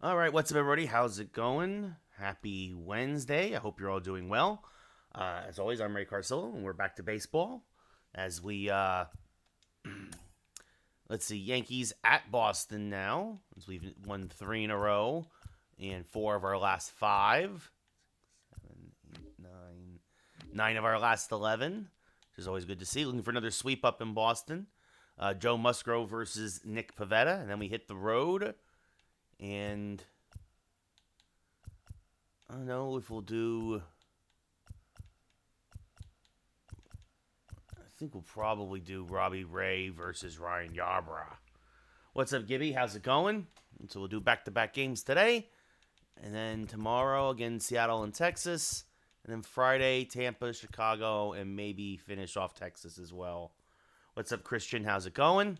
All right, what's up, everybody? How's it going? Happy Wednesday. I hope you're all doing well. As always, I'm Ray Carcillo, and we're back to baseball. As we, let's see, Yankees at Boston now, as we've won 3 in a row, and 4 of our last 5. 7, 8, 9. 9 of our last 11, which is always good to see. Looking for another sweep up in Boston. Joe Musgrove versus Nick Pivetta, and then we hit the road. And I don't know if we'll do. I think we'll probably do Robbie Ray versus Ryan Yarbrough. What's up, Gibby? How's it going? And so we'll do back-to-back games today. And then tomorrow, again, Seattle and Texas. And then Friday, Tampa, Chicago, and maybe finish off Texas as well. What's up, Christian? How's it going?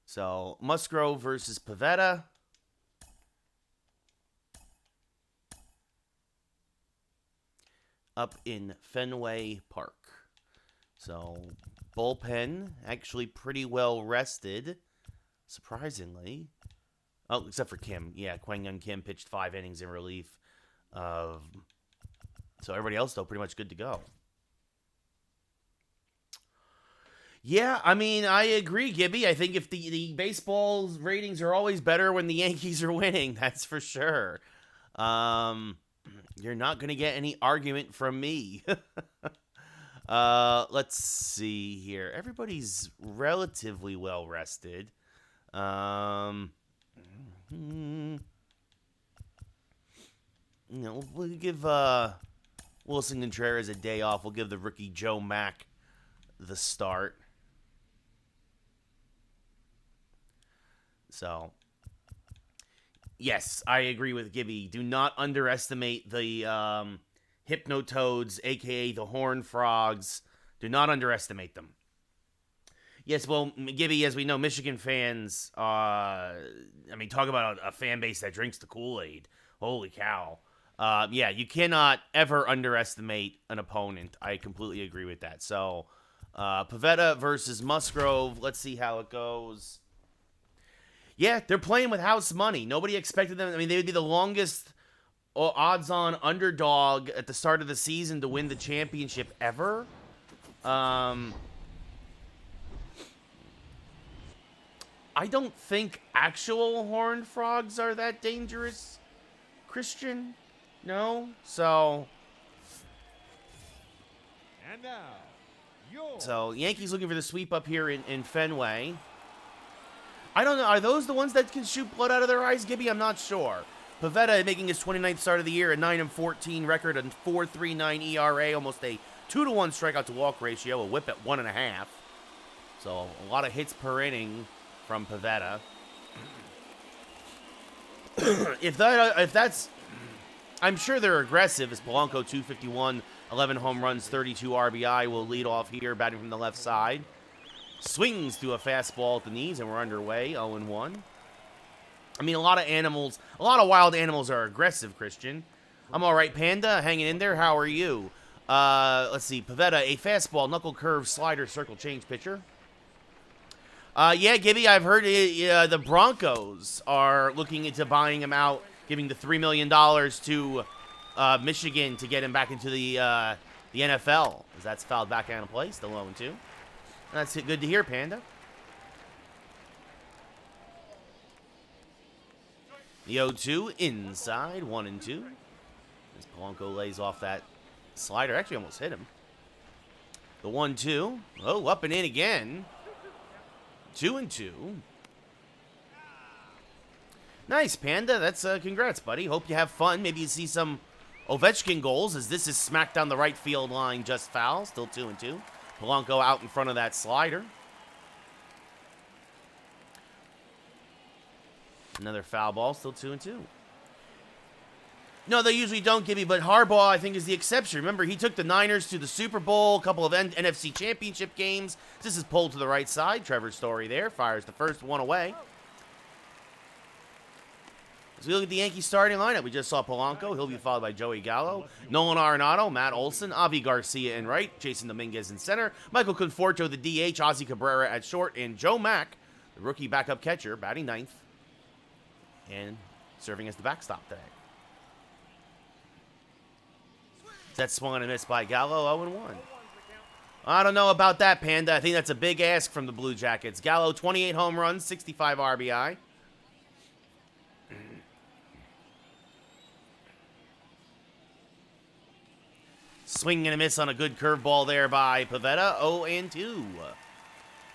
So, Musgrove versus Pivetta. Up in Fenway Park. So, bullpen actually pretty well rested, surprisingly. Oh, except for Kim. Yeah, Kwang Young Kim pitched 5 innings in relief. So, everybody else, though, pretty much good to go. Yeah, I mean, I agree, Gibby. I think if the baseball ratings are always better when the Yankees are winning, that's for sure. You're not going to get any argument from me. Let's see here. Everybody's relatively well rested. We'll give Wilson Contreras a day off. We'll give the rookie Joe Mack the start. So, yes, I agree with Gibby. Do not underestimate the Hypnotoads, a.k.a. the Horned Frogs. Do not underestimate them. Yes, well, Gibby, as we know, Michigan fans, talk about a fan base that drinks the Kool-Aid. Holy cow. Yeah, you cannot ever underestimate an opponent. I completely agree with that. So, Pivetta versus Musgrove. Let's see how it goes. Yeah, they're playing with house money. Nobody expected them. I mean, they would be the longest odds-on underdog at the start of the season to win the championship ever. I don't think actual Horned Frogs are that dangerous, Christian. No? So... And now, So, Yankees looking for the sweep up here in Fenway. I don't know. Are those the ones that can shoot blood out of their eyes, Gibby? I'm not sure. Pivetta making his 29th start of the year, a 9-14 record, a 4.39 ERA, almost a 2-to-1 strikeout to walk ratio, a whip at 1.5. So a lot of hits per inning from Pivetta. if that's, I'm sure they're aggressive. As Polanco 251, 11 home runs, 32 RBI will lead off here, batting from the left side. Swings through a fastball at the knees, and we're underway, 0-1. I mean, a lot of wild animals are aggressive, Christian. I'm all right, Panda, hanging in there. How are you? Let's see, Pivetta, a fastball, knuckle curve, slider, circle change pitcher. Yeah, Gibby, I've heard the Broncos are looking into buying him out, giving the $3 million to Michigan to get him back into the NFL, as that's fouled back out of play, still 0-2. That's good to hear, Panda. The 0-2 inside, 1-2. As Polanco lays off that slider. Actually, almost hit him. The 1-2. Oh, up and in again. 2-2. Nice, Panda. That's congrats, buddy. Hope you have fun. Maybe you see some Ovechkin goals, as this is smacked down the right field line, just foul. Still 2-2. Polanco out in front of that slider. Another foul ball, still 2-2. No, they usually don't give you, but Harbaugh, I think, is the exception. Remember, he took the Niners to the Super Bowl, a couple of NFC Championship games. This is pulled to the right side. Trevor Story there fires the first one away. As we look at the Yankees starting lineup, we just saw Polanco. He'll be followed by Joey Gallo, Nolan Arenado, Matt Olson, Avi Garcia in right, Jason Dominguez in center, Michael Conforto, the DH, Ozzie Cabrera at short, and Joe Mack, The rookie backup catcher, batting ninth, and serving as the backstop today. That swung and missed by Gallo, 0-1. I don't know about that, Panda. I think that's a big ask from the Blue Jackets. Gallo, 28 home runs, 65 RBI. Swing and a miss on a good curveball there by Pivetta, 0-2. Going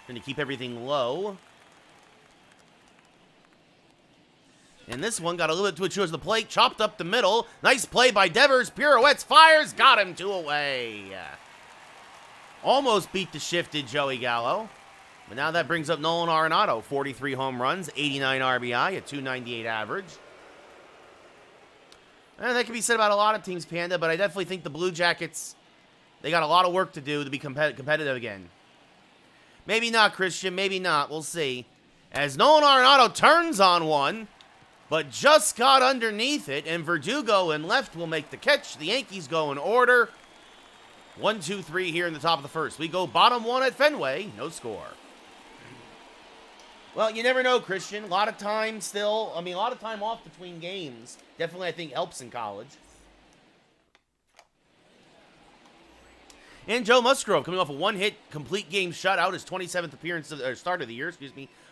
to keep everything low. And this one got a little bit too towards the plate, chopped up the middle. Nice play by Devers, pirouettes, fires, got him 2 away. Almost beat the shifted Joey Gallo. But now that brings up Nolan Arenado, 43 home runs, 89 RBI, a 298 average. And that can be said about a lot of teams, Panda, but I definitely think the Blue Jackets, they got a lot of work to do to be competitive again. Maybe not, Christian, maybe not. We'll see. As Nolan Arenado turns on one, but just got underneath it, and Verdugo in left will make the catch. The Yankees go in order. 1, 2, 3 here in the top of the first. We go bottom one at Fenway. No score. Well, you never know, Christian. A lot of time still. I mean, a lot of time off between games. Definitely, I think, helps in college. And Joe Musgrove coming off a one-hit complete game shutout, his 27th appearance start of the year,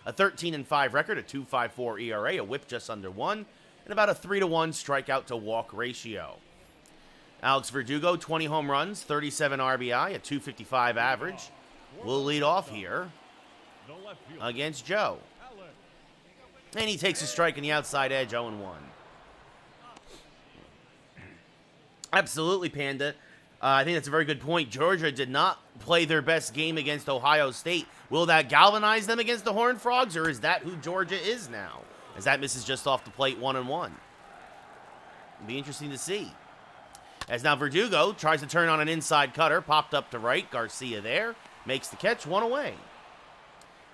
a 13-5 record, a 2.54 ERA, a WHIP just under 1, and about a 3-to-1 strikeout to walk ratio. Alex Verdugo, 20 home runs, 37 RBI, a 2.55 average. Will lead off here against Joe. And he takes a strike in the outside edge, 0-1. Absolutely, Panda. I think that's a very good point. Georgia did not play their best game against Ohio State. Will that galvanize them against the Horned Frogs, or is that who Georgia is now? As that misses just off the plate, 1-1. It'll be interesting to see. As now Verdugo tries to turn on an inside cutter, popped up to right. Garcia there, makes the catch, 1 away.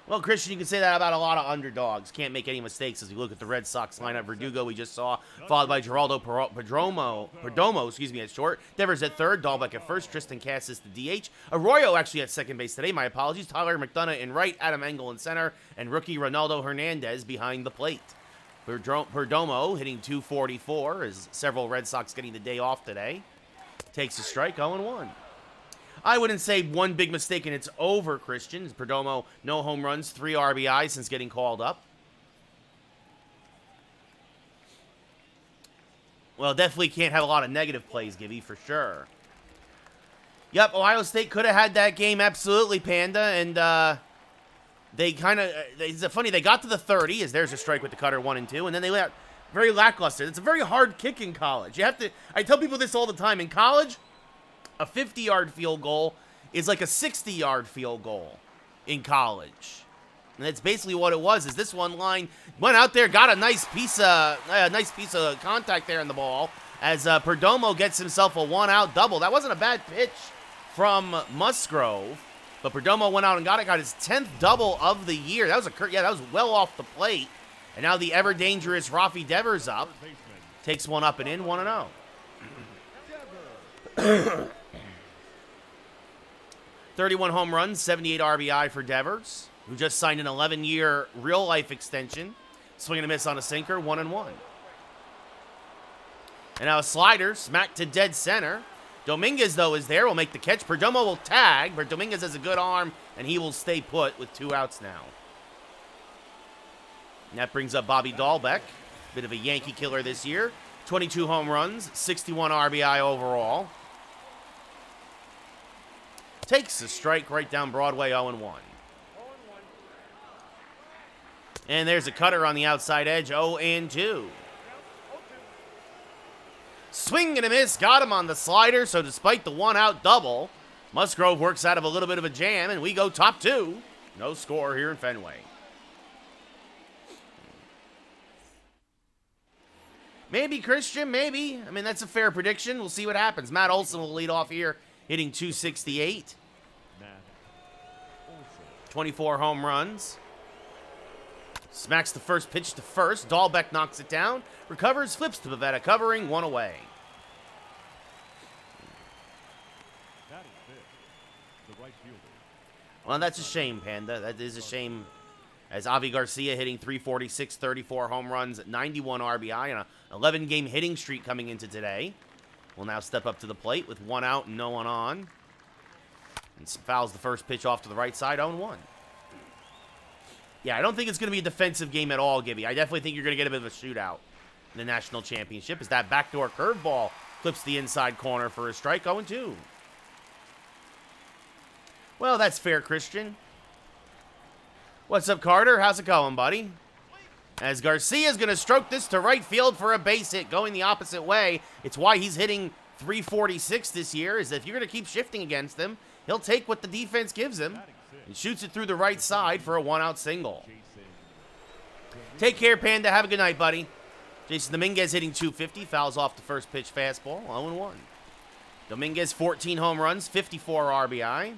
Well, Christian, you can say that about a lot of underdogs. Can't make any mistakes as we look at the Red Sox lineup. Verdugo, we just saw, followed by Geraldo Perdomo, at short. Devers at third, Dahlbeck at first, Tristan Cassis the DH. Arroyo actually at second base today, my apologies. Tyler McDonough in right, Adam Engel in center, and rookie Ronaldo Hernandez behind the plate. Perdomo hitting 244 as several Red Sox getting the day off today. Takes a strike, 0-1. I wouldn't say one big mistake and it's over, Christian. Perdomo, no home runs, 3 RBI since getting called up. Well, definitely can't have a lot of negative plays, Gibby, for sure. Yep, Ohio State could have had that game, absolutely, Panda. And they kind of, it's funny, they got to the 30, as there's a strike with the cutter, 1 and 2, and then they went very lackluster. It's a very hard kick in college. You have to, I tell people this all the time. In college, a 50-yard field goal is like a 60-yard field goal in college. And that's basically what it was, is this one line went out there, got a nice piece of contact there in the ball, as Perdomo gets himself a one-out double. That wasn't a bad pitch from Musgrove, but Perdomo went out and got his 10th double of the year. That was well off the plate. And now the ever-dangerous Rafi Devers up. Takes one up and in, 1-0. 31 home runs, 78 RBI for Devers, who just signed an 11-year real-life extension. Swing and a miss on a sinker, 1-1. And now a slider, smacked to dead center. Dominguez, though, is there, will make the catch. Perdomo will tag, but Dominguez has a good arm, and he will stay put with 2 outs now. And that brings up Bobby Dahlbeck, bit of a Yankee killer this year. 22 home runs, 61 RBI overall. Takes a strike right down Broadway, 0-1. And there's a cutter on the outside edge, 0-2. Swing and a miss, got him on the slider, so despite the one-out double, Musgrove works out of a little bit of a jam, and we go top 2. No score here in Fenway. Maybe, Christian, maybe. I mean, that's a fair prediction. We'll see what happens. Matt Olson will lead off here, hitting 268. 24 home runs. Smacks the first pitch to first. Dahlbeck knocks it down. Recovers, flips to Pivetta, covering, 1 away. That is the right fielder. Well, that's a shame, Panda. That is a shame as Avi Garcia hitting 346, 34 home runs, 91 RBI, and an 11-game hitting streak coming into today. Will now step up to the plate with 1 out and no one on. And fouls the first pitch off to the right side, 0-1. Yeah, I don't think it's going to be a defensive game at all, Gibby. I definitely think you're going to get a bit of a shootout in the national championship as that backdoor curveball clips the inside corner for a strike, 0-2. Well, that's fair, Christian. What's up, Carter? How's it going, buddy? As Garcia's going to stroke this to right field for a base hit, going the opposite way. It's why he's hitting 346 this year, is that if you're going to keep shifting against him, he'll take what the defense gives him and shoots it through the right side for a 1-out single. Take care, Panda. Have a good night, buddy. Jason Dominguez hitting 250, fouls off the first pitch fastball, 0-1. Dominguez, 14 home runs, 54 RBI.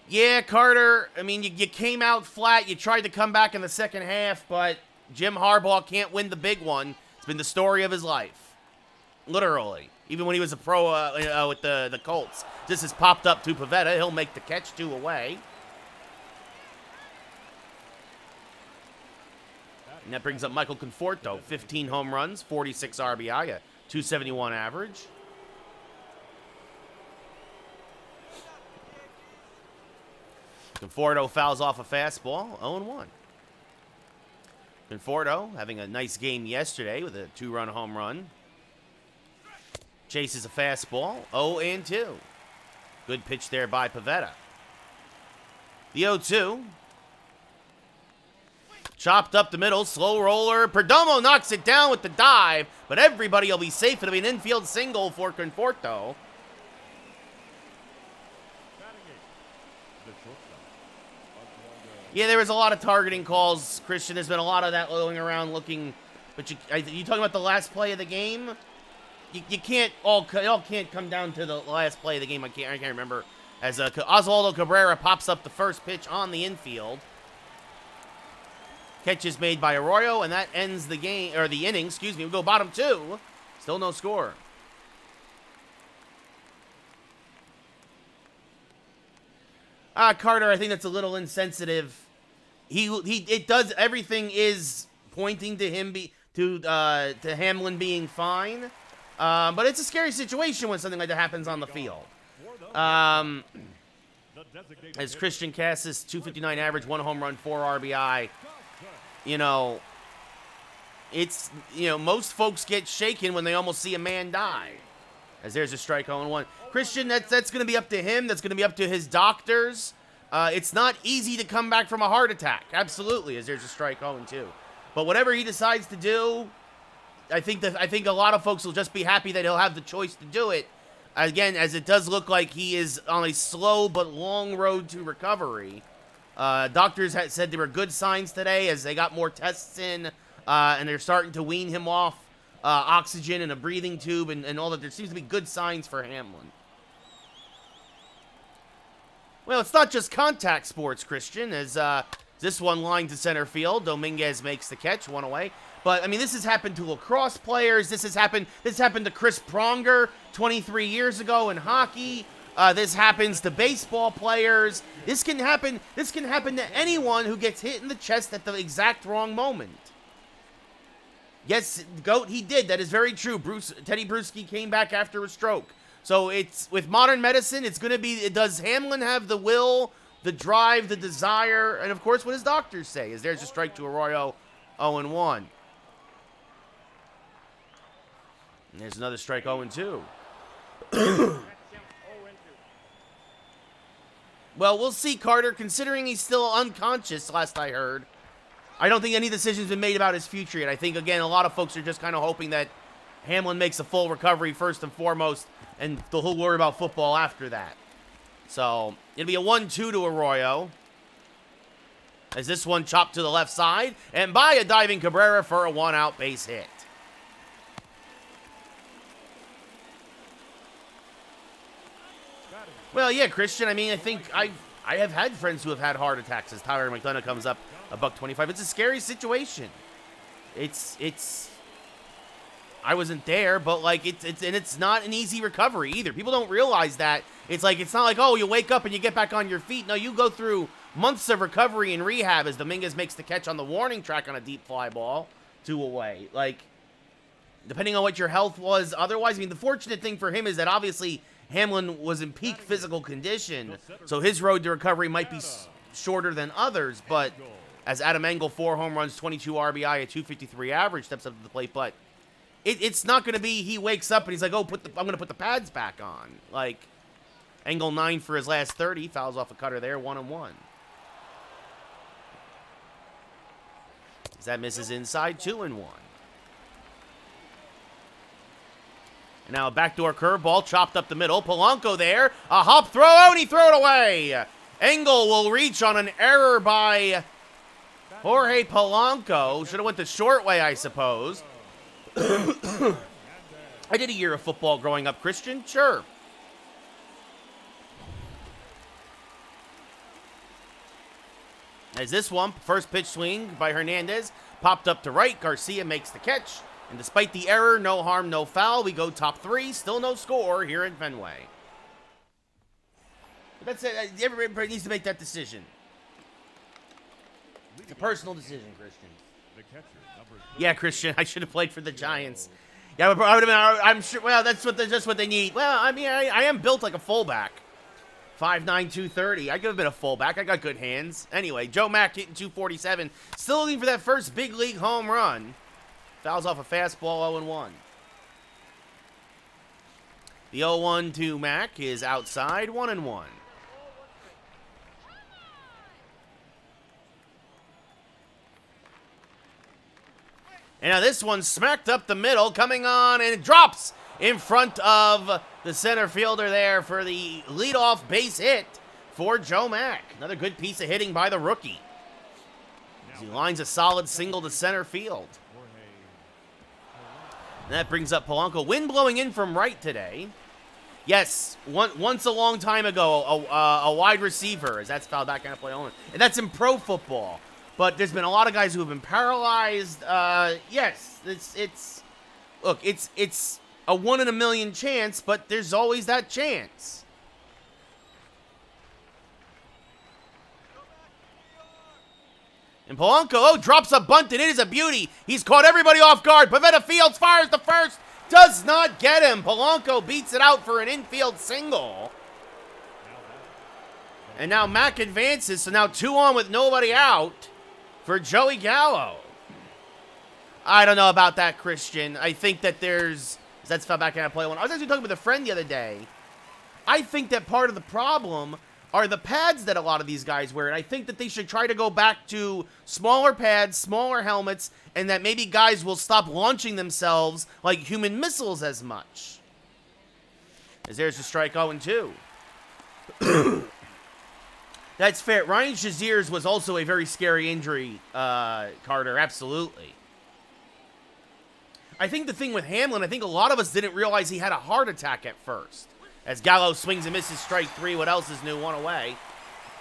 Yeah, Carter, I mean, you came out flat. You tried to come back in the second half, but Jim Harbaugh can't win the big one. It's been the story of his life. Literally. Even when he was a pro with the Colts. This has popped up to Pivetta. He'll make the catch, 2 away. And that brings up Michael Conforto. 15 home runs, 46 RBI, a 271 average. Conforto fouls off a fastball, 0-1. Conforto having a nice game yesterday with a 2-run home run. Chases a fastball, 0-2. Good pitch there by Pivetta. The 0-2. Chopped up the middle, slow roller. Perdomo knocks it down with the dive, but everybody will be safe. It'll be an infield single for Conforto. Yeah, there was a lot of targeting calls, Christian. There's been a lot of that going around looking. But you talking about the last play of the game? You can't it all can't come down to the last play of the game. I can't remember. As Oswaldo Cabrera pops up the first pitch on the infield. Catch is made by Arroyo, and that ends the game, or the inning, excuse me. We go bottom 2. Still no score. Carter, I think that's a little insensitive. It does, everything is pointing to him to Hamlin being fine. But it's a scary situation when something like that happens on the field. As Christian Cassis, 259 average, 1 home run, 4 RBI. You know, it's, most folks get shaken when they almost see a man die. As there's a strike, 0-1. Christian, that's going to be up to him. That's going to be up to his doctors. It's not easy to come back from a heart attack. Absolutely, as there's a strike, 0-2. But whatever he decides to do, I think a lot of folks will just be happy that he'll have the choice to do it. Again, as it does look like he is on a slow but long road to recovery. Doctors had said there were good signs today as they got more tests in, and they're starting to wean him off oxygen and a breathing tube and all that. There seems to be good signs for Hamlin. Well, it's not just contact sports, Christian, as this one line to center field. Dominguez makes the catch, 1 away. But, I mean, this has happened to lacrosse players. This happened to Chris Pronger 23 years ago in hockey. This happens to baseball players. This can happen to anyone who gets hit in the chest at the exact wrong moment. Yes, Goat, he did. That is very true. Teddy Bruschi came back after a stroke. So it's with modern medicine, it's going to be, does Hamlin have the will, the drive, the desire, and of course what his doctors say is there's a strike to Arroyo, 0-1. And there's another strike, 0-2. Well, we'll see, Carter. Considering he's still unconscious, last I heard, I don't think any decision's been made about his future yet. I think, again, a lot of folks are just kind of hoping that Hamlin makes a full recovery first and foremost, and he'll worry about football after that. So, it'll be a 1-2 to Arroyo. As this one chopped to the left side, and by a diving Cabrera for a 1-out base hit. Well, yeah, Christian, I mean, I think I have had friends who have had heart attacks as Tyler McDonough comes up $125. It's a scary situation. It's I wasn't there, but like it's not an easy recovery either. People don't realize that. It's not like, oh, you wake up and you get back on your feet. No, you go through months of recovery and rehab as Dominguez makes the catch on the warning track on a deep fly ball, 2 away. Like, depending on what your health was otherwise, I mean, the fortunate thing for him is that obviously Hamlin was in peak physical condition, so his road to recovery might be shorter than others, but as Adam Engel, 4 home runs, 22 RBI, a 253 average, steps up to the plate, but it's not going to be he wakes up and he's like, oh, I'm going to put the pads back on. Like, Engel 9 for his last 30, fouls off a cutter there, 1-1. As that misses inside, 2-1. And now a backdoor curveball chopped up the middle. Polanco there. A hop throw out, and he threw it away. Engel will reach on an error by Jorge Polanco. Should have went the short way, I suppose. I did a year of football growing up, Christian. Sure. As this one, first pitch swing by Hernandez, popped up to right. Garcia makes the catch. And despite the error, no harm, no foul. We go top 3. Still no score here at Fenway. But that's it. Everybody needs to make that decision. It's a personal decision, Christian. Yeah, Christian, I should have played for the Giants. Yeah, I would have been. I'm sure. Well, that's just what they need. Well, I mean, I am built like a fullback. 5'9", 230. I could have been a fullback. I got good hands. Anyway, Joe Mack hitting 247. Still looking for that first big league home run. Fouls off a fastball, 0-1. The 0-1 to Mack is outside, 1-1. And now this one smacked up the middle, coming on, and it drops in front of the center fielder there for the leadoff base hit for Joe Mack. Another good piece of hitting by the rookie. As he lines a solid single to center field. And that brings up Polanco. Wind blowing in from right today. Yes, once a long time ago, a wide receiver, as that's fouled back on a play only. And that's in pro football. But there's been a lot of guys who have been paralyzed. Yes, look, it's a 1 in a million chance, but there's always that chance. And Polanco, drops a bunt, and it is a beauty. He's caught everybody off guard. Pavetta Fields fires the first. Does not get him. Polanco beats it out for an infield single. And now Mack advances, so now 2 on with nobody out for Joey Gallo. I don't know about that, Christian. I think that that's fell back and I play one. I was actually talking with a friend the other day. I think that part of the problem are the pads that a lot of these guys wear. And I think that they should try to go back to smaller pads, smaller helmets, and that maybe guys will stop launching themselves like human missiles as much. As there's a strike 0-2. That's fair. Ryan Shazier's was also a very scary injury, Carter. Absolutely. I think the thing with Hamlin, I think a lot of us didn't realize he had a heart attack at first. As Gallo swings and misses strike 3, what else is new? 1 away.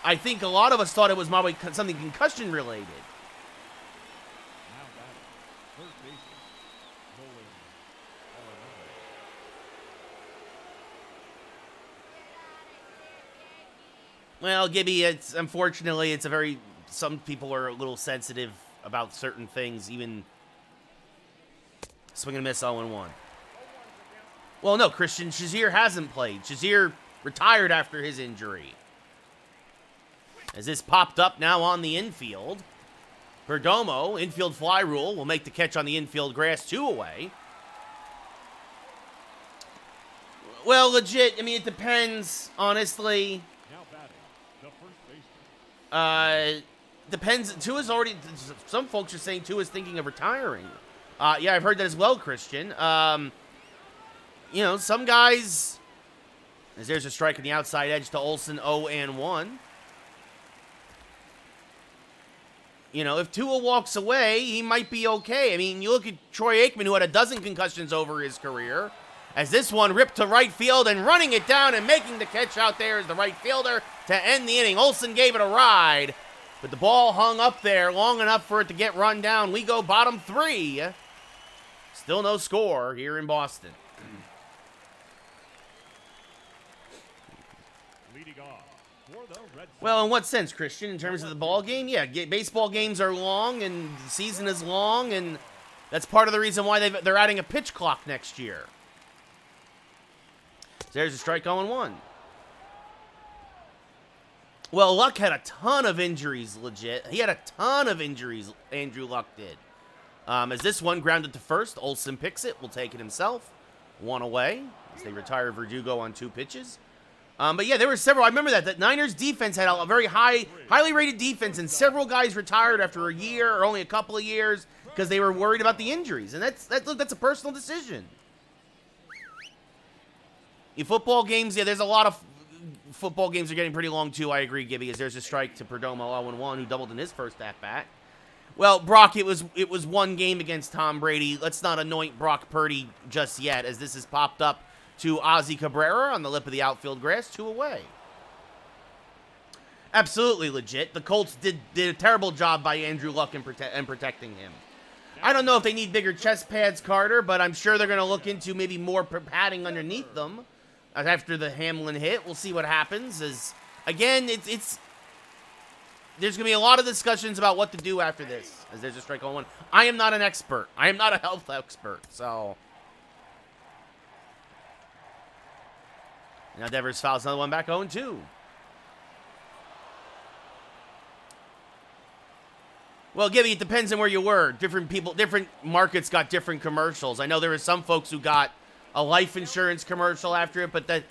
I think a lot of us thought it was probably something concussion related. Well, Gibby, unfortunately, some people are a little sensitive about certain things, even swing and miss 0-1. Well, no, Christian Shazier hasn't played. Shazier retired after his injury. As this popped up now on the infield. Perdomo, infield fly rule, will make the catch on the infield grass, 2 away. Well, legit, I mean, it depends, honestly. Depends. Tua's already, some folks are saying Tua's thinking of retiring. Yeah, I've heard that as well, Christian. You know, some guys, as there's a strike on the outside edge to Olsen, 0-1. You know, if Tua walks away, he might be okay. I mean, you look at Troy Aikman, who had a dozen concussions over his career, as this one ripped to right field and running it down and making the catch out there is the right fielder to end the inning. Olsen gave it a ride, but the ball hung up there long enough for it to get run down. We go bottom 3. Still no score here in Boston. Leading off, For the Red Sox. Well, in what sense, Christian? In terms of the ball game? Yeah, baseball games are long and the season is long, and that's part of the reason why they're adding a pitch clock next year. There's a strike on 1. Well, Luck had a ton of injuries, legit. He had a ton of injuries, Andrew Luck did. As this one grounded to first, Olsen picks it, will take it himself. 1 away, as they retire Verdugo on 2 pitches. But yeah, there were several. I remember that Niners defense had a very highly rated defense, and several guys retired after a year or only a couple of years because they were worried about the injuries. And that's a personal decision. In football games, yeah, there's a lot of football games are getting pretty long too. I agree, Gibby, as there's a strike to Perdomo 0-1, who doubled in his first at-bat. Well, Brock, it was 1 game against Tom Brady. Let's not anoint Brock Purdy just yet, as this has popped up to Ozzy Cabrera on the lip of the outfield grass, 2 away. Absolutely legit. The Colts did a terrible job by Andrew Luck in protecting him. I don't know if they need bigger chest pads, Carter, but I'm sure they're going to look into maybe more padding underneath them after the Hamlin hit. We'll see what happens. As again, there's going to be a lot of discussions about what to do after this, as there's a strike on 1. I am not an expert. I am not a health expert, so... Now Devers fouls another one back, 0-2. Well, Gibby, it depends on where you were. Different markets got different commercials. I know there were some folks who got a life insurance commercial after it, but the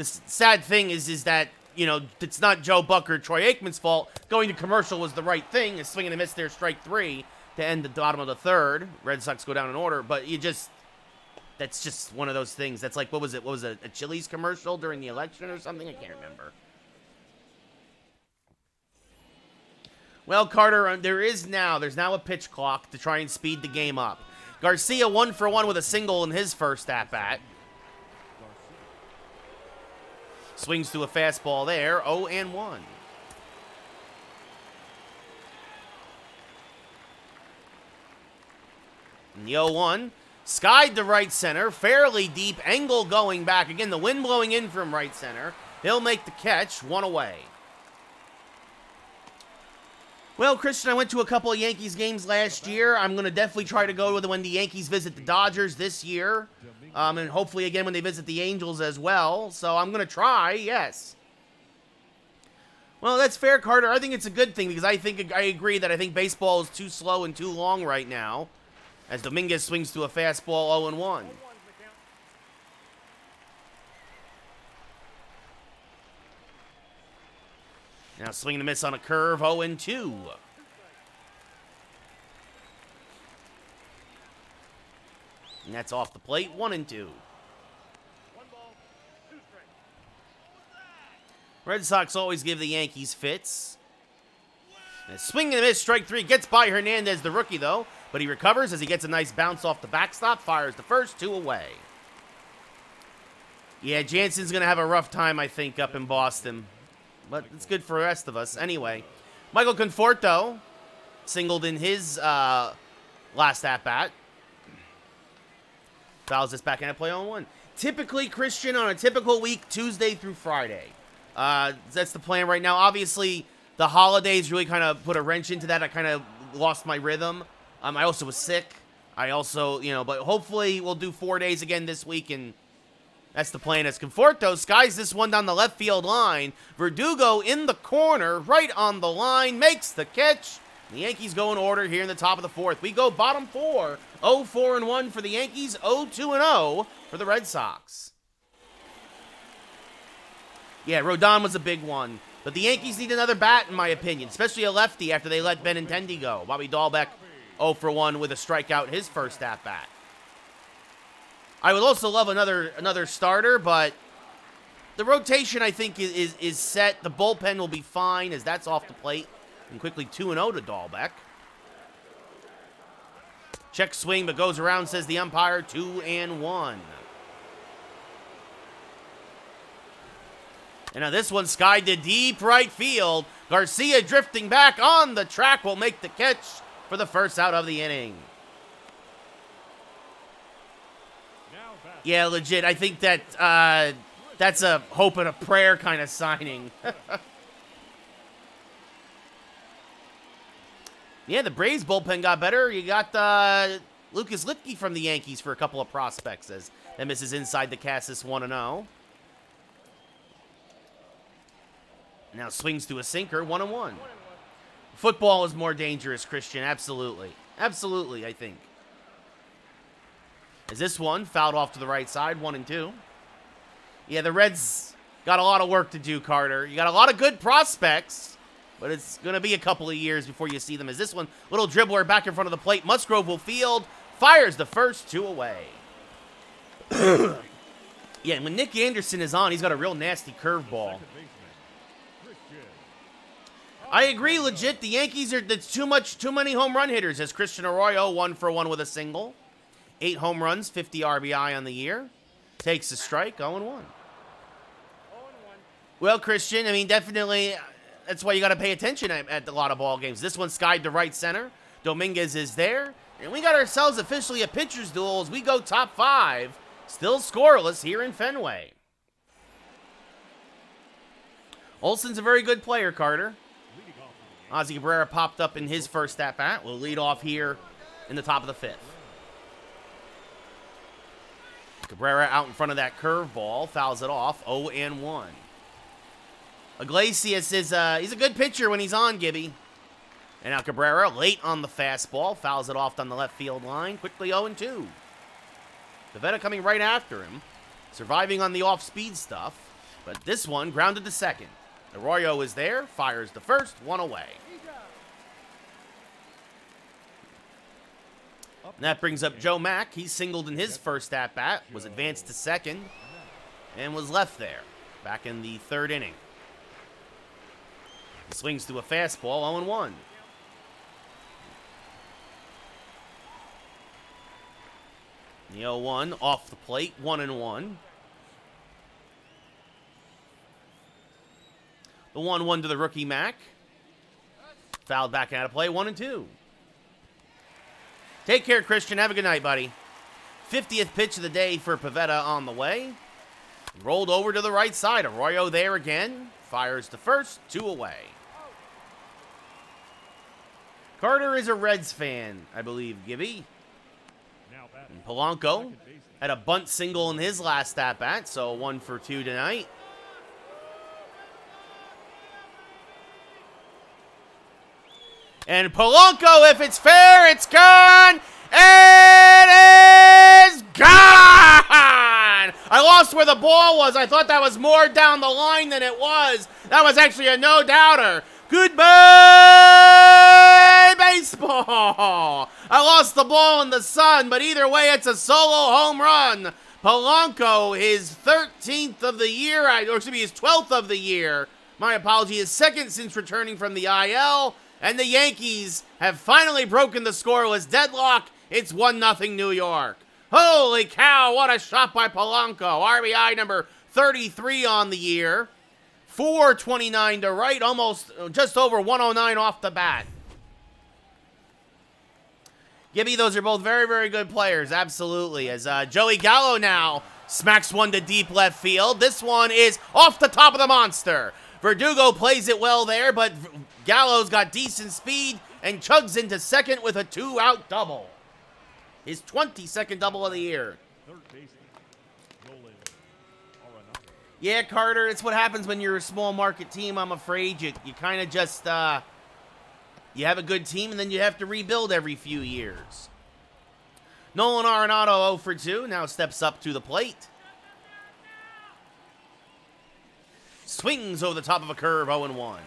sad thing is that, you know, it's not Joe Buck or Troy Aikman's fault. Going to commercial was the right thing. A swing and a miss there, strike 3 to end the bottom of the 3rd. Red Sox go down in order, but that's just one of those things. That's like, what was it? What was it? A Chili's commercial during the election or something? I can't remember. Well, Carter, there's now a pitch clock to try and speed the game up. Garcia 1 for 1 with a single in his first at-bat. Swings to a fastball there, 0-1. And the 0-1. Skied to right center, fairly deep, angle going back. Again, the wind blowing in from right center. He'll make the catch, 1 away. Well, Christian, I went to a couple of Yankees games last year. I'm going to definitely try to go to when the Yankees visit the Dodgers this year. And hopefully again when they visit the Angels as well. So I'm going to try, yes. Well, that's fair, Carter. I think it's a good thing because I agree that I think baseball is too slow and too long right now. As Dominguez swings to a fastball, 0-1. Now swing and a miss on a curve, 0-2. And that's off the plate, 1-2. Red Sox always give the Yankees fits. And a swing and a miss, strike 3. Gets by Hernandez, the rookie, though. But he recovers as he gets a nice bounce off the backstop. Fires the first, 2 away. Yeah, Jansen's going to have a rough time, I think, up in Boston. But it's good for the rest of us. Anyway, Michael Conforto singled in his last at-bat. Fouls this back end play on 1. Typically, Christian, on a typical week, Tuesday through Friday. That's the plan right now. Obviously, the holidays really kind of put a wrench into that. I kind of lost my rhythm. I also was sick. I also, but hopefully we'll do 4 days again this week, and that's the plan. As Conforto skies this one down the left field line. Verdugo in the corner, right on the line, makes the catch. The Yankees go in order here in the top of the 4th. We go bottom 4. 0-4-1 for the Yankees, 0-2-0 for the Red Sox. Yeah, Rodon was a big one. But the Yankees need another bat, in my opinion, especially a lefty after they let Benintendi go. Bobby Dahlbeck, 0-for-1 with a strikeout his first at-bat. I would also love another starter, but the rotation, I think, is set. The bullpen will be fine, as that's off the plate. And quickly 2-0 to Dahlbeck. Check swing, but goes around, says the umpire, 2-1. And now this one skied to deep right field. Garcia drifting back on the track will make the catch for the first out of the inning. Yeah, legit. I think that that's a hope and a prayer kind of signing. Yeah, the Braves bullpen got better. You got Lucas Litke from the Yankees for a couple of prospects as that misses inside the Cassis 1-0. Now swings to a sinker, 1-1. Football is more dangerous, Christian. Absolutely. Absolutely, I think. As this one fouled off to the right side, 1-2. Yeah, the Reds got a lot of work to do, Carter. You got a lot of good prospects, but it's going to be a couple of years before you see them. As this one, little dribbler back in front of the plate. Musgrove will field, fires the first, 2 away. Yeah, and when Nick Anderson is on, he's got a real nasty curveball. I agree, legit. The Yankees that's too many home run hitters. As Christian Arroyo 1 for 1 with a single, 8 home runs, 50 RBI on the year. Takes a strike, 0-1. Well, Christian, I mean, definitely, that's why you got to pay attention at a lot of ball games. This one skied to right center. Dominguez is there, and we got ourselves officially a pitcher's duel as we go top 5. Still scoreless here in Fenway. Olson's a very good player, Carter. Ozzie Cabrera popped up in his first at-bat. We'll lead off here in the top of the 5th. Cabrera out in front of that curveball, fouls it off, 0-1. Iglesias is he's a good pitcher when he's on, Gibby. And now Cabrera late on the fastball, fouls it off down the left field line, quickly 0-2. Pivetta coming right after him, surviving on the off-speed stuff, but this one grounded to second. Arroyo is there, fires the first, 1 away. And that brings up Joe Mack. He singled in his first at-bat, was advanced to second, and was left there, back in the 3rd inning. He swings to a fastball, 0-1. The 0-1 off the plate, 1-1. The 1-1 to the rookie Mack. Fouled back out of play, 1-2. Take care, Christian. Have a good night, buddy. 50th pitch of the day for Pivetta on the way. Rolled over to the right side. Arroyo there again. Fires the first, 2 away. Carter is a Reds fan, I believe, Gibby. And Polanco had a bunt single in his last at-bat, so 1 for 2 tonight. And Polanco, if it's fair, it's gone. It is gone! I lost where the ball was. I thought that was more down the line than it was. That was actually a no-doubter. Goodbye, baseball. I lost the ball in the sun, but either way, it's a solo home run. Polanco, his 13th of the year, or excuse me, his 12th of the year. My apology, his 2nd since returning from the IL. And the Yankees have finally broken the scoreless deadlock. It's 1-0 New York. Holy cow, what a shot by Polanco. RBI number 33 on the year. 429 to right, almost just over 109 off the bat. Gibby, those are both very, very good players, absolutely. As Joey Gallo now smacks one to deep left field. This one is off the top of the monster. Verdugo plays it well there, but Gallo's got decent speed and chugs into second with a 2-out double. His 22nd double of the year. Yeah, Carter, it's what happens when you're a small market team, I'm afraid. You kind of just, you have a good team and then you have to rebuild every few years. Nolan Arenado 0 for 2, now steps up to the plate. Swings over the top of a curve, 0-1.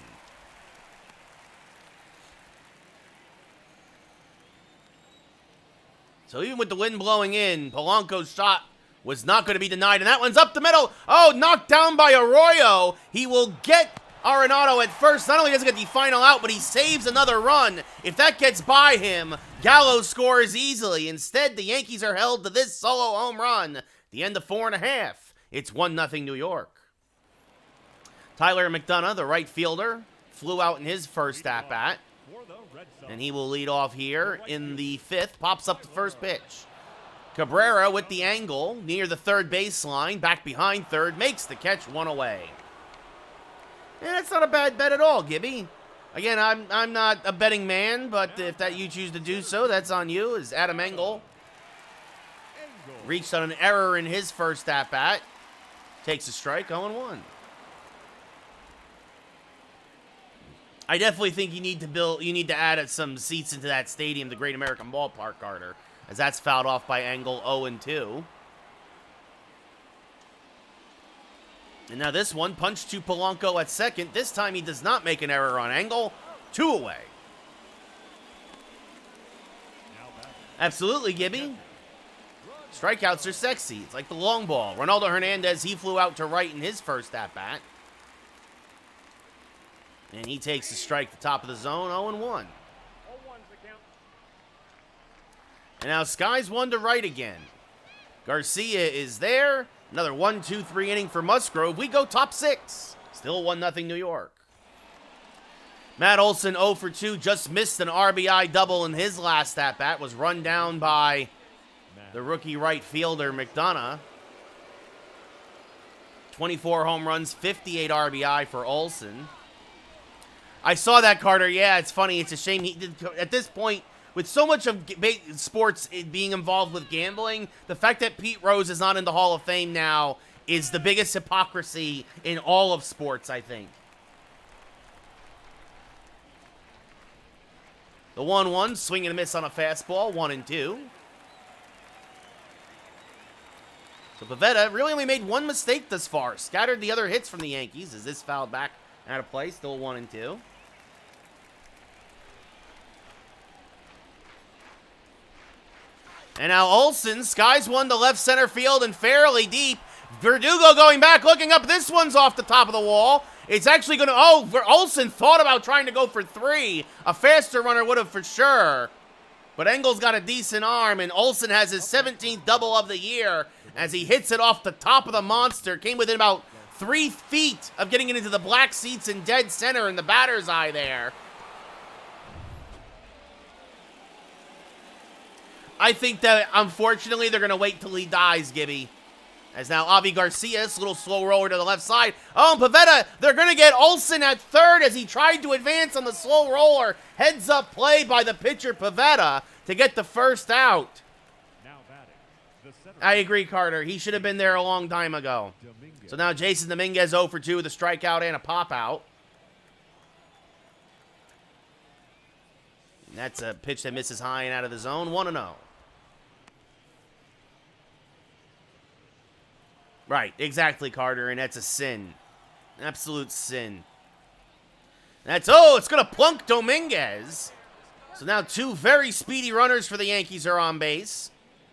So even with the wind blowing in, Polanco's shot was not going to be denied, and that one's up the middle. Oh, knocked down by Arroyo. He will get Arenado at first. Not only does he get the final out, but he saves another run. If that gets by him, Gallo scores easily. Instead, the Yankees are held to this solo home run. The end of 4.5. It's 1-0 New York. Tyler McDonough, the right fielder, flew out in his first at-bat. And he will lead off here in the 5th. Pops up the first pitch. Cabrera with the angle near the 3rd baseline. Back behind third. Makes the catch, 1 away. And that's not a bad bet at all, Gibby. Again, I'm not a betting man, but if that you choose to do so, that's on you. As Adam Engel reached on an error in his first at-bat. Takes a strike, 0-1. I definitely think you need to add some seats into that stadium, the Great American Ballpark, Carter, as that's fouled off by Engel, 0-2. And now this one, punch to Polanco at second. This time he does not make an error on Engel. 2 away. Absolutely, Gibby. Strikeouts are sexy. It's like the long ball. Ronaldo Hernandez, he flew out to right in his first at-bat. And he takes the strike at the top of the zone, 0-1. And now Sky's 1 to right again. Garcia is there. Another 1-2-3 inning for Musgrove. We go top 6. Still 1-0 New York. Matt Olson 0 for 2. Just missed an RBI double in his last at-bat. Was run down by the rookie right fielder, McDonough. 24 home runs, 58 RBI for Olson. I saw that, Carter. Yeah, it's funny. It's a shame he did. At this point, with so much of sports being involved with gambling, the fact that Pete Rose is not in the Hall of Fame now is the biggest hypocrisy in all of sports, I think. The 1-1, swing and a miss on a fastball, 1-2. So Pivetta really only made one mistake thus far. Scattered the other hits from the Yankees as this fouled back out of play, still 1-2. And now Olson skies one to left center field and fairly deep. Verdugo going back, looking up. This one's off the top of the wall. It's actually going to... Oh, Olson thought about trying to go for 3. A faster runner would have for sure. But Engel's got a decent arm, and Olson has his 17th double of the year as he hits it off the top of the monster. Came within about 3 feet of getting it into the black seats in dead center in the batter's eye there. I think that, unfortunately, they're going to wait till he dies, Gibby. As now Avi Garcia, this little slow roller to the left side. Oh, and Pivetta, they're going to get Olson at third as he tried to advance on the slow roller. Heads up play by the pitcher, Pivetta, to get the first out. I agree, Carter. He should have been there a long time ago. So now Jason Dominguez 0 for 2 with a strikeout and a pop-out. And that's a pitch that misses high and out of the zone, 1-0. Right, exactly, Carter, and that's a sin. Absolute sin. That's, oh, it's going to plunk Dominguez. So now 2 very speedy runners for the Yankees are on base.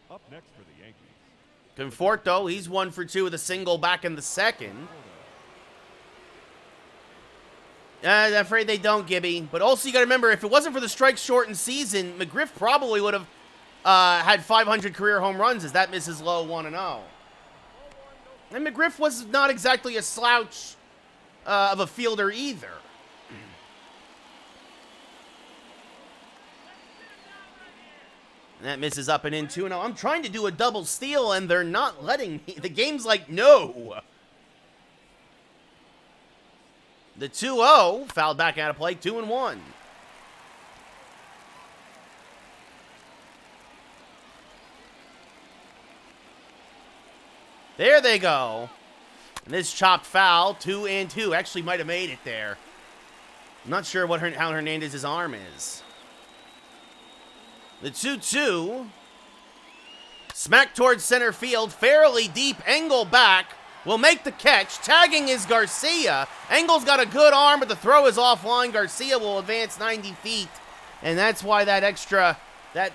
Up next for the Yankees. Conforto, he's 1 for 2 with a single back in the second. I'm afraid they don't, Gibby. But also, you got to remember, if it wasn't for the strike-shortened season, McGriff probably would have had 500 career home runs as that misses low 1-0. And McGriff was not exactly a slouch of a fielder either. And that misses up and in 2-0. I'm trying to do a double steal, and they're not letting me. The game's like, no. The 2-0, fouled back out of play, 2-1. There they go. And this chopped foul, 2-2. Actually might have made it there. I'm not sure what how Hernandez's arm is. The 2-2. Smack towards center field, fairly deep. Engel back. Will make the catch. Tagging is Garcia. Engel's got a good arm, but the throw is offline. Garcia will advance 90 feet. And that's why that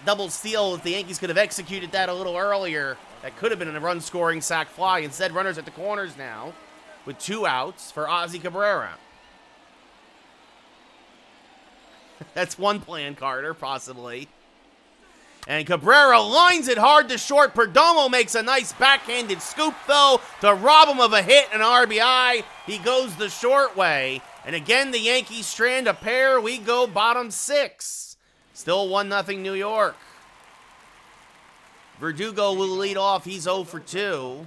double steal, if the Yankees could have executed that a little earlier, that could have been a run-scoring sac fly. Instead, runners at the corners now with 2 outs for Ozzy Cabrera. That's one plan, Carter, possibly. And Cabrera lines it hard to short. Perdomo makes a nice backhanded scoop, though, to rob him of a hit and RBI. He goes the short way. And again, the Yankees strand a pair. We go bottom 6. Still 1-0 New York. Verdugo will lead off. He's 0 for 2.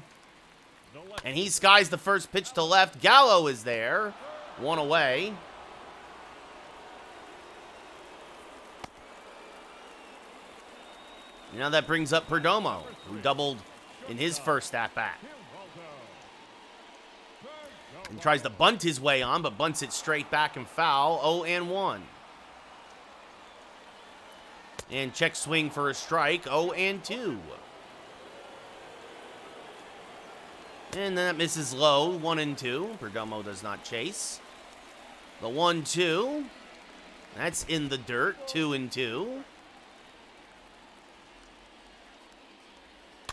And he skies the first pitch to left. Gallo is there. 1 away. And now that brings up Perdomo, who doubled in his first at-bat. And tries to bunt his way on, but bunts it straight back and foul. 0-1. And check swing for a strike. 0-2. And then that misses low. 1-2. Perdomo does not chase. The 1-2. That's in the dirt. 2-2.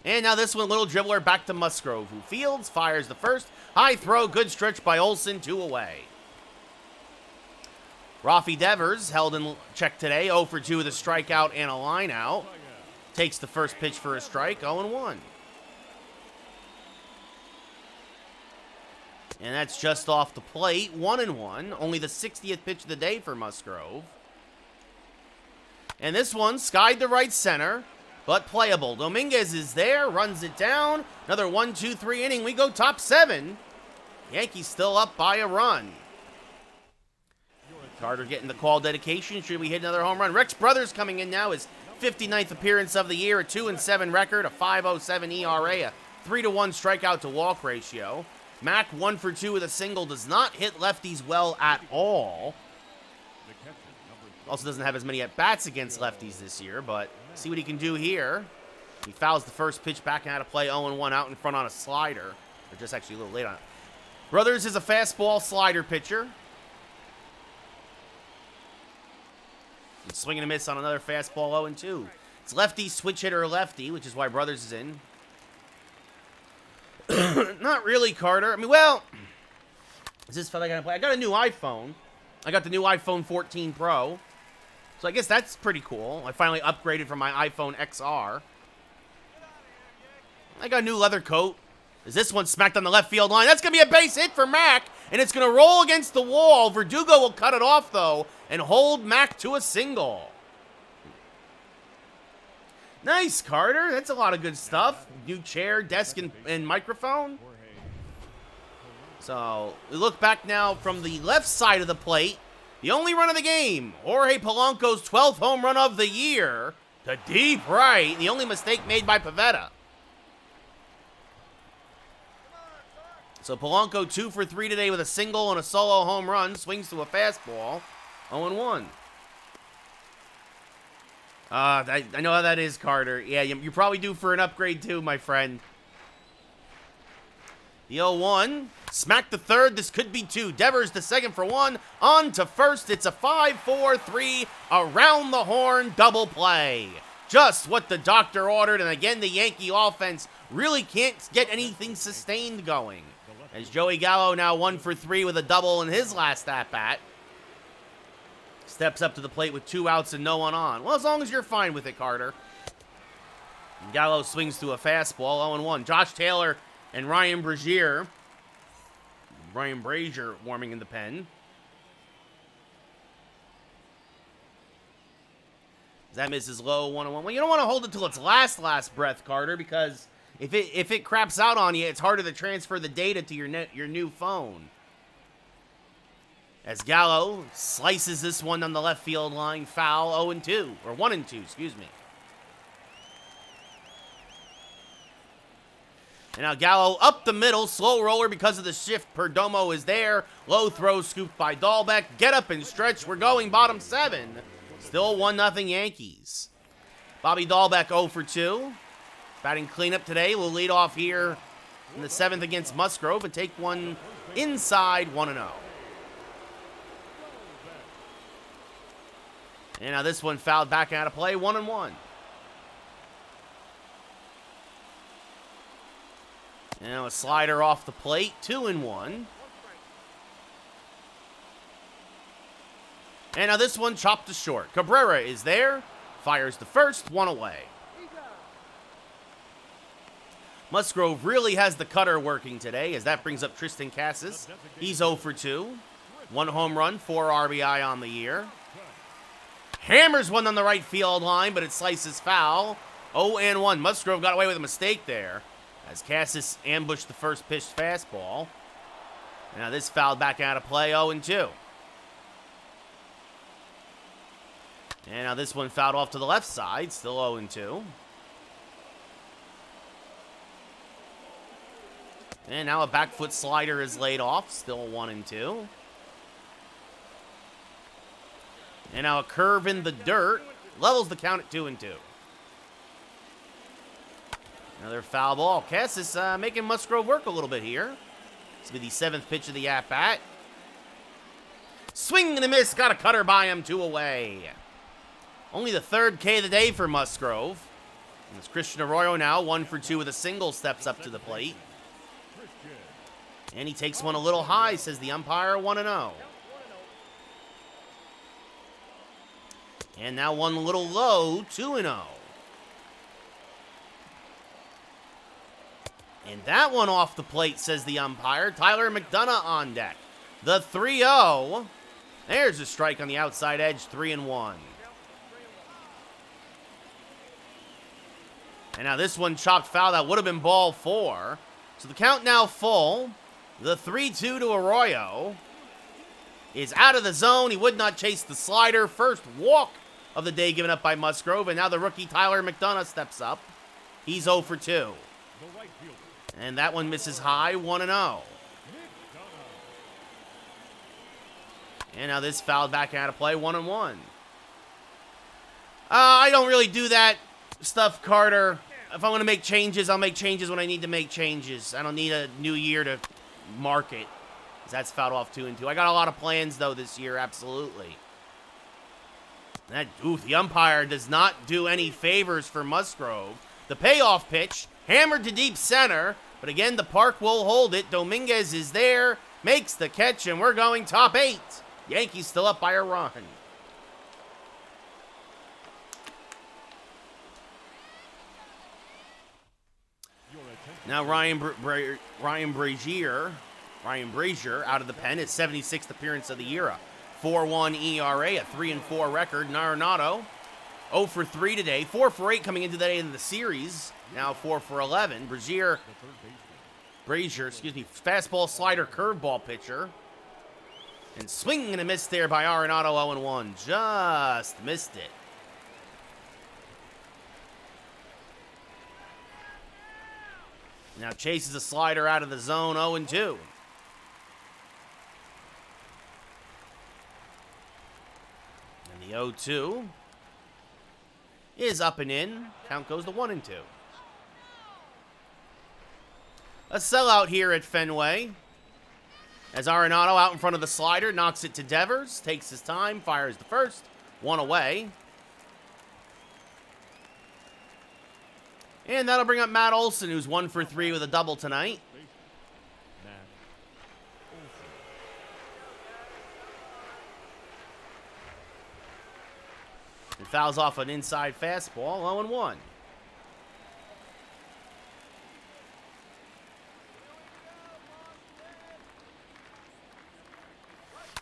And now this one, little dribbler back to Musgrove, who fields, fires the first. High throw, good stretch by Olsen, 2 away. Rafi Devers held in check today, 0 for 2 with a strikeout and a line out. Takes the first pitch for a strike, 0-1. And that's just off the plate, 1-1. Only the 60th pitch of the day for Musgrove. And this one skied to right center, but playable. Dominguez is there, runs it down. Another 1-2-3 inning. We go top 7. Yankees still up by a run. Carter getting the call dedication. Should we hit another home run? Rex Brothers coming in now. His 59th appearance of the year. A 2-7 record. A 5.07 ERA. A 3-1 strikeout to walk ratio. Mac 1 for 2 with a single. Does not hit lefties well at all. Also doesn't have as many at-bats against lefties this year, but see what he can do here. He fouls the first pitch back out of play, 0-1 out in front on a slider. Or just actually a little late on it. Brothers is a fastball slider pitcher. And swing and a miss on another fastball, 0-2. It's lefty, switch hitter, lefty, which is why Brothers is in. Not really, Carter. I mean, well, is this fella gonna play? I got a new iPhone. I got the new iPhone 14 Pro. So I guess that's pretty cool. I finally upgraded from my iPhone XR. I got a new leather coat. Is this one smacked on the left field line? That's going to be a base hit for Mac, and it's going to roll against the wall. Verdugo will cut it off, though, and hold Mac to a single. Nice, Carter. That's a lot of good stuff. New chair, desk, and microphone. So we look back now from the left side of the plate. The only run of the game, Jorge Polanco's 12th home run of the year to deep right. The only mistake made by Pivetta. So Polanco 2 for 3 today with a single and a solo home run. Swings to a fastball. 0-1. I know how that is, Carter. Yeah, you're probably due for an upgrade too, my friend. The 0-1. Smack the third. This could be 2. Devers the second for 1. On to first. It's a 5-4-3 around the horn double play. Just what the doctor ordered. And again, the Yankee offense really can't get anything sustained going. As Joey Gallo now 1 for 3 with a double in his last at-bat. Steps up to the plate with 2 outs and no one on. Well, as long as you're fine with it, Carter. And Gallo swings to a fastball. 0-1. Josh Taylor and Ryan Brazier warming in the pen. That misses low, 1-1. Well, you don't want to hold it till its last breath, Carter, because if it craps out on you, it's harder to transfer the data to your new phone. As Gallo slices this one on the left field line, foul, 0-2, or 1-2, excuse me. And now Gallo up the middle, slow roller because of the shift. Perdomo is there. Low throw scooped by Dahlbeck. Get up and stretch. We're going bottom 7. Still 1-0 Yankees. Bobby Dahlbeck 0 for 2. Batting cleanup today. Will lead off here in the 7th against Musgrove and take one inside 1-0. And now this one fouled back out of play, 1-1. Now a slider off the plate, 2-1. And now this one chopped to short. Cabrera is there, fires the first, 1 away. Musgrove really has the cutter working today, as that brings up Tristan Casas. He's 0 for 2. 1 home run, 4 RBI on the year. Hammers one on the right field line, but it slices foul. 0-1. Musgrove got away with a mistake there, as Casas ambushed the first pitch fastball. Now this fouled back out of play, 0-2. And now this one fouled off to the left side, still 0-2. And now a back foot slider is laid off. Still 1-2. And now a curve in the dirt. Levels the count at 2-2. Another foul ball. Cass is making Musgrove work a little bit here. This will be the 7th pitch of the at-bat. Swing and a miss. Got a cutter by him. 2 away. Only the 3rd K of the day for Musgrove. And it's Christian Arroyo now. 1 for 2 with a single. Steps up to the plate. And he takes one a little high, says the umpire. 1-0. And now one a little low. 2-0. And that one off the plate, says the umpire. Tyler McDonough on deck. The 3-0. There's a strike on the outside edge. 3-1. And now this one chopped foul. That would have been ball 4. So the count now full. The 3-2 to Arroyo is out of the zone. He would not chase the slider. First walk of the day given up by Musgrove. And now the rookie Tyler McDonough steps up. He's 0 for 2. And that one misses high. 1-0. And now this fouled back out of play. 1-1. I don't really do that stuff, Carter. If I want to make changes, I'll make changes when I need to make changes. I don't need a new year to mark it. That's fouled off 2-2. I got a lot of plans, though, this year. Absolutely. The umpire does not do any favors for Musgrove. The payoff pitch, hammered to deep center. But again, the park will hold it. Dominguez is there, makes the catch, and we're going top 8. Yankees still up by a run. Now Ryan Brazier out of the pen, his 76th appearance of the year. A 4.1 ERA, a 3-4 record. Arenado, 0 for 3 today, 4 for 8 coming into the day in the series. Now 4 for 11. Brazier, fastball, slider, curveball pitcher. And swing and a miss there by Arenado, 0-1. Just missed it. Now chases a slider out of the zone, 0-2. And the 0-2 is up and in. Count goes to 1-2. A sellout here at Fenway. As Arenado out in front of the slider, knocks it to Devers, takes his time, fires the first, 1 away. And that'll bring up Matt Olson, who's 1 for 3 with a double tonight. And fouls off an inside fastball, 0-1.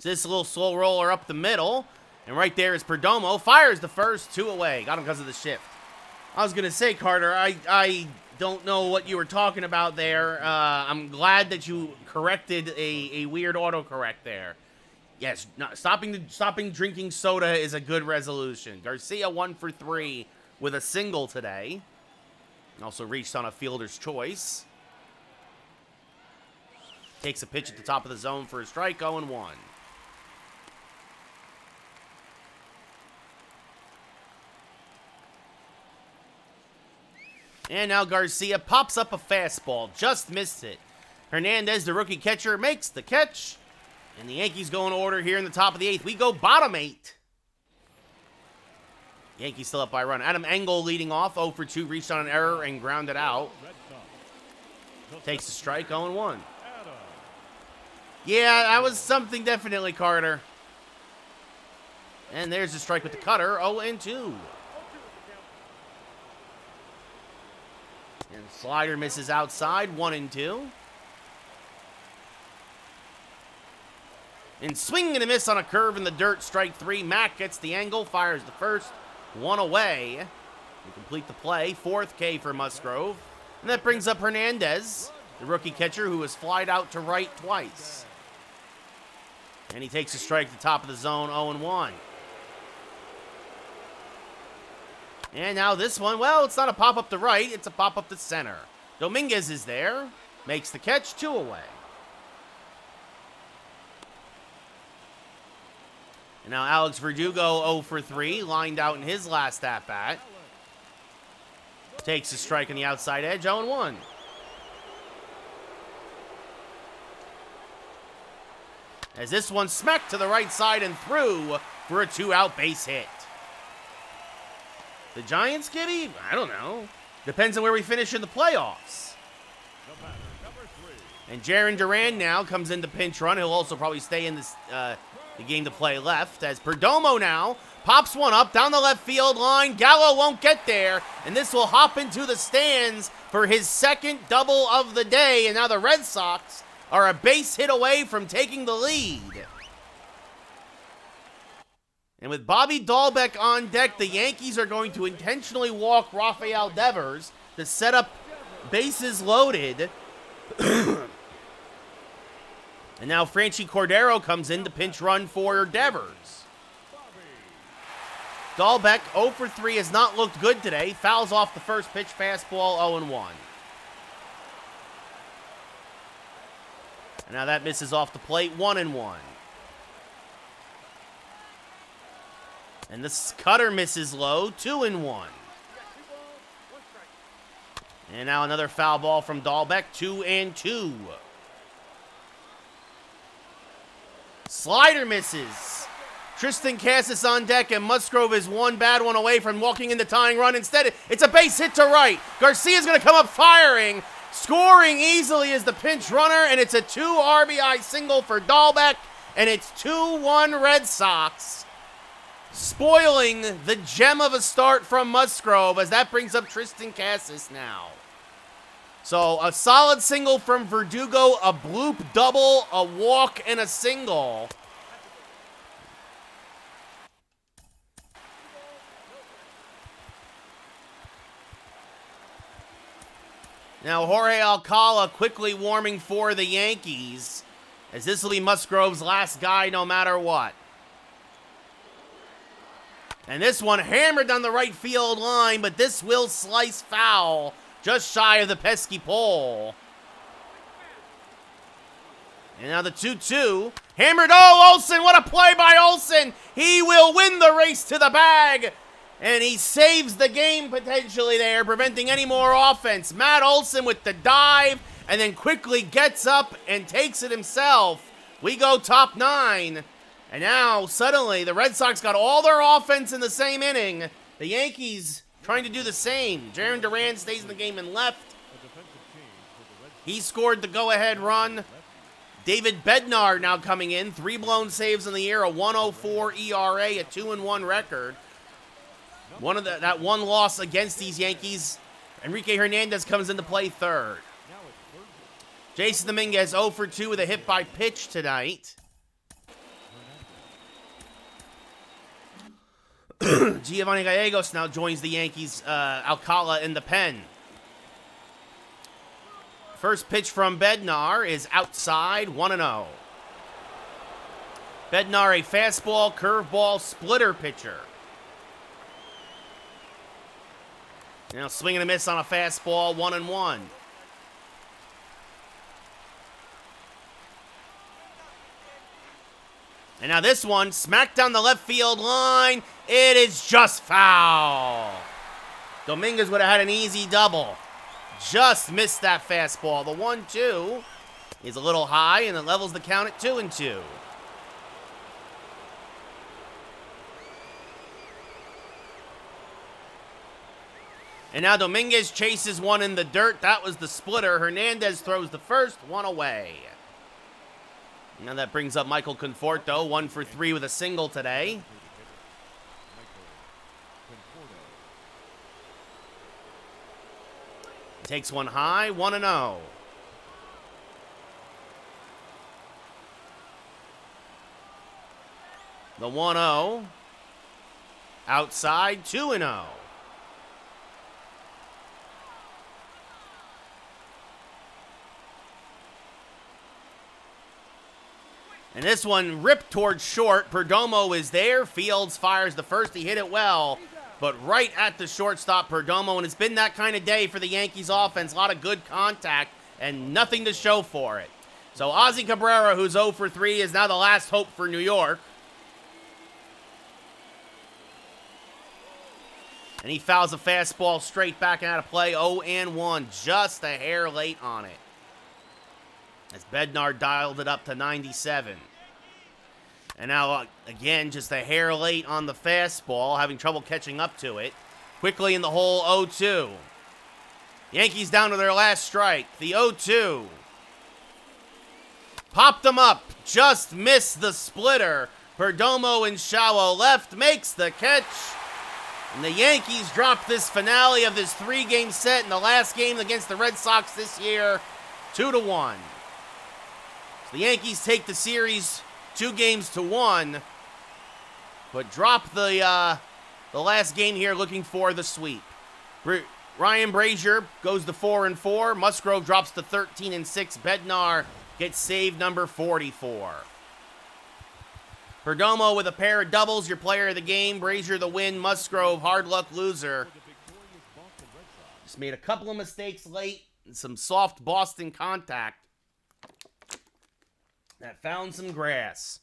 This little slow roller up the middle. And right there is Perdomo. Fires the first, 2 away. Got him because of the shift. I was going to say, Carter, I don't know what you were talking about there. I'm glad that you corrected a weird autocorrect there. Yes, stopping drinking soda is a good resolution. Garcia 1 for 3 with a single today. Also reached on a fielder's choice. Takes a pitch at the top of the zone for a strike, 0-1. And now Garcia pops up a fastball. Just missed it. Hernandez, the rookie catcher, makes the catch. And the Yankees go in order here in the top of the 8th. We go bottom 8. Yankees still up by a run. Adam Engel leading off. 0 for 2. Reached on an error and grounded out. Takes a strike. 0-1. Yeah, that was something definitely, Carter. And there's the strike with the cutter. 0-2. And slider misses outside, 1-2. And swing and a miss on a curve in the dirt, strike 3. Mack gets the angle, fires the first, 1 away. We complete the play, 4th K for Musgrove. And that brings up Hernandez, the rookie catcher who was flied out to right twice. And he takes a strike at the top of the zone, 0-1. And now this one, well, it's not a pop up to right, it's a pop up to center. Dominguez is there. Makes the catch, 2 away. And now Alex Verdugo 0 for 3, lined out in his last at-bat. Takes a strike on the outside edge, 0-1. As this one smacked to the right side and through for a 2-out base hit. The Giants, Gibby? I don't know. Depends on where we finish in the playoffs. And Jarren Duran now comes into pinch run. He'll also probably stay in this the game to play left, as Perdomo now pops one up down the left field line. Gallo won't get there, and this will hop into the stands for his second double of the day, and now the Red Sox are a base hit away from taking the lead. And with Bobby Dahlbeck on deck, the Yankees are going to intentionally walk Rafael Devers to set up bases loaded. And now Franchi Cordero comes in to pinch run for Devers. Dahlbeck 0 for 3 has not looked good today. Fouls off the first pitch, fastball 0-1. And now that misses off the plate, 1-1. And this cutter misses low, 2-1. And now another foul ball from Dahlbeck, 2-2. Slider misses. Tristan Cassis on deck, and Musgrove is one bad one away from walking in the tying run. Instead, it's a base hit to right. Garcia's going to come up firing, scoring easily as the pinch runner, and it's a 2 RBI single for Dahlbeck, and it's 2-1 Red Sox, spoiling the gem of a start from Musgrove, as that brings up Tristan Cassis now. So a solid single from Verdugo, a bloop double, a walk, and a single. Now Jorge Alcala quickly warming for the Yankees, as this will be Musgrove's last guy no matter what. And this one hammered down the right field line, but this will slice foul just shy of the pesky pole. And now the 2-2. Hammered. Oh, Olsen. What a play by Olsen. He will win the race to the bag. And he saves the game potentially there, preventing any more offense. Matt Olsen with the dive, and then quickly gets up and takes it himself. We go top 9. And now, suddenly, the Red Sox got all their offense in the same inning. The Yankees trying to do the same. Jarren Duran stays in the game and left. He scored the go-ahead run. David Bednar now coming in. 3 blown saves in the year, a 1.04 ERA, a 2-1 record. That one loss against these Yankees, Enrique Hernandez comes into play third. Jason Dominguez 0 for 2 with a hit by pitch tonight. Giovanni Gallegos now joins the Yankees, Alcala in the pen. First pitch from Bednar is outside, 1-0. Bednar, a fastball, curveball, splitter pitcher. Now swing and a miss on a fastball, 1-1. And now this one, smacked down the left field line. It is just foul. Dominguez would have had an easy double. Just missed that fastball. The 1-2 is a little high, and it levels the count at 2-2. And now Dominguez chases one in the dirt. That was the splitter. Hernandez throws the first, one away. Now that brings up Michael Conforto, 1 for 3 with a single today. Takes one high, 1-0. The 1-0. Outside, 2-0. And this one ripped towards short. Perdomo is there. Fields fires the first. He hit it well, but right at the shortstop, Perdomo. And it's been that kind of day for the Yankees offense. A lot of good contact and nothing to show for it. So Ozzy Cabrera, who's 0 for 3, is now the last hope for New York. And he fouls a fastball straight back out of play. 0-1, just a hair late on it. As Bednar dialed it up to 97. And now, again, just a hair late on the fastball, having trouble catching up to it. Quickly in the hole, 0-2. Yankees down to their last strike. The 0-2. Popped them up. Just missed the splitter. Perdomo in shallow left makes the catch. And the Yankees drop this finale of this 3-game set in the last game against the Red Sox this year, 2-1. So the Yankees take the series 2-1, but drop the last game here looking for the sweep. Ryan Brazier goes to 4-4. Musgrove drops to 13-6. Bednar gets save number 44. Perdomo with a pair of doubles, your player of the game. Brazier the win. Musgrove, hard luck loser. Just made a couple of mistakes late and some soft Boston contact that found some grass.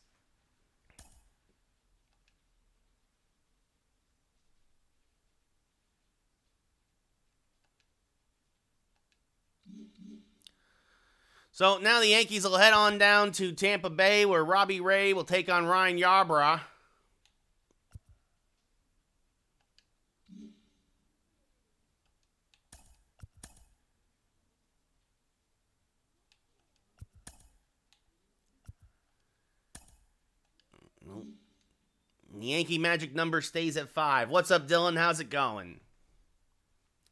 So now the Yankees will head on down to Tampa Bay, where Robbie Ray will take on Ryan Yarbrough. The Yankee magic number stays at 5. What's up, Dylan? How's it going?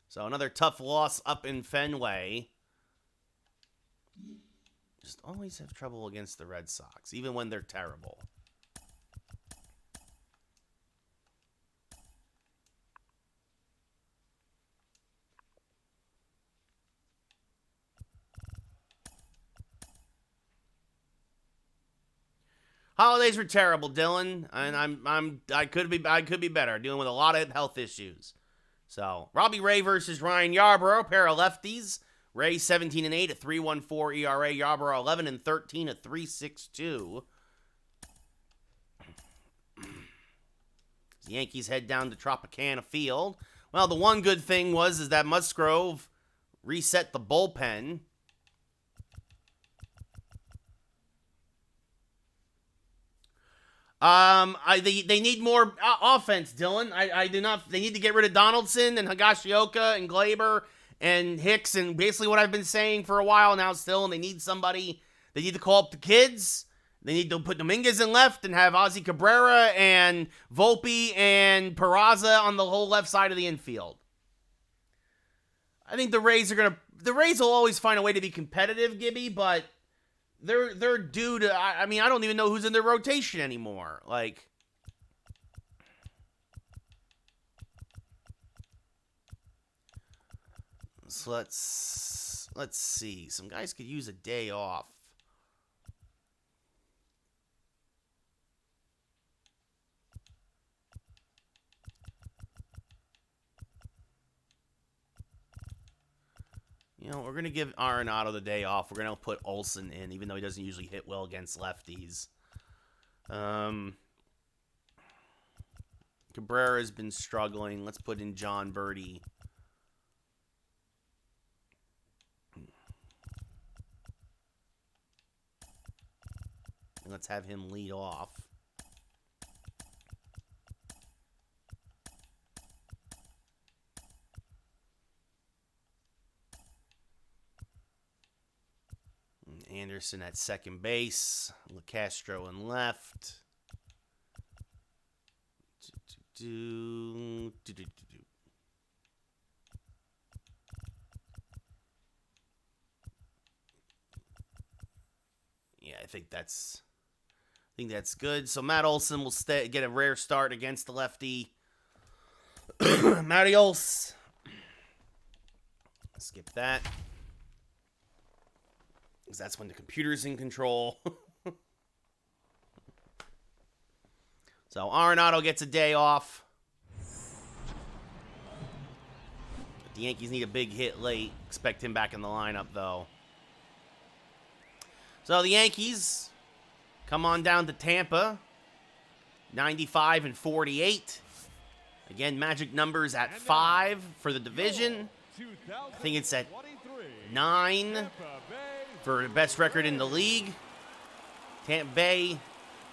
So another tough loss up in Fenway. Just always have trouble against the Red Sox, even when they're terrible. Holidays were terrible, Dylan, and I could be better, dealing with a lot of health issues. So Robbie Ray versus Ryan Yarbrough, a pair of lefties. Ray 17-8 at 3.14 ERA. Yarbrough 11-13 at 3.62. The Yankees head down to Tropicana Field. Well, the one good thing is that Musgrove reset the bullpen. They need more offense, Dylan. I do not. They need to get rid of Donaldson and Higashioka and Glaber and Hicks, and basically what I've been saying for a while now still, and they need somebody. They need to call up the kids. They need to put Dominguez in left and have Ozzy Cabrera and Volpe and Peraza on the whole left side of the infield. I think the Rays will always find a way to be competitive, Gibby, but they're due to, I mean, I don't even know who's in their rotation anymore. Like, so let's see. Some guys could use a day off. You know, we're going to give Arenado the day off. We're going to put Olsen in, even though he doesn't usually hit well against lefties. Cabrera's been struggling. Let's put in John Birdie. And let's have him lead off. Anderson at second base. LeCastro in left. Yeah, I think that's good. So Matt Olson will get a rare start against the lefty. Matty Olson. Skip that. Because that's when the computer's in control. So Arenado gets a day off. The Yankees need a big hit late. Expect him back in the lineup, though. So the Yankees come on down to Tampa, 95-48. Again, magic numbers at 5 for the division. I think it's at 9 for the best record in the league. Tampa Bay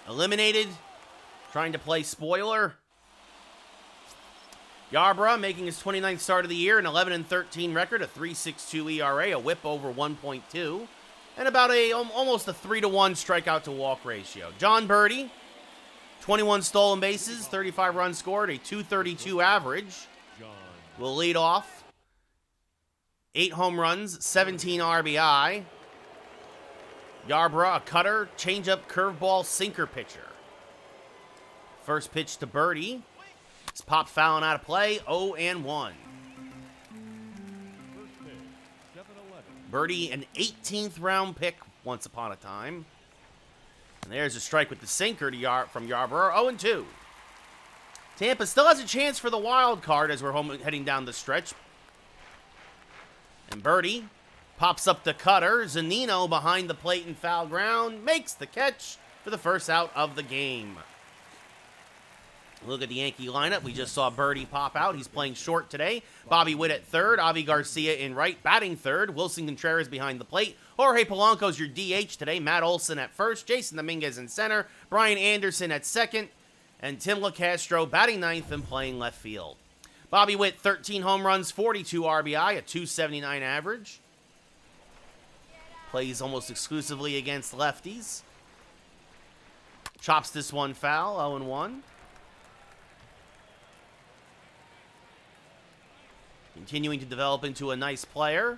eliminated, trying to play spoiler. Yarbrough making his 29th start of the year, an 11-13 record, a 3.62 ERA, a WHIP over 1.2, and about almost a 3-to-1 strikeout to walk ratio. John Birdie, 21 stolen bases, 35 runs scored, a 2.32 average. Will lead off. 8 home runs, 17 RBI. Yarbrough, a cutter, changeup, curveball, sinker pitcher. First pitch to Birdie. It's popped fouling out of play, 0-1. Birdie, an 18th round pick once upon a time. And there's a strike with the sinker from Yarbrough, 0-2. Tampa still has a chance for the wild card as we're heading down the stretch. And Birdie pops up the cutter. Zunino behind the plate in foul ground makes the catch for the first out of the game. Look at the Yankee lineup. We just saw Birdie pop out. He's playing short today. Bobby Witt at third. Avi Garcia in right, batting third. Wilson Contreras behind the plate. Jorge Polanco's your DH today. Matt Olson at first. Jason Dominguez in center. Brian Anderson at second. And Tim LaCastro batting ninth and playing left field. Bobby Witt, 13 home runs, 42 RBI, a 2.79 average. Plays almost exclusively against lefties. Chops this one foul, 0-1. Continuing to develop into a nice player.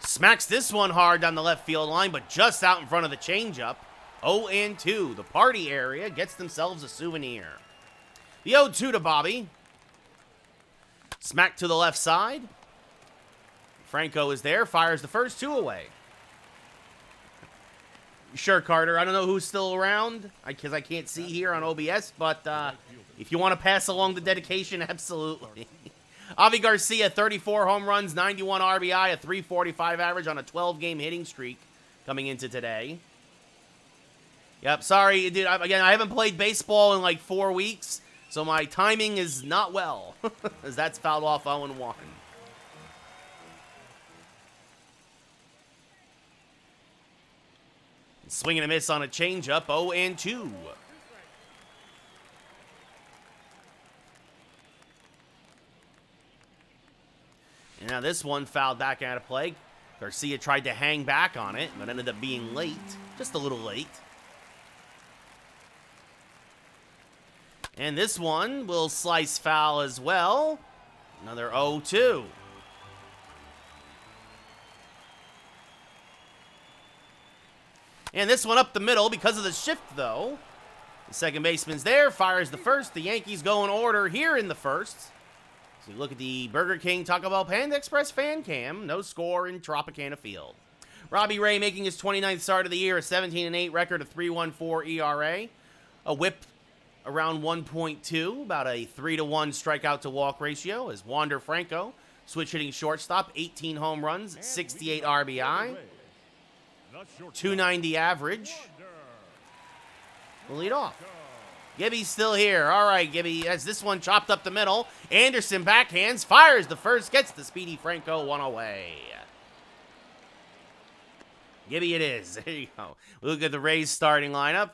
Smacks this one hard down the left field line, but just out in front of the changeup. 0-2. The party area gets themselves a souvenir. The 0-2 to Bobby. Smack to the left side. Franco is there, fires the first 2 away. Sure, Carter. I don't know who's still around because I can't see here on OBS, but if you want to pass along the dedication, absolutely. Avi Garcia, 34 home runs, 91 RBI, a 3.45 average on a 12-game hitting streak coming into today. Yep, sorry, dude. Again, I haven't played baseball in like 4 weeks, so my timing is not well, as that's fouled off 0-1. Swing and a miss on a changeup, 0-2. And now this one fouled back out of play. Garcia tried to hang back on it, but ended up being late. Just a little late. And this one will slice foul as well. Another 0-2. And this one up the middle because of the shift, though. The second baseman's there, fires the first. The Yankees go in order here in the first. So you look at the Burger King Taco Bell Panda Express fan cam. No score in Tropicana Field. Robbie Ray making his 29th start of the year, a 17-8 record, a 3.14 ERA. A whip around 1.2, about a 3-to-1 strikeout to walk ratio, as Wander Franco, switch hitting shortstop, 18 home runs, 68 RBI, 290 average. We'll lead off. Gibby's still here. All right, Gibby has this one chopped up the middle. Anderson backhands, fires the first, gets the speedy Franco one away. Gibby it is. There you go. Look at the Rays starting lineup.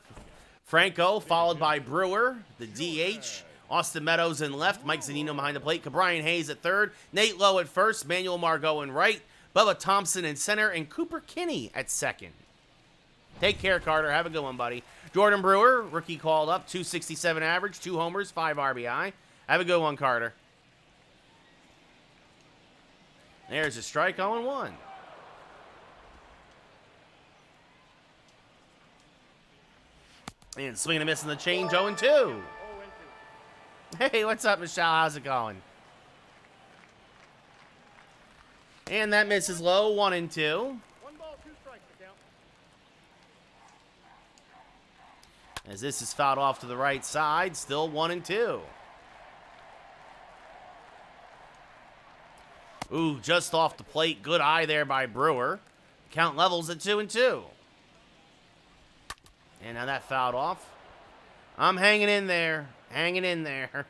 Franco, followed by Brewer, the DH. Austin Meadows in left. Mike Zunino behind the plate. Cabrian Hayes at third. Nate Lowe at first. Manuel Margot in right. Bubba Thompson in center. And Cooper Kinney at second. Take care, Carter. Have a good one, buddy. Jordan Brewer, rookie called up. 267 average. 2 homers, 5 RBI. Have a good one, Carter. There's a strike, 0-1. And swinging and missing the change, 0-2. Hey, what's up, Michelle? How's it going? And that misses low, 1-2. 1 ball, 2 strikes to count. As this is fouled off to the right side, still 1-2. Ooh, just off the plate. Good eye there by Brewer. Count levels at 2-2. And now that fouled off. I'm hanging in there. Hanging in there.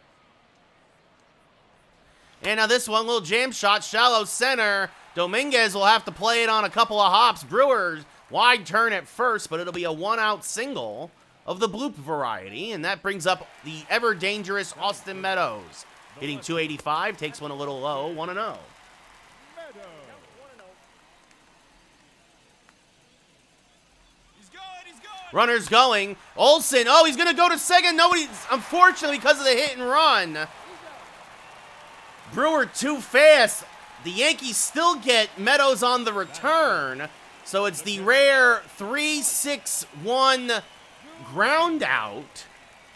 And now this one, little jam shot, shallow center. Dominguez will have to play it on a couple of hops. Brewers, wide turn at first, but it'll be a one-out single of the bloop variety. And that brings up the ever-dangerous Austin Meadows. Hitting 285, takes one a little low, 1-0. Runner's going. Olsen, oh, he's going to go to second. Nobody, unfortunately, because of the hit and run. Brewer too fast. The Yankees still get Meadows on the return. So it's the rare 3-6-1 ground out.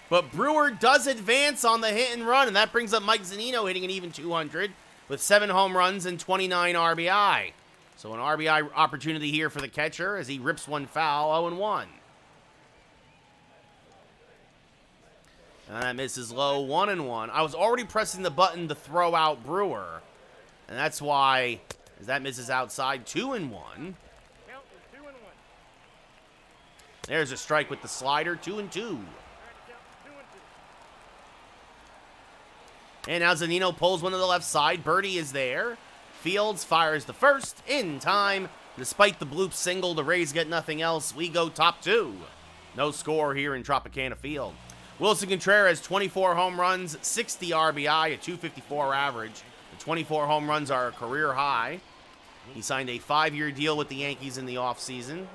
But Brewer does advance on the hit and run, and that brings up Mike Zunino hitting an even 200 with 7 home runs and 29 RBI. So an RBI opportunity here for the catcher as he rips one foul, 0-1. And that misses low, 1-1. I was already pressing the button to throw out Brewer. And that's why, as that misses outside, 2-1. There's a strike with the slider, 2-2. And now Zunino pulls one to the left side. Birdie is there. Fields fires the first in time. Despite the bloop single, the Rays get nothing else. We go top 2. No score here in Tropicana Field. Wilson Contreras, 24 home runs, 60 RBI, a 254 average. The 24 home runs are a career high. He signed a 5-year deal with the Yankees in the offseason.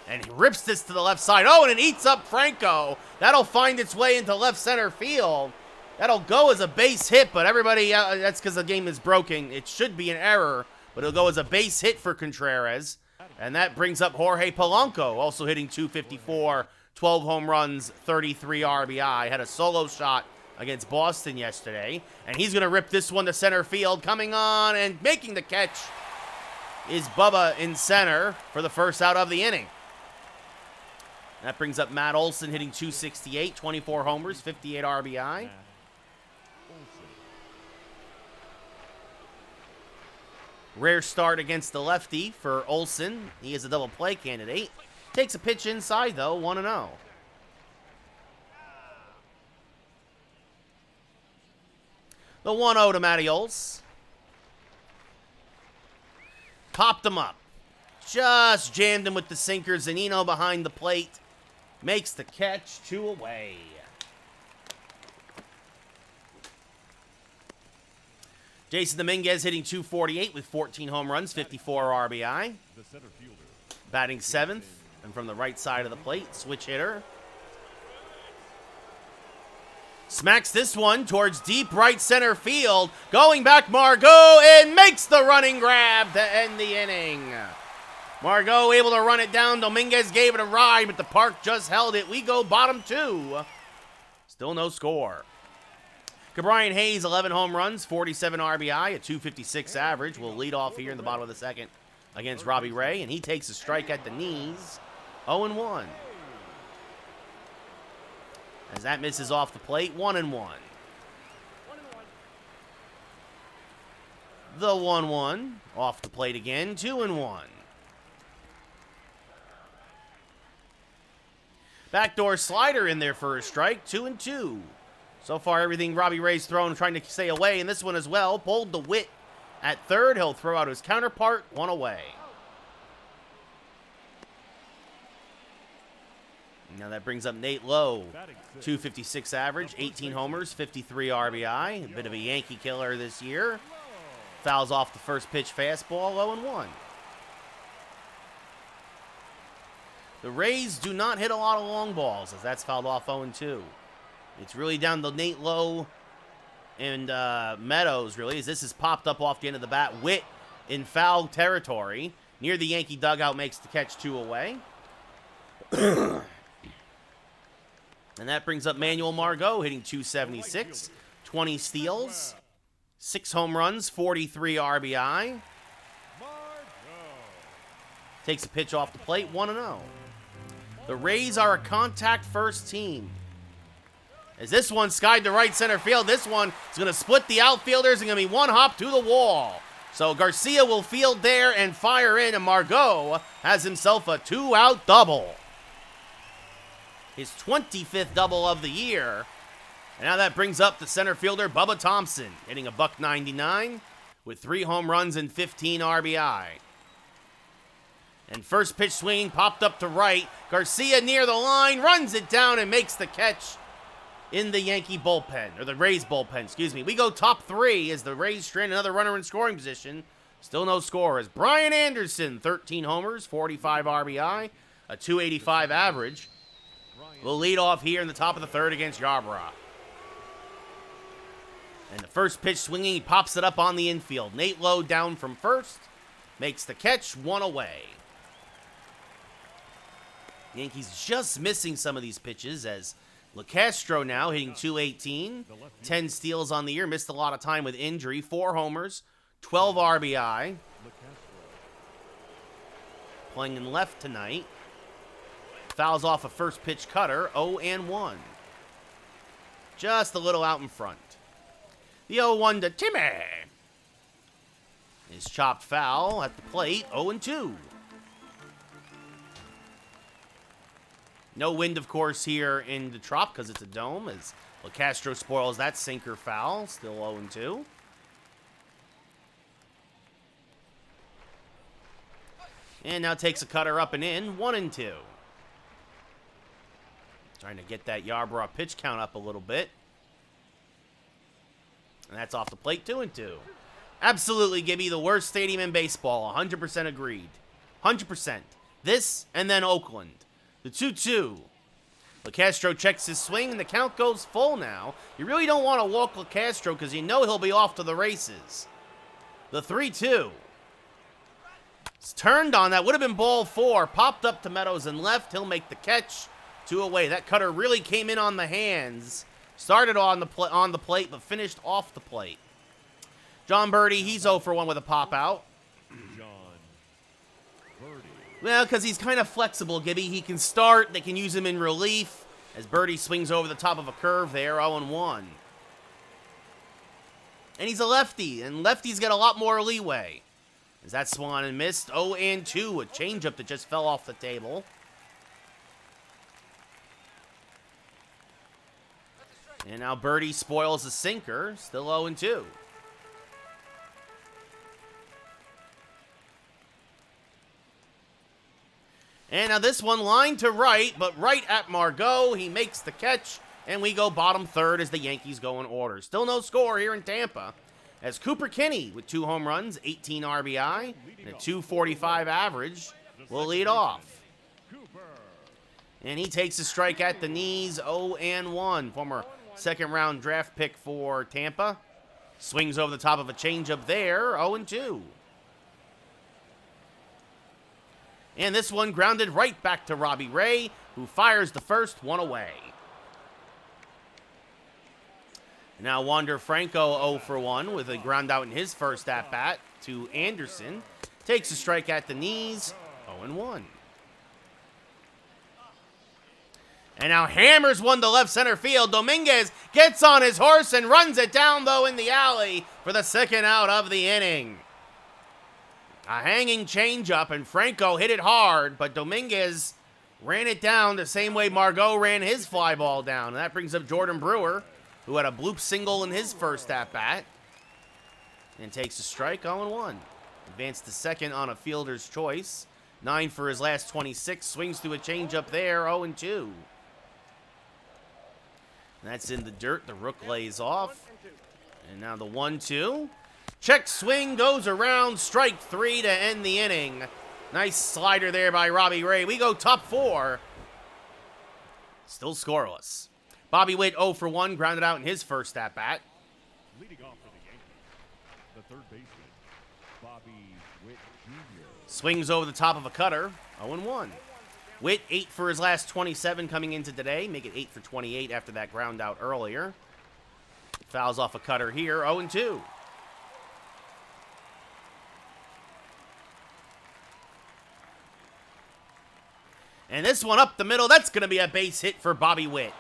And he rips this to the left side. Oh, and it eats up Franco. That'll find its way into left center field. That'll go as a base hit, but everybody, that's because the game is broken. It should be an error, but it'll go as a base hit for Contreras. And that brings up Jorge Polanco, also hitting 254, 12 home runs, 33 RBI. Had a solo shot against Boston yesterday. And he's going to rip this one to center field. Coming on and making the catch is Bubba in center for the first out of the inning. That brings up Matt Olson hitting 268, 24 homers, 58 RBI. Rare start against the lefty for Olson. He is a double play candidate. Takes a pitch inside, though, 1-0. The 1-0 to Matty Olson. Popped him up. Just jammed him with the sinker. Zunino behind the plate. Makes the catch, 2 away. Jason Dominguez hitting 248 with 14 home runs, 54 RBI. The center fielder. Batting 7th, and from the right side of the plate, switch hitter. Smacks this one towards deep right center field. Going back, Margot, and makes the running grab to end the inning. Margot able to run it down. Dominguez gave it a ride, but the park just held it. We go bottom 2. Still no score. Cabrian Hayes, 11 home runs, 47 RBI, a 256 average. Will lead off here in the bottom of the second against Robbie Ray, and he takes a strike at the knees, 0-1. As that misses off the plate, 1-1. The 1-1 off the plate again, 2-1. Backdoor slider in there for a strike, 2-2. So far, everything Robbie Ray's thrown, trying to stay away, and this one as well. Pulled the Witt at third. He'll throw out his counterpart, 1 away. Now that brings up Nate Lowe, 256 average, 18 homers, 53 RBI. A bit of a Yankee killer this year. Fouls off the first pitch fastball, 0-1. The Rays do not hit a lot of long balls, as that's fouled off 0-2. It's really down to Nate Lowe and Meadows, really, as this is popped up off the end of the bat. Witt in foul territory. Near the Yankee dugout, makes the catch, 2 away. And that brings up Manuel Margot, hitting 276, 20 steals, 6 home runs, 43 RBI. Takes a pitch off the plate, 1-0. The Rays are a contact-first team. As this one skied to right center field, this one is going to split the outfielders and going to be one hop to the wall. So Garcia will field there and fire in, and Margot has himself a 2-out double. His 25th double of the year. And now that brings up the center fielder, Bubba Thompson, hitting a $199 with 3 home runs and 15 RBI. And first pitch swinging, popped up to right. Garcia near the line, runs it down and makes the catch in the Yankee bullpen, or the Rays bullpen, excuse me. We go top 3 as the Rays strand another runner in scoring position. Still no score as Brian Anderson, 13 homers, 45 RBI, a .285 average. Will lead off here in the top of the 3rd against Yarborough. And the first pitch swinging, he pops it up on the infield. Nate Lowe down from first, makes the catch, 1 away. Yankees just missing some of these pitches as LeCastro now hitting .218, 10 steals on the year, missed a lot of time with injury, 4 homers, 12 RBI. Playing in left tonight. Fouls off a first pitch cutter, 0-1. Just a little out in front. The 0-1 to Timmy. Is chopped foul at the plate, 0-2. No wind, of course, here in the Trop because it's a dome as LeCastro spoils that sinker foul. Still 0-2. And now takes a cutter up and in, 1-2. Trying to get that Yarborough pitch count up a little bit. And that's off the plate, 2-2. Absolutely, Gibby, the worst stadium in baseball. 100% agreed. 100%. This and then Oakland. The 2-2. LeCastro checks his swing, and the count goes full now. You really don't want to walk LeCastro because you know he'll be off to the races. The 3-2. It's turned on. That would have been ball 4. Popped up to Meadows and left. He'll make the catch. 2 away. That cutter really came in on the hands. Started on the plate, but finished off the plate. John Birdie, he's 0 for 1 with a pop out. Well, because he's kind of flexible, Gibby. He can start. They can use him in relief as Birdie swings over the top of a curve there, 0-1. And he's a lefty, and lefties get a lot more leeway. As that swung and missed, 0-2, a changeup that just fell off the table. And now Birdie spoils a sinker, still 0-2. And now this one lined to right, but right at Margot. He makes the catch, and we go bottom 3rd as the Yankees go in order. Still no score here in Tampa as Cooper Kinney with 2 home runs, 18 RBI, and a .245 average will lead off. And he takes a strike at the knees, 0-1. Former second-round draft pick for Tampa. Swings over the top of a changeup there, 0-2. And this one grounded right back to Robbie Ray, who fires the first, 1 away. Now Wander Franco 0 for 1 with a ground out in his first at-bat to Anderson. Takes a strike at the knees, 0-1. And now hammers one to left center field. Dominguez gets on his horse and runs it down, though, in the alley for the 2nd out of the inning. A hanging changeup, and Franco hit it hard, but Dominguez ran it down the same way Margot ran his fly ball down. And that brings up Jordan Brewer, who had a bloop single in his first at-bat. And takes a strike, 0-1. Advanced to 2nd on a fielder's choice. 9 for his last 26. Swings through a changeup there, 0-2. And that's in the dirt. The rook lays off. And now the 1-2. Check swing goes around. Strike 3 to end the inning. Nice slider there by Robbie Ray. We go top 4. Still scoreless. Bobby Witt 0 for 1. Grounded out in his first at-bat. Leading off for the Yankees, the 3rd baseman, Bobby Witt Jr. Swings over the top of a cutter. 0-1. Witt 8 for his last 27 coming into today. Make it 8 for 28 after that ground out earlier. Fouls off a cutter here. 0-2. And this one up the middle, that's going to be a base hit for Bobby Witt.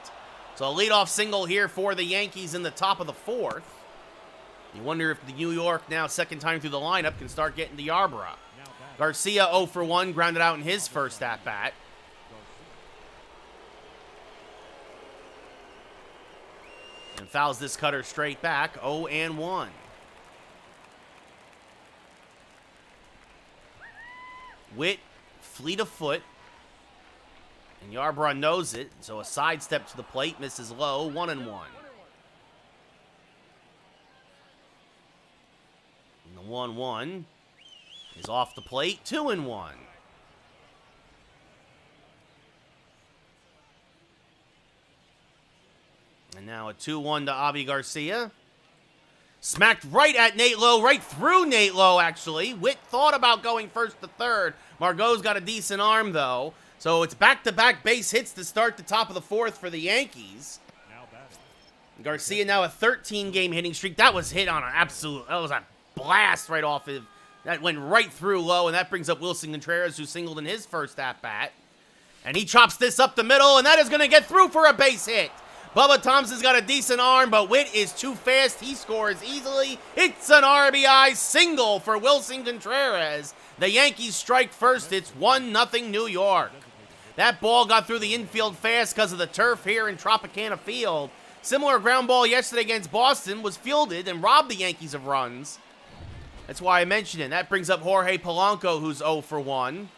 So a leadoff single here for the Yankees in the top of the 4th. You wonder if the New York, now second time through the lineup, can start getting to Yarborough. Garcia 0 for 1, grounded out in his first at-bat. And fouls this cutter straight back, 0 and 1. Witt, fleet of foot. And Yarborough knows it, so a sidestep to the plate, misses low, 1 and 1. And the 1-1 is off the plate, 2 and 1. And now a 2-1 to Avi Garcia. Smacked right at Nate Lowe, right through Nate Lowe, actually. Witt thought about going first to third. Margot's got a decent arm, though. So it's back-to-back base hits to start the top of the fourth for the Yankees. Garcia now a 13-game hitting streak. That was hit on an absolute, that was a blast right off of, that went right through Lowe, and that brings up Wilson Contreras, who singled in his first at-bat. And he chops this up the middle, and that is going to get through for a base hit. Bubba Thompson's got a decent arm, but Witt is too fast. He scores easily. It's an RBI single for Wilson Contreras. The Yankees strike first. It's 1-0 New York. That ball got through the infield fast because of the turf here in Tropicana Field. Similar ground ball yesterday against Boston was fielded and robbed the Yankees of runs. That's why I mentioned it. That brings up Jorge Polanco, who's 0 for 1.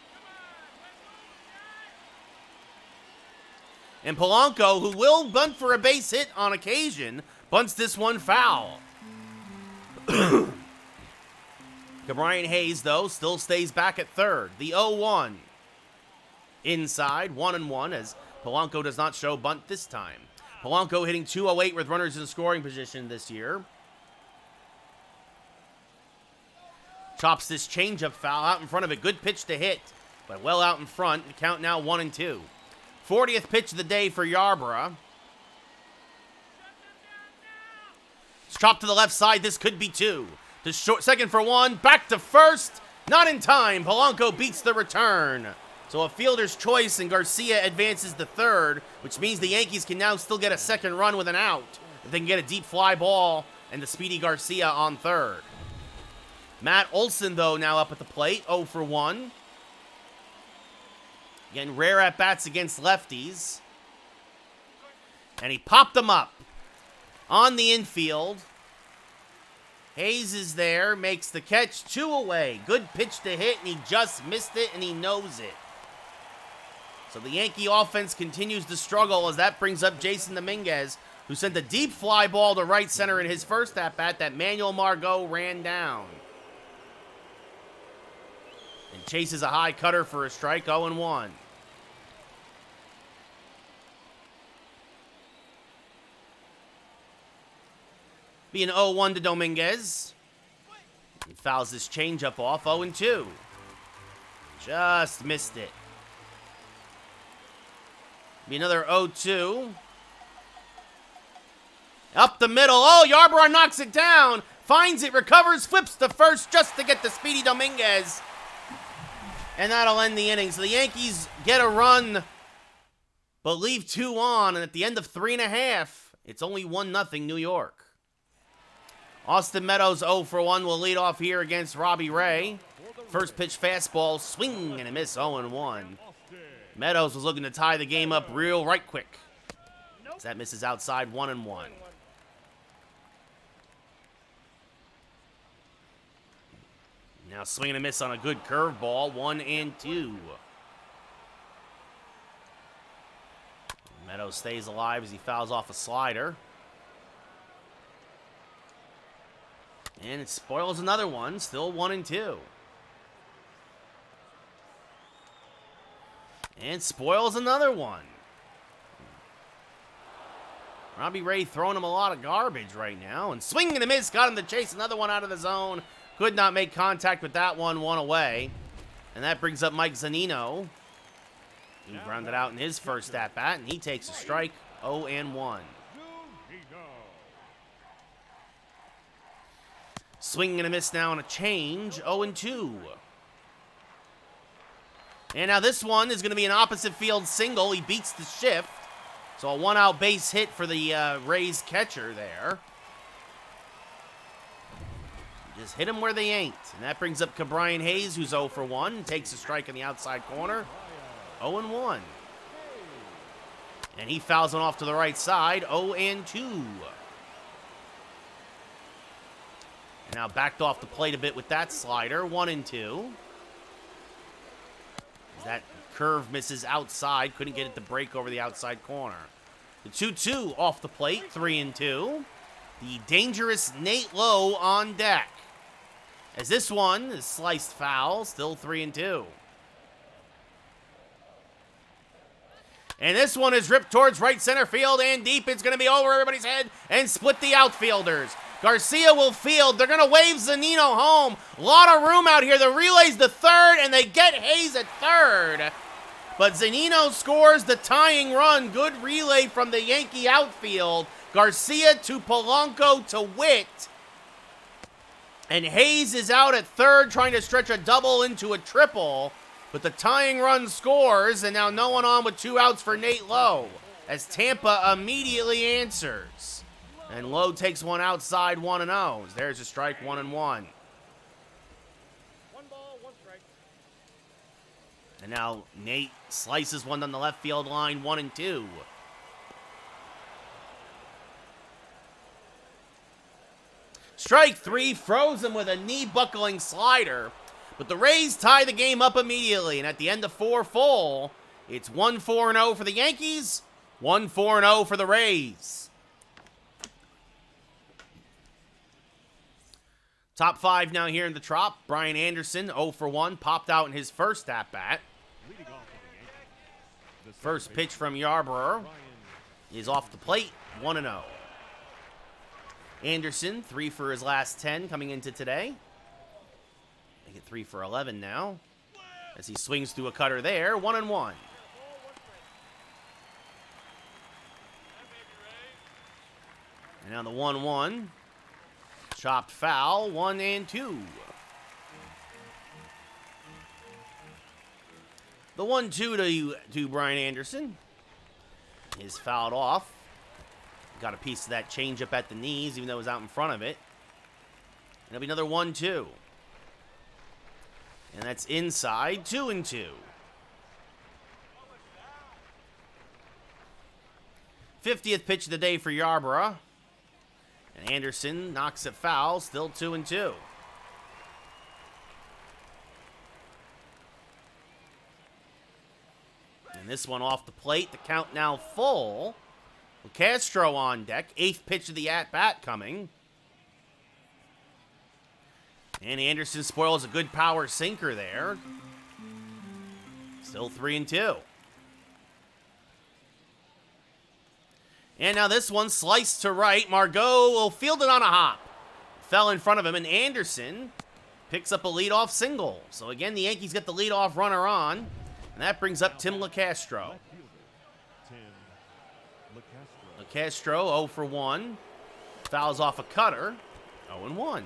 And Polanco, who will bunt for a base hit on occasion, bunts this one foul. Brian Hayes, though, still stays back at third. The 0-1. Inside, 1 and 1, as Polanco does not show bunt this time. Polanco hitting .208 with runners in scoring position this year. Chops this changeup foul out in front of it. Good pitch to hit, but well out in front. The count now 1 and 2. 40th pitch of the day for Yarborough. It's chopped to the left side. This could be 2. To short, second for 1. Back to first. Not in time. Polanco beats the return. So a fielder's choice, and Garcia advances to third, which means the Yankees can now still get a second run with an out if they can get a deep fly ball and the speedy Garcia on third. Matt Olson, though, now up at the plate, 0 for 1. Again, rare at-bats against lefties. And he popped them up on the infield. Hayes is there, makes the catch, 2 away. Good pitch to hit, and he just missed it, and he knows it. So the Yankee offense continues to struggle as that brings up Jason Dominguez, who sent a deep fly ball to right center in his first at-bat that Manuel Margot ran down. And chases a high cutter for a strike, 0-1. Being 0-1 to Dominguez. He fouls this changeup off, 0-2. Just missed it. Be another 0-2. Up the middle. Oh, Yarborough knocks it down. Finds it, recovers, flips to first just to get the speedy Dominguez. And that'll end the inning. So the Yankees get a run, but leave 2 on. And at the end of 3.5, it's only 1-0 New York. Austin Meadows 0 for 1 will lead off here against Robbie Ray. First pitch fastball, swing and a miss, 0-1. Meadows was looking to tie the game up right quick. As that misses outside, 1-1. Now swing and a miss on a good curveball, 1-2. Meadows stays alive as he fouls off a slider. And it spoils another one, still 1-2. And spoils another one. Robbie Ray throwing him a lot of garbage right now. And swing and a miss, got him to chase another one out of the zone. Could not make contact with that one away. And that brings up Mike Zunino. He grounded out in his first at-bat, and he takes a strike, 0-1. Swing and a miss now on a change, 0-2. And now this one is going to be an opposite field single. He beats the shift. So a 1-out base hit for the Rays catcher there. Just hit them where they ain't. And that brings up Brian Hayes, who's 0 for 1. Takes a strike in the outside corner. 0 and 1. And he fouls one off to the right side. 0 and 2. And now backed off the plate a bit with that slider. 1 and 2. That curve misses outside. Couldn't get it to break over the outside corner. The 2-2 off the plate. 3 and 2. The dangerous Nate Lowe on deck. As this one is sliced foul, still 3 and 2. And this one is ripped towards right center field and deep. It's going to be over everybody's head and split the outfielders. Garcia will field. They're going to wave Zunino home. A lot of room out here. The relay's the third, and they get Hayes at third. But Zunino scores the tying run. Good relay from the Yankee outfield. Garcia to Polanco to Witt. And Hayes is out at third trying to stretch a double into a triple. But the tying run scores, and now no one on with 2 outs for Nate Lowe. As Tampa immediately answers. And Lowe takes one outside, 1 and 0. There's a strike, 1 and 1. 1 ball, 1 strike. And now Nate slices one on the left field line, 1 and 2. Strike 3, froze him with a knee-buckling slider. But the Rays tie the game up immediately. And at the end of 4 full, it's 1-4-0 for the Yankees, 1-4-0 for the Rays. Top 5 now here in the Trop. Brian Anderson, 0 for 1, popped out in his first at-bat. First pitch from Yarbrough is off the plate, 1 and 0. Anderson, 3 for his last 10 coming into today. Make it 3 for 11 now. As he swings through a cutter there, 1 and 1. And now the 1-1. Chopped foul, 1 and 2. The 1-2 to Brian Anderson is fouled off. Got a piece of that changeup at the knees, even though it was out in front of it. And it'll be another 1-2. And that's inside, 2 and 2. 50th pitch of the day for Yarbrough. And Anderson knocks it foul, still 2 and 2. And this one off the plate, the count now full. Castro on deck, 8th pitch of the at-bat coming. And Anderson spoils a good power sinker there. Still 3 and 2. And now this one sliced to right. Margot will field it on a hop. Fell in front of him, and Anderson picks up a leadoff single. So again, the Yankees get the leadoff runner on. And that brings up Tim LeCastro. LeCastro, 0 for 1. Fouls off a cutter, 0 and 1.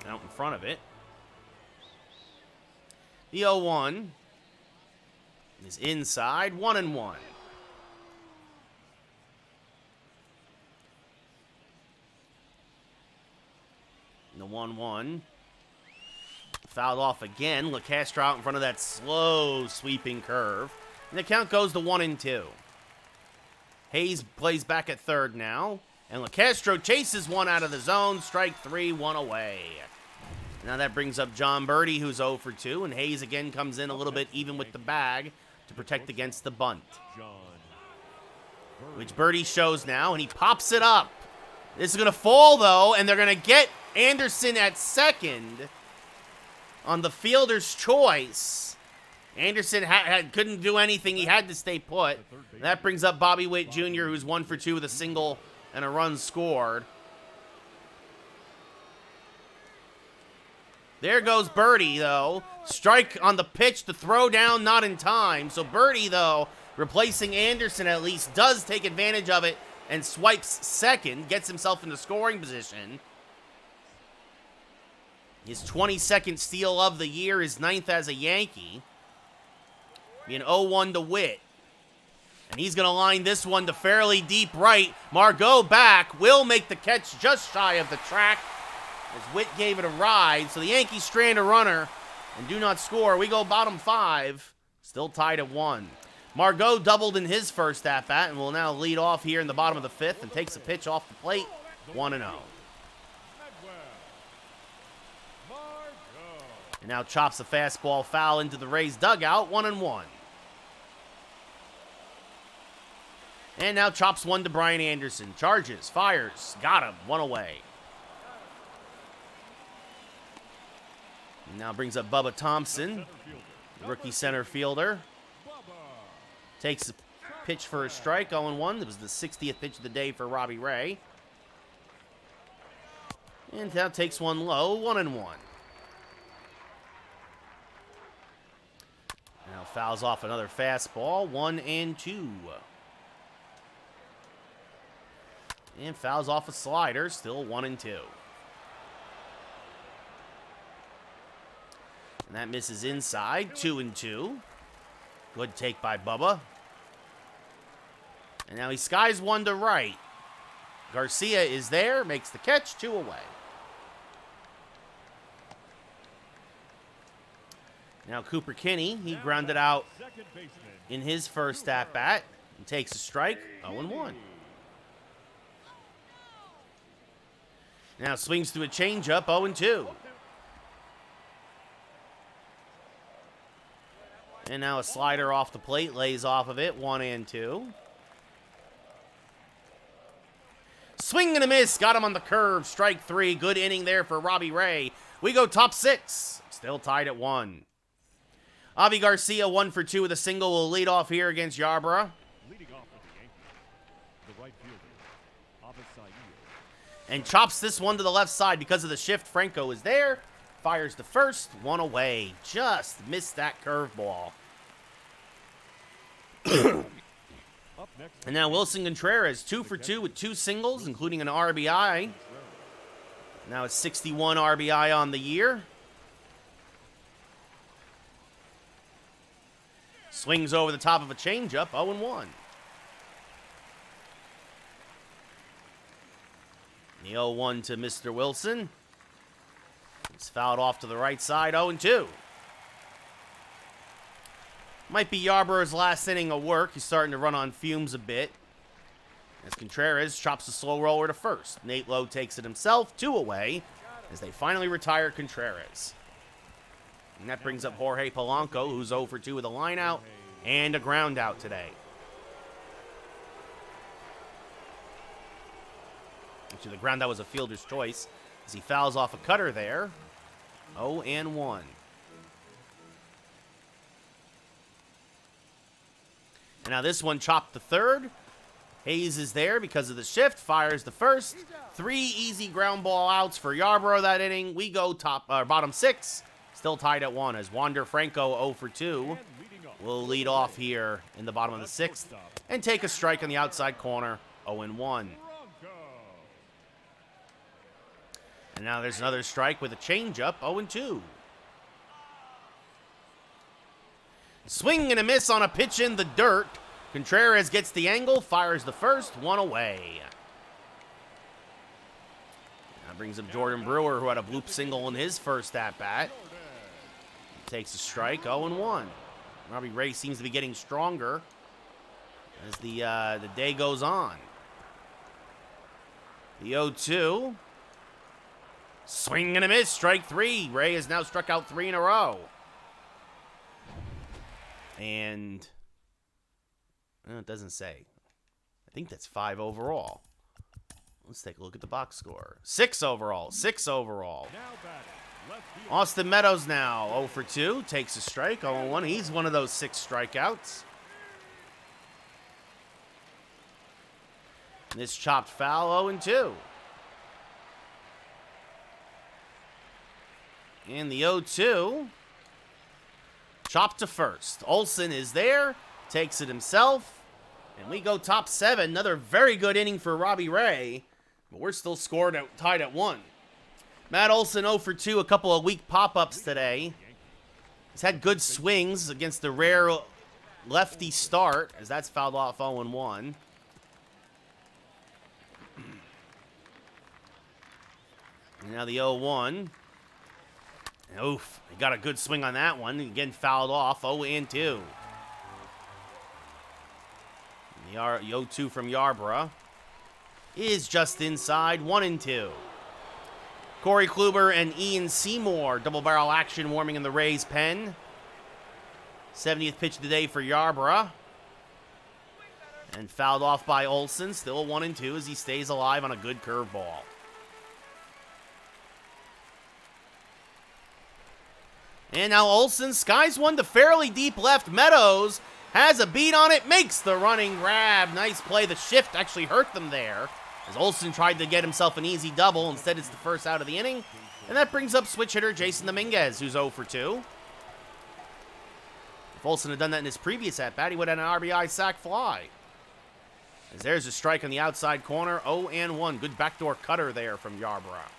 Out in front of it. The 0-1 is inside, 1 and 1. And the 1-1 fouled off again. LeCastro out in front of that slow sweeping curve. And the count goes to 1 and 2. Hayes plays back at third now. And LeCastro chases one out of the zone. Strike 3, 1 away. Now that brings up John Birdie, who's 0 for 2. And Hayes again comes in a little bit even with the bag to protect against the bunt. Which Birdie shows now, and he pops it up. This is going to fall, though, and they're going to get Anderson at second on the fielder's choice. Anderson couldn't do anything. He had to stay put. That brings up Bobby Witt Jr., who's 1 for 2 with a single and a run scored. There goes Birdie, though. Strike on the pitch, the throw down, not in time. So Birdie, though, replacing Anderson at least, does take advantage of it and swipes second, gets himself into scoring position. His 22nd steal of the year, his 9th as a Yankee. Being 0-1 to Witt. And he's going to line this one to fairly deep right. Margot back will make the catch just shy of the track as Witt gave it a ride. So the Yankees strand a runner and do not score. We go bottom 5, still tied at 1. Margot doubled in his first at-bat and will now lead off here in the bottom of the 5th and takes a pitch off the plate, 1-0. And now chops a fastball foul into the Rays dugout, 1-1. And now chops one to Brian Anderson. Charges, fires, got him, 1 away. And now brings up Bubba Thompson, rookie center fielder. Takes a pitch for a strike, 0-1. It was the 60th pitch of the day for Robbie Ray. And now takes one low, 1-1. Now fouls off another fastball, 1-2. And fouls off a slider, still 1-2. And that misses inside, 2-2. Good take by Bubba. And now he skies one to right. Garcia is there, makes the catch, 2 away. Now Cooper Kinney, he grounded out in his first at-bat and takes a strike, 0-1. Now swings through a changeup, 0-2. And now a slider off the plate, lays off of it, 1-2. Swing and a miss, got him on the curve, strike 3. Good inning there for Robbie Ray. We go top 6, still tied at 1. Avi Garcia, 1 for 2 with a single, will lead off here against Yarborough. Leading off for the Yankees, the right fielder, Avisail. And chops this one to the left side because of the shift. Franco is there. Fires the first, 1 away. Just missed that curveball. Up next, And now Wilson Contreras, 2 for 2 with 2 singles, including an RBI. Now it's 61 RBI on the year. Swings over the top of a changeup, 0-1. The 0-1 to Mr. Wilson. It's fouled off to the right side, 0-2. Might be Yarborough's last inning of work. He's starting to run on fumes a bit. As Contreras chops a slow roller to first. Nate Lowe takes it himself, 2 away, as they finally retire Contreras. And that brings up Jorge Polanco, who's 0 for 2 with a line out and a ground out today. Actually, the ground out was a fielder's choice as he fouls off a cutter there. 0-1. And now this one chopped to third. Hayes is there because of the shift. Fires the first. 3 easy ground ball outs for Yarborough that inning. We go bottom 6. Still tied at 1 as Wander Franco 0 for 2 will lead off here in the bottom of the 6th and take a strike on the outside corner, 0-1. And now there's another strike with a changeup, 0-2. Swing and a miss on a pitch in the dirt. Contreras gets the angle, fires the first, 1 away. That brings up Jordan Brewer, who had a bloop single in his first at-bat. Takes a strike, 0-1. Robbie Ray seems to be getting stronger as the day goes on. The 0-2. Swing and a miss, strike 3. Ray has now struck out 3 in a row. And it doesn't say. I think that's 5 overall. Let's take a look at the box score. 6 overall. 6 overall. Austin Meadows now 0 for 2. Takes a strike, 0-1. He's one of those 6 strikeouts. This chopped foul, 0-2. And the 0-2. Chopped to first. Olsen is there. Takes it himself. And we go top 7. Another very good inning for Robbie Ray. But we're still tied at 1. Matt Olson 0 for 2. A couple of weak pop-ups today. He's had good swings against the rare lefty start, as that's fouled off 0-1. And now the 0-1. Oof, he got a good swing on that one. Again, fouled off, 0-2. The 0-2 from Yarborough is just inside, 1-2. Corey Kluber and Ian Seymour, double barrel action warming in the Rays pen. 70th pitch of the day for Yarborough. And fouled off by Olsen, still 1-2 as he stays alive on a good curveball. And now Olsen skies one to fairly deep left. Meadows has a beat on it, makes the running grab. Nice play. The shift actually hurt them there, as Olsen tried to get himself an easy double. Instead, it's the first out of the inning. And that brings up switch hitter Jason Dominguez, who's 0-2. If Olsen had done that in his previous at-bat, he would have had an RBI sac fly. As there's a strike on the outside corner, 0-1. Good backdoor cutter there from Yarborough.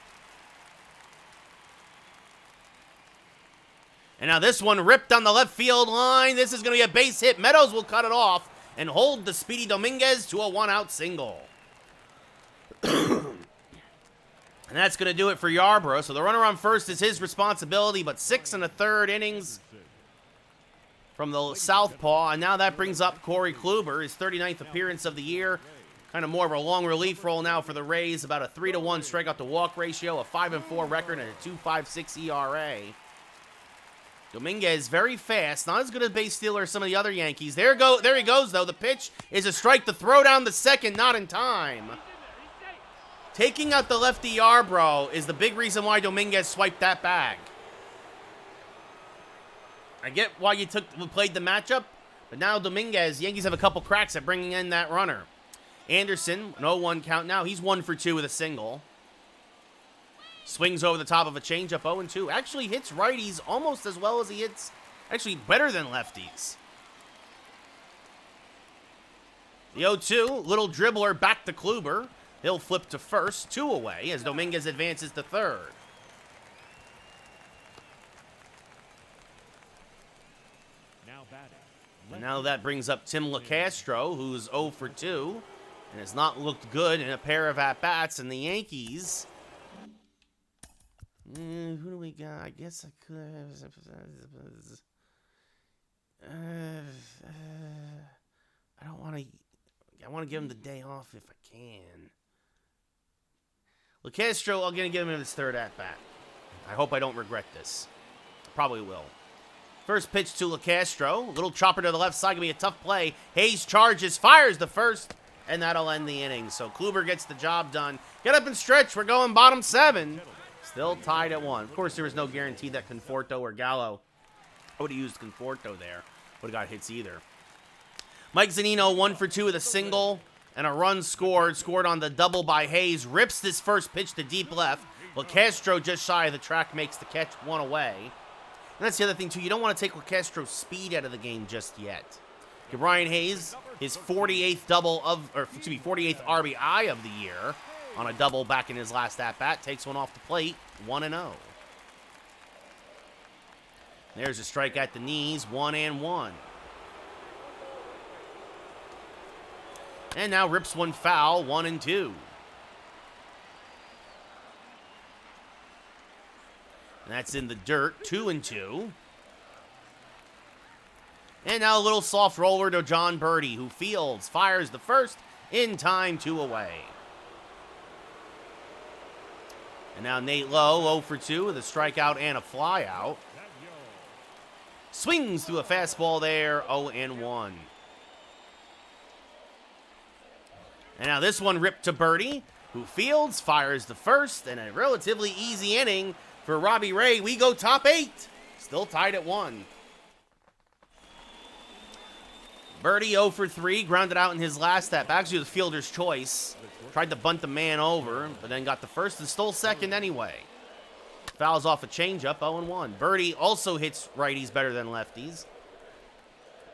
And now this one ripped on the left field line. This is going to be a base hit. Meadows will cut it off and hold the speedy Dominguez to a one-out single. And that's going to do it for Yarborough. So the runner on first is his responsibility, but 6 1/3 innings from the southpaw. And now that brings up Corey Kluber, his 39th appearance of the year. Kind of more of a long relief role now for the Rays. About a 3-1 strikeout to walk ratio, a 5-4 record, and a 2.56 ERA. Dominguez very fast, not as good a base stealer as some of the other Yankees. There he goes, though. The pitch is a strike to throw down the second, not in time. Taking out the lefty Yarborough is the big reason why Dominguez swiped that bag. I get why you played the matchup, but now Dominguez, Yankees have a couple cracks at bringing in that runner. Anderson, an 0-1 count now. He's 1 for 2 with a single. Swings over the top of a changeup, 0-2. Actually hits righties almost as well as he hits, actually better than lefties. The 0-2, little dribbler back to Kluber. He'll flip to first, 2 away, as Dominguez advances to third. And now that brings up Tim LeCastro, who's 0 for 2, and has not looked good in a pair of at-bats, and the Yankees... who do we got? I guess I could. I don't want to. I want to give him the day off if I can. LeCastro, I'm going to give him his third at bat. I hope I don't regret this. I probably will. First pitch to LeCastro. A little chopper to the left side. Going to be a tough play. Hayes charges, fires the first, and that'll end the inning. So Kluber gets the job done. Get up and stretch. We're going bottom 7. Still tied at 1. Of course, there was no guarantee that Conforto or Gallo would have used Conforto there. Would have got hits either. Mike Zunino, 1 for 2 with a single and a run scored. Scored on the double by Hayes. Rips this first pitch to deep left. LeCastro just shy of the track makes the catch, 1 away. And that's the other thing, too. You don't want to take LeCastro's speed out of the game just yet. Give Brian Hayes his 48th 48th RBI of the year on a double back in his last at-bat. Takes one off the plate, 1-0. There's a strike at the knees, 1-1. And now rips one foul, 1-2. And that's in the dirt, 2-2. And now a little soft roller to John Birdie, who fields, fires the first, in time, 2 away. And now Nate Lowe, 0 for 2 with a strikeout and a flyout. Swings through a fastball there, 0-1. And now this one ripped to Birdie, who fields, fires the first, and a relatively easy inning for Robbie Ray. We go top 8. Still tied at 1. Birdie 0 for 3, grounded out in his last step. Actually, it was fielder's choice. Tried to bunt the man over, but then got the first and stole second anyway. Fouls off a changeup, 0-1. Birdie also hits righties better than lefties.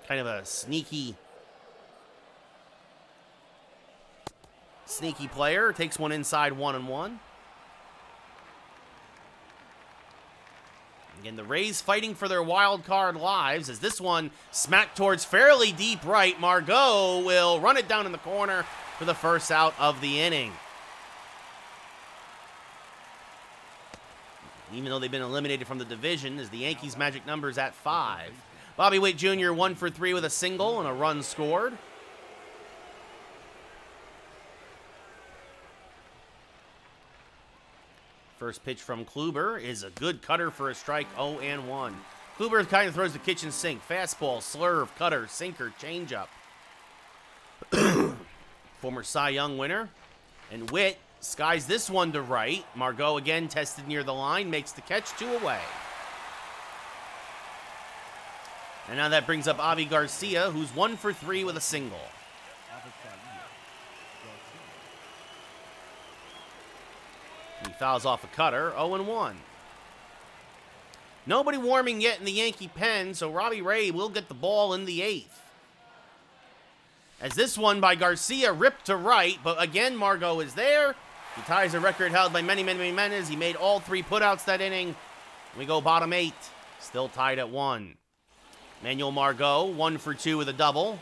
Kind of a sneaky player. Takes one inside, 1-1. Again, the Rays fighting for their wild card lives as this one smacked towards fairly deep right. Margot will run it down in the corner for the first out of the inning. Even though they've been eliminated from the division, as the Yankees' magic number is at 5. Bobby Witt Jr. 1 for 3 with a single and a run scored. First pitch from Kluber is a good cutter for a strike, 0-1. Kluber kind of throws the kitchen sink. Fastball, slurve, cutter, sinker, changeup. Former Cy Young winner. And Witt skies this one to right. Margot again tested near the line, makes the catch, 2 away. And now that brings up Avi Garcia, who's 1 for 3 with a single. He fouls off a cutter, 0-1. Nobody warming yet in the Yankee pen, so Robbie Ray will get the ball in the 8th. As this one by Garcia ripped to right, but again, Margot is there. He ties a record held by Manny Jimenez. He made all 3 putouts that inning. We go bottom 8, still tied at 1. Manuel Margot, 1 for 2 with a double.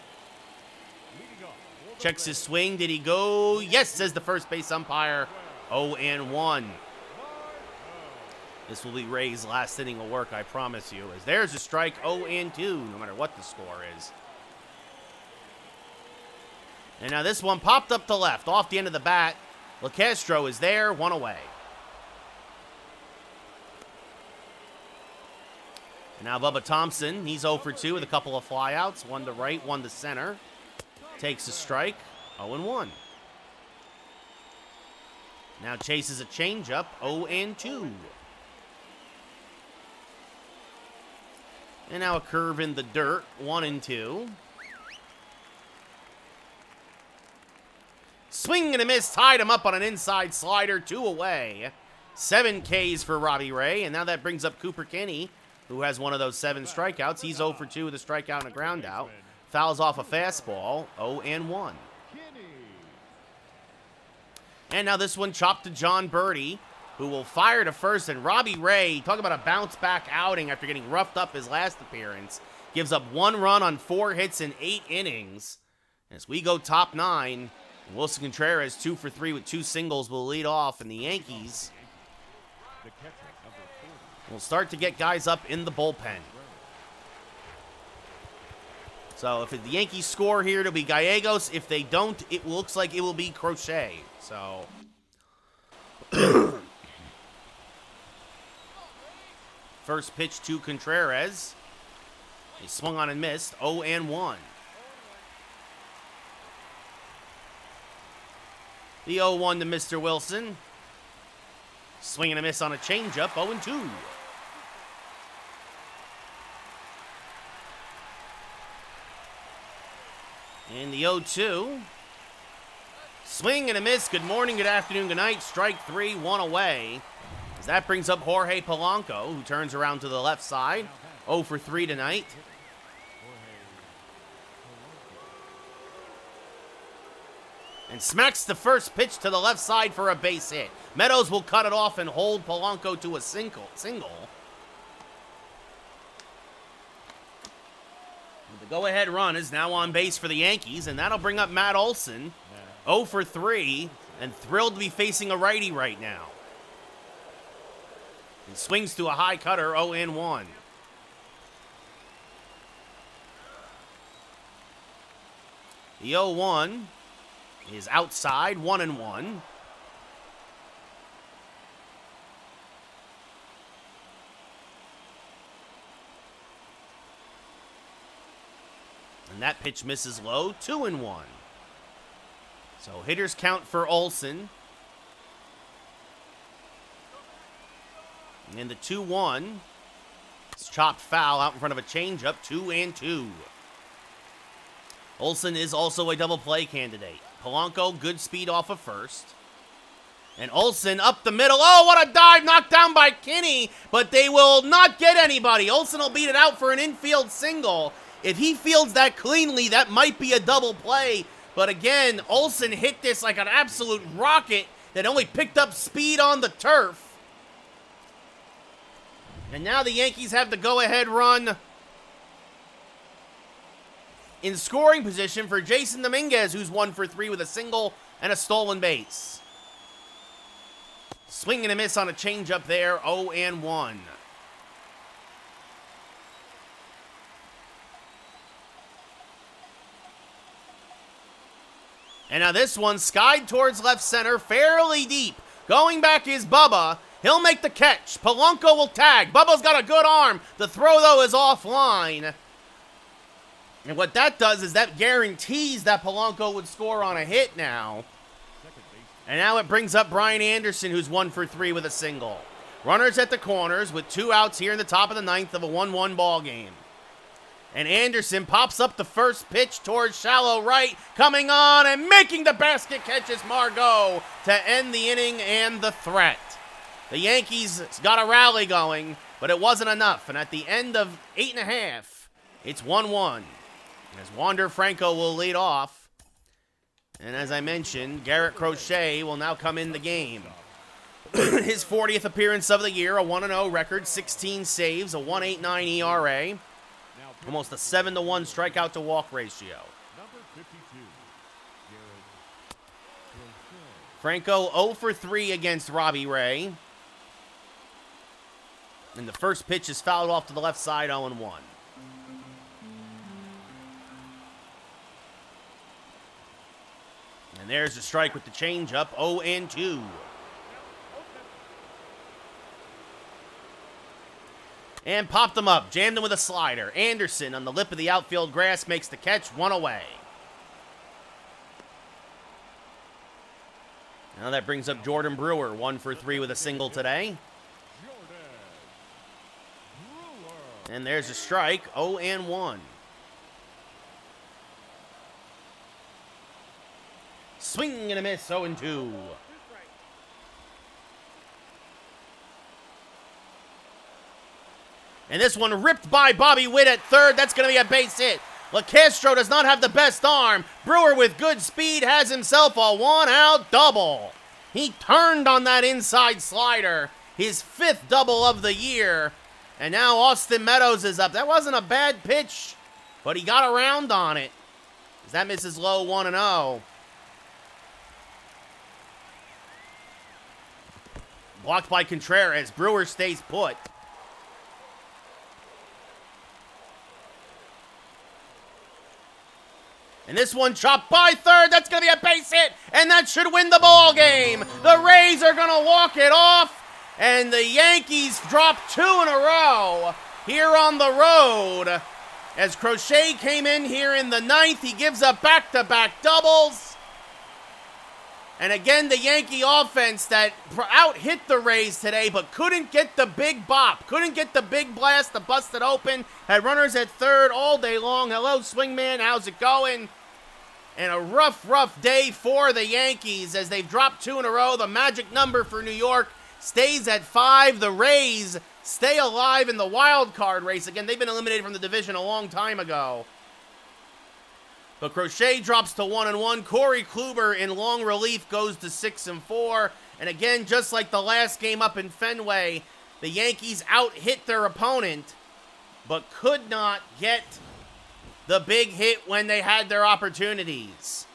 Checks his swing. Did he go? Yes, says the first base umpire. 0-1. This will be Ray's last inning of work, I promise you. As there's a strike, 0-2, no matter what the score is. And now this one popped up to left, off the end of the bat. LeCastro is there, 1 away. And now Bubba Thompson, he's 0 for 2 with a couple of flyouts. 1 to right, 1 to center. Takes a strike, 0-1. Now chases a changeup, 0-2. And now a curve in the dirt, 1-2. Swing and a miss, tied him up on an inside slider, 2 away. 7 Ks for Robbie Ray, and now that brings up Cooper Kinney, who has one of those 7 strikeouts. He's 0 for 2 with a strikeout and a ground out. Fouls off a fastball, 0-1. And now this one chopped to John Birdie, who will fire to first. And Robbie Ray, talk about a bounce-back outing after getting roughed up his last appearance, gives up 1 run on 4 hits in 8 innings. As we go top 9, Wilson Contreras, 2 for 3 with 2 singles, will lead off. And the Yankees will start to get guys up in the bullpen. So if the Yankees score here, it'll be Gallegos. If they don't, it looks like it will be Crochet. So first pitch to Contreras. He swung on and missed. 0-1. The 0-1 to Mr. Wilson. Swing and a miss on a changeup. 0-2. And the 0-2. Swing and a miss. Good morning, good afternoon, good night. Strike 3, 1 away. As that brings up Jorge Polanco, who turns around to the left side. 0 for 3 tonight. And smacks the first pitch to the left side for a base hit. Meadows will cut it off and hold Polanco to a single. The go-ahead run is now on base for the Yankees, and that'll bring up Matt Olson. 0 for 3, and thrilled to be facing a righty right now. And swings to a high cutter, 0-1. The 0-1 is outside, 1-1. And that pitch misses low, 2-1. So hitters count for Olson. And the 2-1 is chopped foul out in front of a changeup, 2-2. Olson is also a double play candidate. Polanco, good speed off of first. And Olson up the middle. Oh, what a dive, knocked down by Kinney, but they will not get anybody. Olson will beat it out for an infield single. If he fields that cleanly, that might be a double play. But again, Olson hit this like an absolute rocket that only picked up speed on the turf. And now the Yankees have the go-ahead run in scoring position for Jason Dominguez, who's 1 for 3 with a single and a stolen base. Swing and a miss on a changeup there, 0-1. And now this one skied towards left center, fairly deep. Going back is Bubba. He'll make the catch. Polanco will tag. Bubba's got a good arm. The throw, though, is offline. And what that does is that guarantees that Polanco would score on a hit now. And now it brings up Brian Anderson, who's 1 for 3 with a single. Runners at the corners with 2 outs here in the top of the 9th of a 1-1 ball game. And Anderson pops up the first pitch towards shallow right, coming on and making the basket catch is Margot to end the inning and the threat. The Yankees got a rally going, but it wasn't enough. And at the end of 8.5, it's 1-1. As Wander Franco will lead off. And as I mentioned, Garrett Crochet will now come in the game. His 40th appearance of the year, a 1-0 record, 16 saves, a 1.89 ERA. Almost a 7-1 strikeout to walk ratio. Number 52, Garrett Crochet. Franco 0 for 3 against Robbie Ray. And the first pitch is fouled off to the left side, 0-1. And there's a strike with the changeup, 0-2. And popped him up, jammed him with a slider. Anderson on the lip of the outfield grass makes the catch, 1 away. Now that brings up Jordan Brewer, 1 for 3 with a single today. And there's a strike, 0-1. Swing and a miss, 0-2. And this one ripped by Bobby Witt at third. That's going to be a base hit. LaCastro does not have the best arm. Brewer with good speed has himself a 1-out double. He turned on that inside slider. His 5th double of the year. And now Austin Meadows is up. That wasn't a bad pitch, but he got around on it. As that misses low, 1-0. Blocked by Contreras. Brewer stays put. And this one chopped by third. That's going to be a base hit, and that should win the ball game. The Rays are going to walk it off, and the Yankees drop 2 in a row here on the road. As Crochet came in here in the 9th, he gives up back-to-back doubles. And again, the Yankee offense that out-hit the Rays today, but couldn't get the big bop, couldn't get the big blast to bust it open. Had runners at third all day long. Hello, swingman, how's it going? And a rough day for the Yankees as they've dropped 2 in a row. The magic number for New York stays at 5. The Rays stay alive in the wild card race. Again, they've been eliminated from the division a long time ago. But Crochet drops to 1-1. Corey Kluber in long relief goes to 6-4. And again, just like the last game up in Fenway, the Yankees out-hit their opponent, but could not get the big hit when they had their opportunities.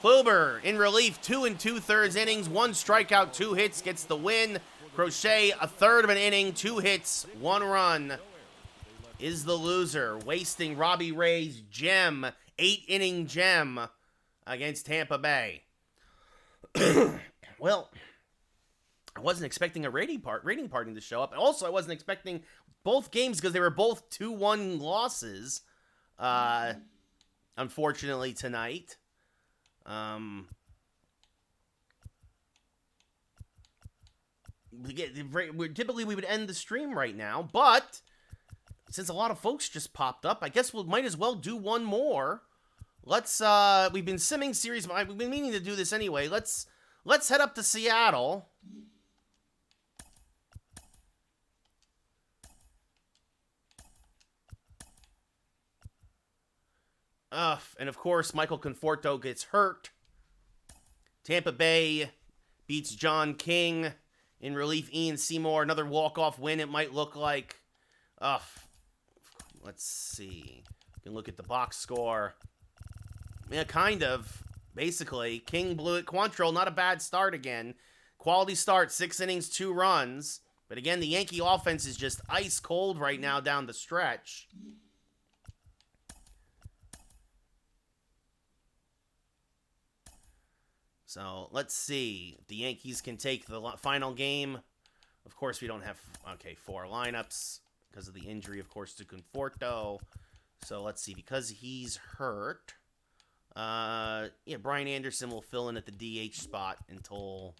Kluber in relief, 2 2/3 innings, 1 strikeout, 2 hits, gets the win. Crochet, a third of an inning, 2 hits, 1 run, is the loser, wasting Robbie Ray's gem, 8-inning gem against Tampa Bay. Well, I wasn't expecting a rating party to show up. And also, I wasn't expecting both games because they were both 2-1 losses, unfortunately, tonight. Typically, we would end the stream right now, but since a lot of folks just popped up, I guess we might as well do one more. Let's, we've been simming series, we've been meaning to do this anyway. Let's head up to Seattle. And of course, Michael Conforto gets hurt. Tampa Bay beats John King In relief, Ian Seymour, another walk-off win, it might look like. Let's see. You can look at the box score. Yeah, kind of. Basically, King blew it. Quantrill, not a bad start again. Quality start, 6 innings, 2 runs. But again, the Yankee offense is just ice cold right now down the stretch. So, let's see if the Yankees can take the final game. Of course, we don't have, 4 lineups because of the injury, of course, to Conforto. So, let's see. Because he's hurt, Brian Anderson will fill in at the DH spot until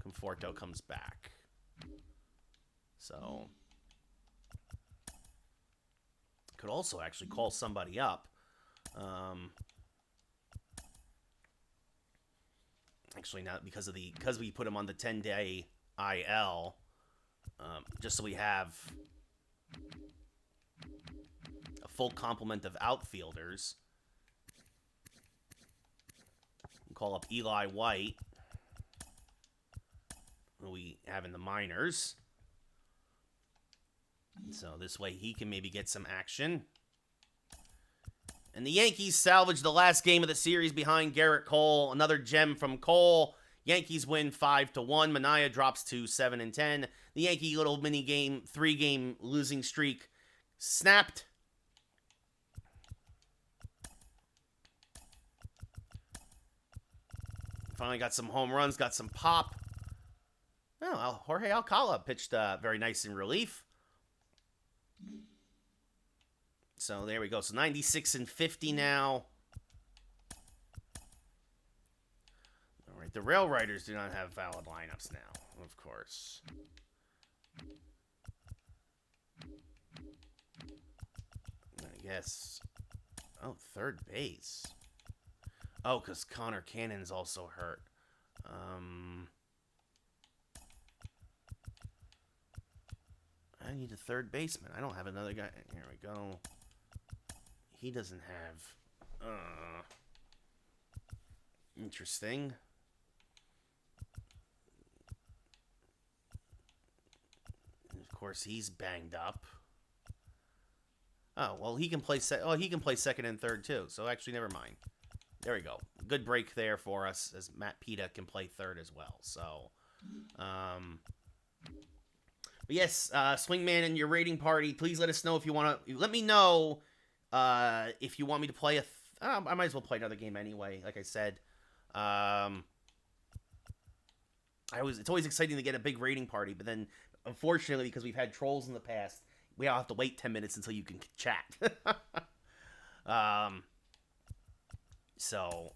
Conforto comes back. So, could also actually call somebody up. Actually, not because we put him on the 10-day IL, just so we have a full complement of outfielders. Call up Eli White, who we have in the minors. So this way he can maybe get some action. And the Yankees salvage the last game of the series behind Garrett Cole. Another gem from Cole. Yankees win 5-1. Manaea drops to 7-10. The Yankee little mini game, 3-game losing streak snapped. Finally got some home runs, got some pop. Oh, Jorge Alcala pitched very nice in relief. So there we go. So 96-50 now. All right, the Rail Riders do not have valid lineups now, of course. I guess. Oh, third base. Oh, because Connor Cannon's also hurt. I need a third baseman. I don't have another guy. Here we go. He doesn't have... interesting. And of course, he's banged up. Oh, well, he can play he can play second and third, too. So, actually, never mind. There we go. Good break there for us, as Matt Pita can play third as well. So, but yes, Swingman and your rating party, please let us know if you want to... Let me know if you want me to play I might as well play another game anyway, like I said. It's always exciting to get a big rating party, but then, unfortunately, because we've had trolls in the past, we all have to wait 10 minutes until you can chat. So,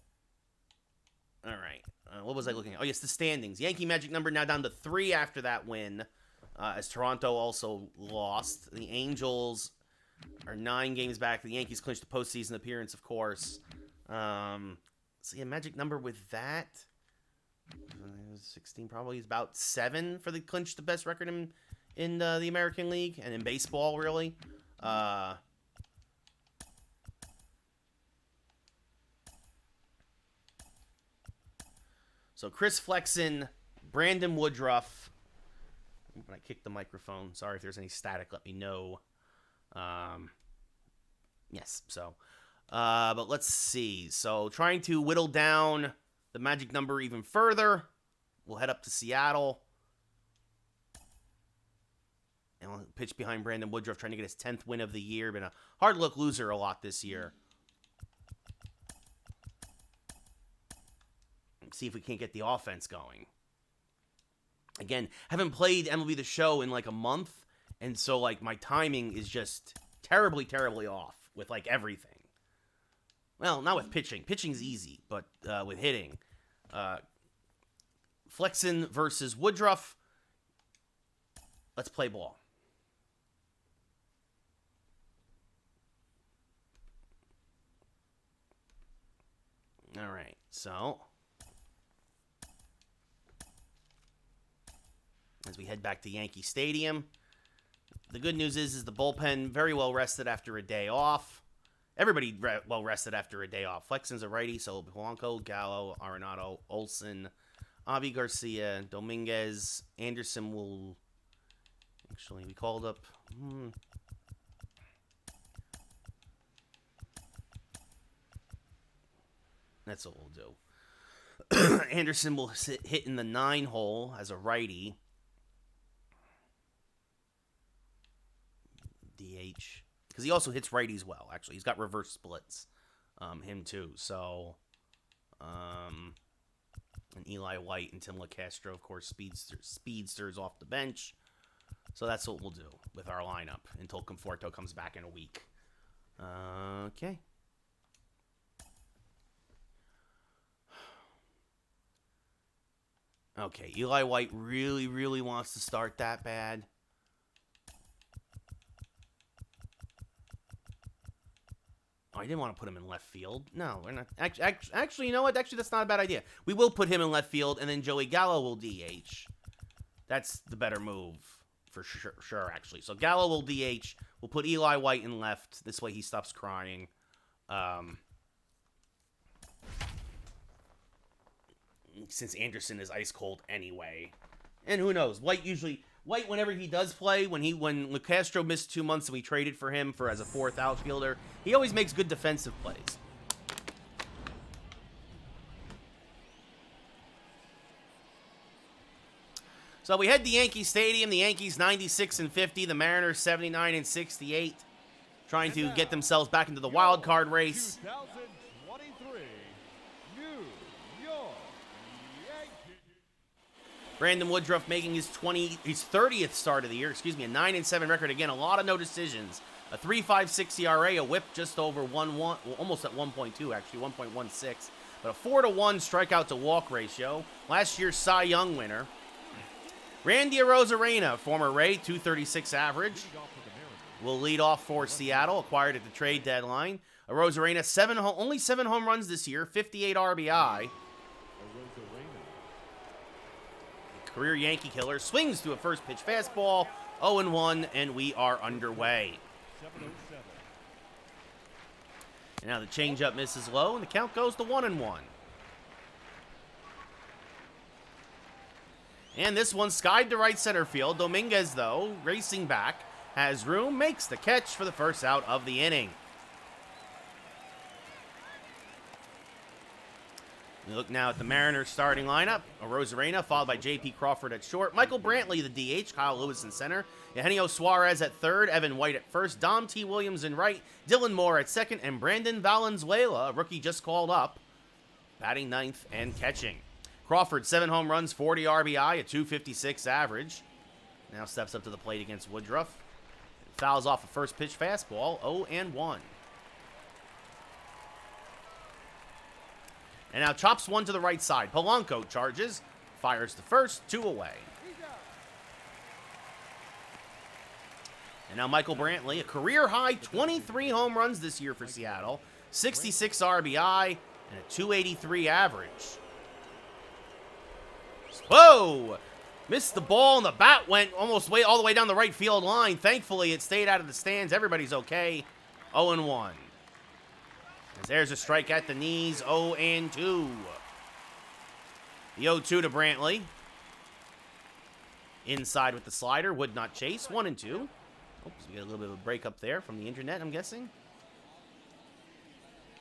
all right. What was I looking at? Oh, yes, the standings. Yankee magic number now down to 3 after that win, as Toronto also lost. The Angels are 9 games back. The Yankees clinched the postseason appearance, of course. So, yeah, magic number with that. 16 probably is about 7 for the clinch the best record in the American League and in baseball, really. So Chris Flexen, Brandon Woodruff. When I kicked the microphone, sorry if there's any static, let me know. Yes, so. But let's see. So trying to whittle down the magic number even further. We'll head up to Seattle. And we'll pitch behind Brandon Woodruff, trying to get his 10th win of the year. Been a hard-luck loser a lot this year. See if we can't get the offense going. Again, haven't played MLB The Show in like a month, and so like my timing is just terribly, terribly off with like everything. Well, not with pitching. Pitching's easy, but with hitting. Flexen versus Woodruff. Let's play ball. All right, so as we head back to Yankee Stadium, the good news is the bullpen very well rested after a day off. Everybody well rested after a day off. Flexen's a righty, so Polanco, Gallo, Arenado, Olsen, Avi Garcia, Dominguez, Anderson will... Actually, we called up... That's what we'll do. Anderson will hit in the 9 hole as a righty. DH. Because he also hits righties well, actually. He's got reverse splits. Him too. So, and Eli White and Tim LaCastro, of course, speedsters off the bench. So that's what we'll do with our lineup until Conforto comes back in a week. Okay. Okay, Eli White really, really wants to start that bad. Oh, I didn't want to put him in left field. No, we're not. Actually, you know what? Actually, that's not a bad idea. We will put him in left field, and then Joey Gallo will DH. That's the better move, for sure, actually. So Gallo will DH. We'll put Eli White in left. This way he stops crying. Since Anderson is ice cold anyway. And who knows? White, whenever he does play, when LaCastro missed 2 months and we traded for him as a 4th outfielder, he always makes good defensive plays. So we head to Yankee Stadium. The Yankees 96-50, the Mariners 79-68, trying to get themselves back into the wild card race. 2023 New York Yankees. Brandon Woodruff making his 30th start of the year, a 9-7 record. Again, a lot of no decisions. A 3.56 ERA, a whip just over 1.1, well, almost at 1.2 actually, 1.16. But a 4-1 strikeout to walk ratio. Last year's Cy Young winner. Randy Arozarena, former Ray, 236 average, will lead off for Seattle, acquired at the trade deadline. Arozarena, only 7 home runs this year, 58 RBI. Career Yankee killer, swings to a first pitch fastball, 0-1, and we are underway. And now the changeup misses low, and the count goes to 1-1. And this one skied to right center field. Dominguez, though, racing back, has room, makes the catch for the first out of the inning. We look now at the Mariners starting lineup. Arozarena, followed by J.P. Crawford at short. Michael Brantley, the DH. Kyle Lewis in center. Eugenio Suarez at third. Evan White at first. Dom T. Williams in right. Dylan Moore at second. And Brandon Valenzuela, a rookie just called up, batting ninth and catching. Crawford, 7 home runs, 40 RBI, a 256 average. Now steps up to the plate against Woodruff. Fouls off a first pitch fastball, 0-1. And now chops one to the right side. Polanco charges, fires the first, 2 away. And now Michael Brantley, a career-high 23 home runs this year for Seattle, 66 RBI, and a 283 average. Whoa! Missed the ball, and the bat went almost all the way down the right field line. Thankfully, it stayed out of the stands. Everybody's okay. 0-1. As there's a strike at the knees, 0-2. The 0-2 to Brantley. Inside with the slider, would not chase. 1-2. Oops, we get a little bit of a break up there from the internet, I'm guessing.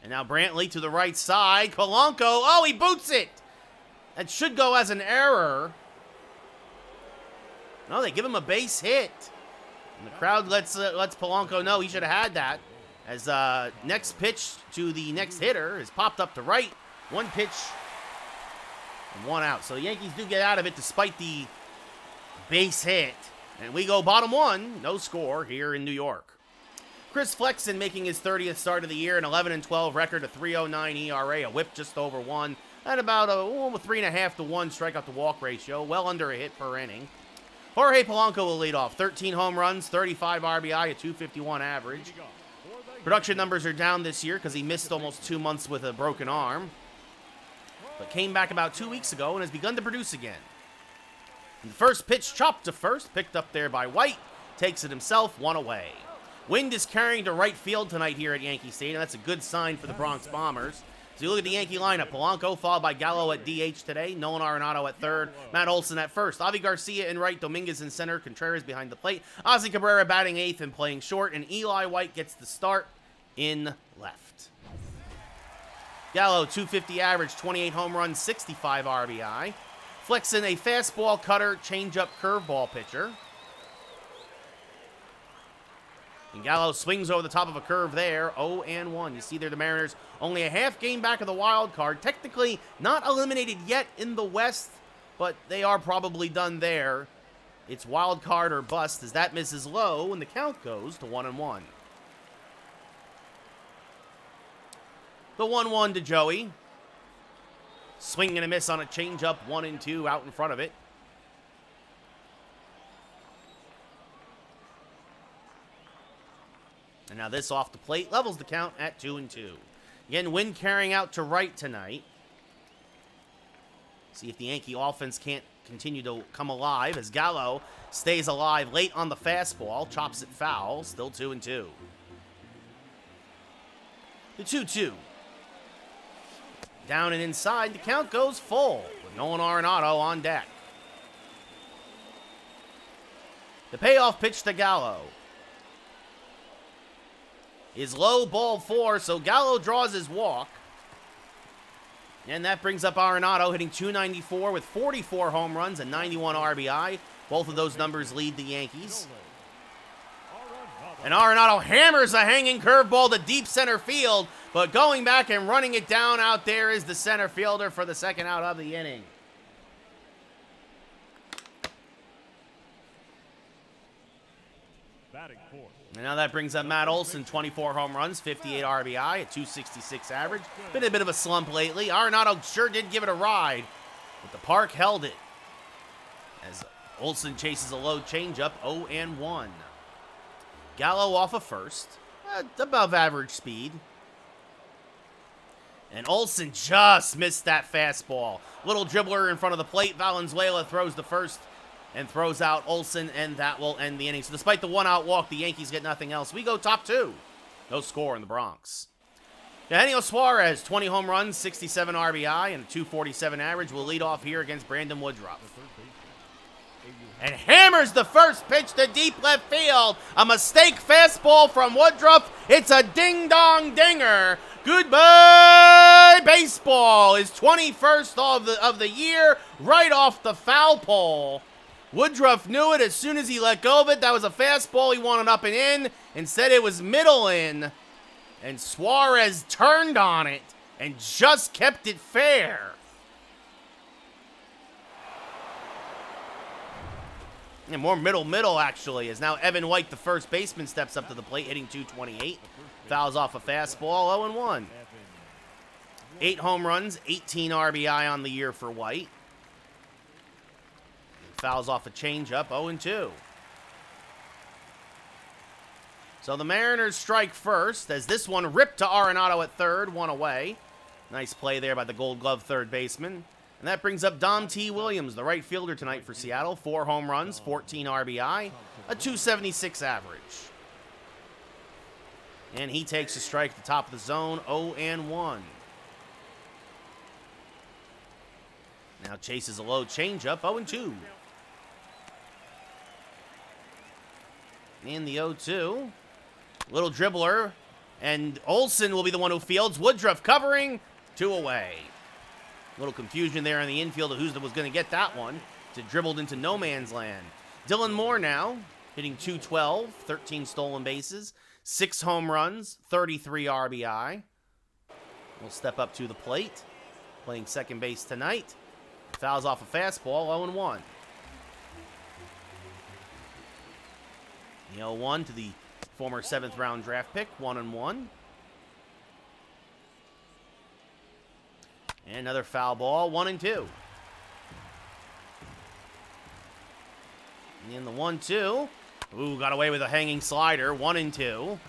And now Brantley to the right side. Polanco, oh, he boots it! That should go as an error. No, they give him a base hit. And the crowd lets Polanco know he should have had that. As next pitch to the next hitter is popped up to right. 1 pitch and 1 out. So the Yankees do get out of it despite the base hit. And we go bottom 1, no score here in New York. Chris Flexen making his 30th start of the year, an 11-12 record, a 3.09 ERA, a whip just over 1. At about a 3.5 to 1 strikeout to walk ratio, well under a hit per inning. Jorge Polanco will lead off. 13 home runs, 35 RBI, a 251 average. Production numbers are down this year because he missed almost 2 months with a broken arm, but came back about 2 weeks ago and has begun to produce again. And the first pitch chopped to first, picked up there by White, takes it himself, 1 away. Wind is carrying to right field tonight here at Yankee Stadium. That's a good sign for the Bronx Bombers. So you look at the Yankee lineup. Polanco followed by Gallo at DH today. Nolan Arenado at third. Matt Olson at first. Avi Garcia in right. Dominguez in center. Contreras behind the plate. Ozzy Cabrera batting eighth and playing short. And Eli White gets the start in left. Gallo, 250 average, 28 home runs, 65 RBI. Flexen, a fastball cutter, changeup curveball pitcher. And Gallo swings over the top of a curve there, 0-1. You see there the Mariners only a half game back of the wild card. Technically not eliminated yet in the West, but they are probably done there. It's wild card or bust as that misses low and the count goes to 1-1. The 1-1 to Joey. Swing and a miss on a changeup, 1-2 out in front of it. And now this off the plate levels the count at 2-2. Again, Wynn carrying out to right tonight. See if the Yankee offense can't continue to come alive as Gallo stays alive late on the fastball, chops it foul, still 2-2. The 2-2. Down and inside, the count goes full with Nolan Arenado on deck. The payoff pitch to Gallo is low, ball 4, so Gallo draws his walk. And that brings up Arenado hitting .294 with 44 home runs and 91 RBI. Both of those numbers lead the Yankees. And Arenado hammers a hanging curveball to deep center field, but going back and running it down out there is the center fielder for the second out of the inning. Batting fourth. And now that brings up Matt Olson, 24 home runs, 58 RBI, a .266 average. Been a bit of a slump lately. Arenado sure did give it a ride, but the park held it as Olson chases a low changeup, 0-1. Gallo off of first, above average speed. And Olson just missed that fastball. Little dribbler in front of the plate. Valenzuela throws the first and throws out Olson, and that will end the inning. So despite the one-out walk, the Yankees get nothing else. We go top two. No score in the Bronx. Eugenio Suarez, 20 home runs, 67 RBI, and a .247 average will lead off here against Brandon Woodruff. And hammers the first pitch to deep left field. A mistake fastball from Woodruff. It's a ding-dong dinger. Goodbye, baseball. His 21st of the year, right off the foul pole. Woodruff knew it as soon as he let go of it. That was a fastball he wanted up and in. Instead, it was middle in. And Suarez turned on it and just kept it fair. And more middle actually, as now Evan White, the first baseman, steps up to the plate, hitting .228. Fouls off a fastball, 0-1. 8 home runs, 18 RBI on the year for White. Fouls off a changeup, 0-2. So the Mariners strike first, as this one ripped to Arenado at third, one away. Nice play there by the Gold Glove third baseman. And that brings up Dom T. Williams, the right fielder tonight for Seattle. 4 home runs, 14 RBI, a .276 average. And he takes a strike at the top of the zone, 0-1. Now chases a low changeup, 0-2. In the 0-2. Little dribbler. And Olson will be the one who fields. Woodruff covering, 2 away. Little confusion there in the infield of who was going to get that one. It dribbled into no man's land. Dylan Moore now, hitting .212, 13 stolen bases, 6 home runs, 33 RBI. Will step up to the plate, playing second base tonight. Fouls off a fastball, 0-1. The 0-1 to the former 7th round draft pick, 1-1. And another foul ball, 1-2. And the 1-2. Ooh, got away with a hanging slider, 1-2.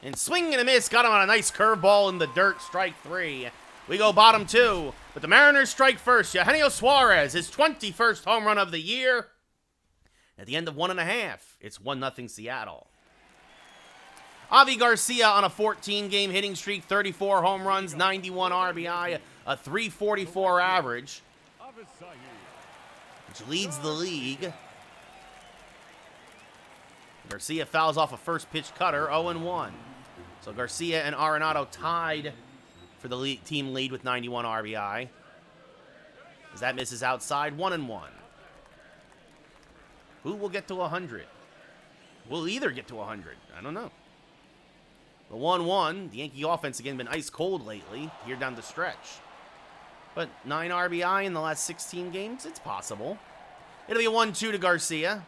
And swing and a miss, got him on a nice curveball in the dirt, strike 3. We go bottom 2, but the Mariners strike first. Eugenio Suarez, his 21st home run of the year. At the end of 1.5, it's 1-0 Seattle. Avi Garcia on a 14-game hitting streak, 34 home runs, 91 RBI, a 344 average, which leads the league. Garcia fouls off a first pitch cutter, 0-1. So Garcia and Arenado tied for the team lead with 91 RBI. As that misses outside, 1-1. Who will get to 100? We'll either get to 100. I don't know. The 1-1, the Yankee offense again been ice cold lately here down the stretch. But 9 RBI in the last 16 games, it's possible. It'll be a 1-2 to Garcia.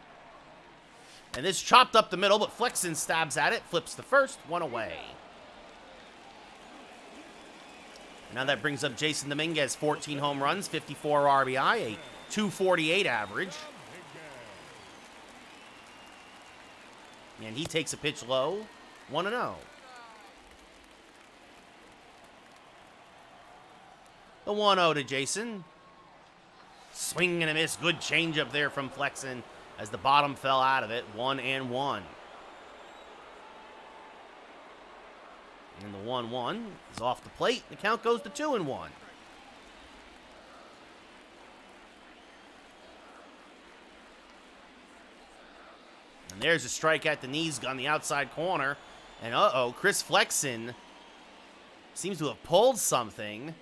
And this chopped up the middle, but Flexen stabs at it, flips the first, one away. And now that brings up Jason Dominguez, 14 home runs, 54 RBI, a 248 average. And he takes a pitch low, 1-0. The 1-0 to Jason. Swing and a miss. Good changeup there from Flexen as the bottom fell out of it. 1-1. And the 1-1 is off the plate. The count goes to 2-1. And there's a strike at the knees on the outside corner. And Chris Flexen seems to have pulled something.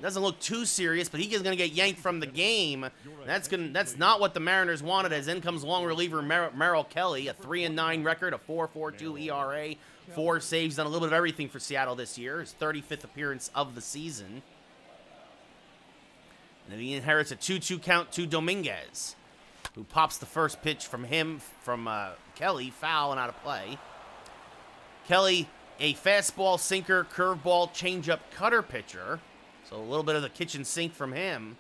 Doesn't look too serious, but he is going to get yanked from the game. That's not what the Mariners wanted, as in comes long reliever Merrill Kelly, a 3-9 record, a 4.42 ERA, 4 saves, done a little bit of everything for Seattle this year. His 35th appearance of the season. And then he inherits a 2-2 count to Dominguez, who pops the first pitch from Kelly, foul and out of play. Kelly, a fastball, sinker, curveball, changeup, cutter pitcher. So a little bit of the kitchen sink from him.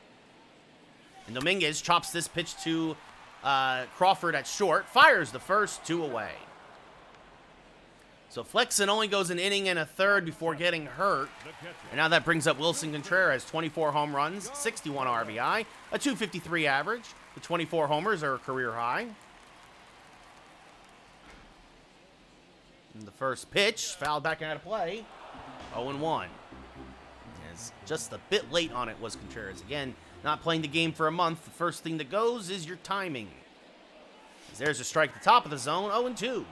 And Dominguez chops this pitch to Crawford at short. Fires the first, 2 away. So Flexen only goes an inning and a third before getting hurt. And now that brings up Wilson Contreras, 24 home runs, 61 RBI, a 253 average. The 24 homers are a career high. And the first pitch, fouled back out of play, 0-1. Just a bit late on it was Contreras. Again, not playing the game for a month. The first thing that goes is your timing. As there's a strike at the top of the zone, 0-2.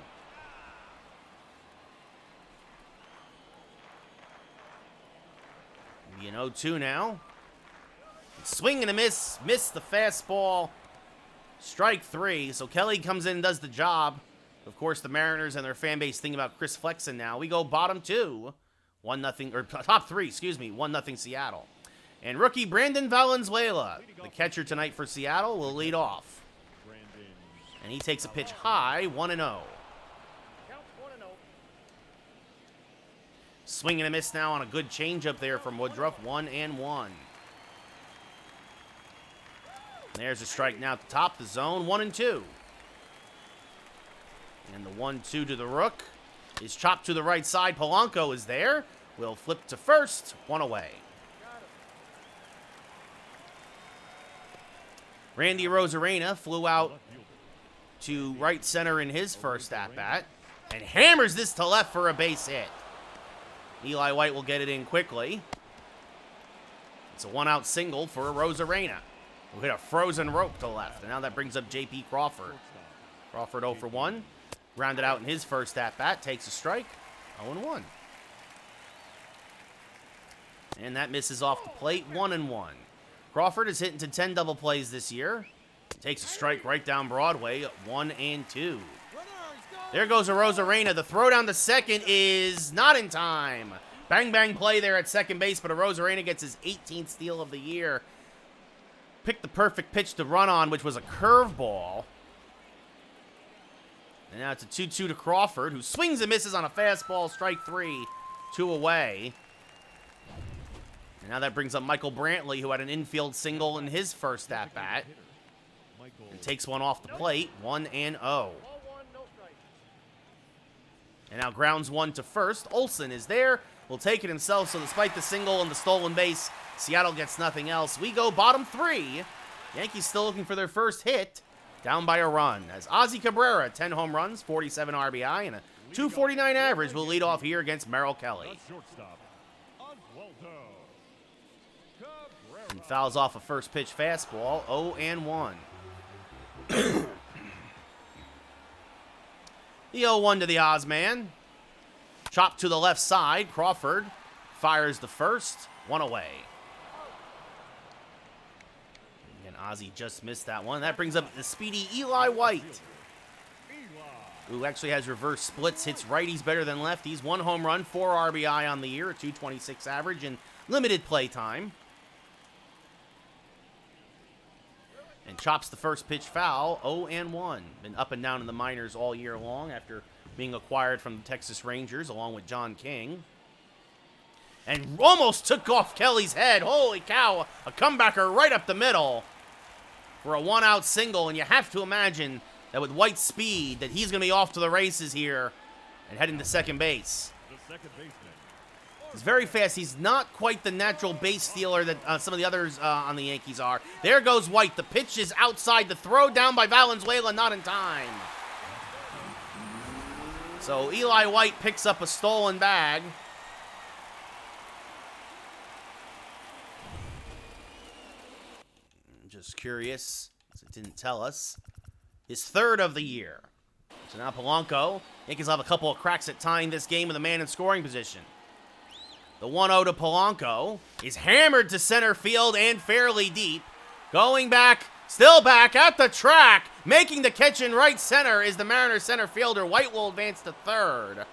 You know, 0-2 now. Swing and a miss. Missed the fastball. Strike 3. So Kelly comes in and does the job. Of course, the Mariners and their fan base think about Chris Flexen now. We go bottom 2. 1-0, or top 3, excuse me, 1-0 Seattle. And rookie Brandon Valenzuela, the catcher tonight for Seattle, will lead off. And he takes a pitch high, 1-0. Swing and a miss now on a good changeup there from Woodruff, 1-1. There's a strike now at the top of the zone, 1-2. And the 1-2 to the Rook is chopped to the right side. Polanco is there. Will flip to first. 1 away. Randy Arozarena flew out to right center in his first at-bat and hammers this to left for a base hit. Eli White will get it in quickly. It's a 1-out single for Arozarena, who hit a frozen rope to left. And now that brings up J.P. Crawford. Crawford 0 for 1. Grounded out in his first at-bat, takes a strike, 0-1. And that misses off the plate, 1-1. Crawford has hit into 10 double plays this year. Takes a strike right down Broadway, 1-2. There goes Arozarena. The throw down to second is not in time. Bang, bang play there at second base, but Arozarena gets his 18th steal of the year. Picked the perfect pitch to run on, which was a curveball. And now it's a 2-2 to Crawford, who swings and misses on a fastball, strike 3, 2 away. And now that brings up Michael Brantley, who had an infield single in his first at-bat. And takes one off the plate, 1-0. And now grounds one to first. Olsen is there, will take it himself, so despite the single and the stolen base, Seattle gets nothing else. We go bottom 3. Yankees still looking for their first hit. Down by a run, as Ozzie Cabrera, 10 home runs, 47 RBI, and a .249 average will lead off here against Merrill Kelly. The shortstop, Oswaldo Cabrera. And fouls off a first pitch fastball, 0-1. The 0-1 to the Ozman. Chop to the left side. Crawford fires the first. One away. And Ozzy just missed that one. That brings up the speedy Eli White, who actually has reverse splits, hits righties better than lefties. 1 home run, 4 RBI on the year, a .226 average, and limited play time. And chops the first pitch foul, 0-1. Been up and down in the minors all year long after being acquired from the Texas Rangers along with John King. And almost took off Kelly's head. Holy cow, a comebacker right up the middle for a 1-out single. And you have to imagine that with White's speed, that he's going to be off to the races here and heading to second base. The second baseman. He's very fast. He's not quite the natural base stealer that some of the others on the Yankees are. There goes White. The pitch is outside. The throw down by Valenzuela, not in time. So Eli White picks up a stolen bag. Just curious, as it didn't tell us. His third of the year. So now Polanco. Yankees will have a couple of cracks at tying this game with a man in scoring position. The 1-0 to Polanco is hammered to center field and fairly deep. Going back, still back at the track. Making the catch in right center is the Mariners center fielder. White will advance to third.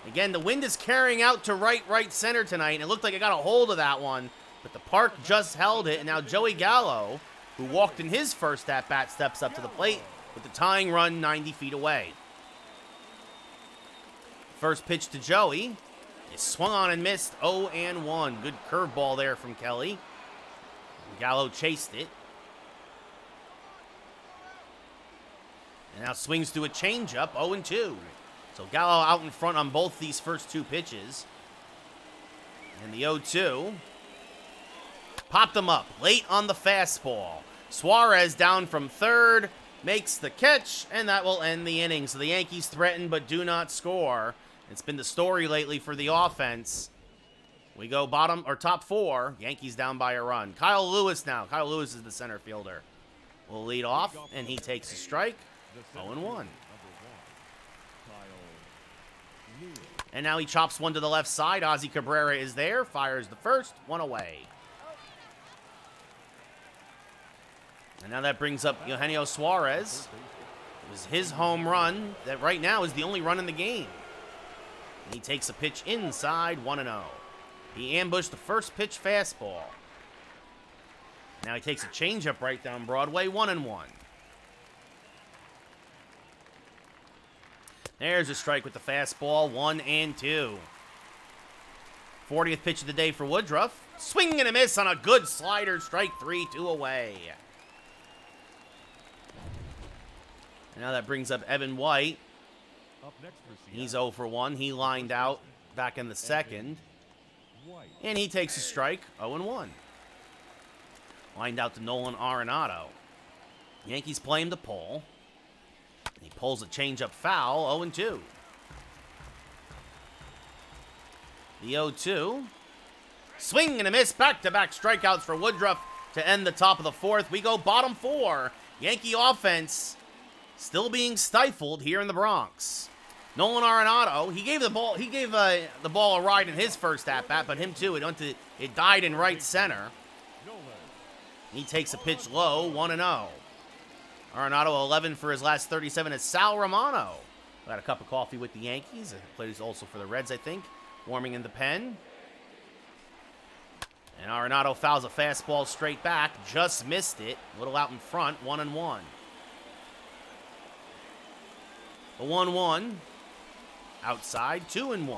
Again, the wind is carrying out to right center tonight, and it looked like it got a hold of that one. But the park just held it, and now Joey Gallo, who walked in his first at-bat, steps up to the plate with the tying run 90 feet away. First pitch to Joey is swung on and missed, 0-1. Good curveball there from Kelly. Gallo chased it. And now swings through a changeup, 0-2. So Gallo out in front on both these first two pitches. And the 0-2 popped him up late on the fastball. Suarez down from third, makes the catch, and that will end the inning. So the Yankees threaten but do not score. It's been the story lately for the offense. We go bottom or top four. Yankees down by a run. Kyle Lewis now. Kyle Lewis is the center fielder. Will lead off, and he takes a strike. 0-1. And now he chops one to the left side. Ozzy Cabrera is there. Fires the first. One away. And now that brings up Eugenio Suarez. It was his home run that right now is the only run in the game. And he takes a pitch inside, 1-0. He ambushed the first pitch fastball. Now he takes a changeup right down Broadway, 1-1. There's a strike with the fastball, 1-2. 40th pitch of the day for Woodruff. Swing and a miss on a good slider, strike 3, 2 away. And now that brings up Evan White. Up next for Seattle. He's 0 for 1. He lined out back in the second. And he takes a strike, 0-1. Lined out to Nolan Arenado. Yankees play him to pull. And he pulls a changeup foul, 0-2. The 0-2. Swing and a miss, back-to-back strikeouts for Woodruff to end the top of the fourth. We go bottom four. Yankee offense still being stifled here in the Bronx. Nolan Arenado, he gave the ball a ride in his first at-bat, but him too, it died in right center. He takes a pitch low, 1-0. Arenado 11 for his last 37 is Sal Romano. Got a cup of coffee with the Yankees. Plays also for the Reds, I think. Warming in the pen. And Arenado fouls a fastball straight back. Just missed it. A little out in front, 1-1. The 1-1. Outside, 2-1.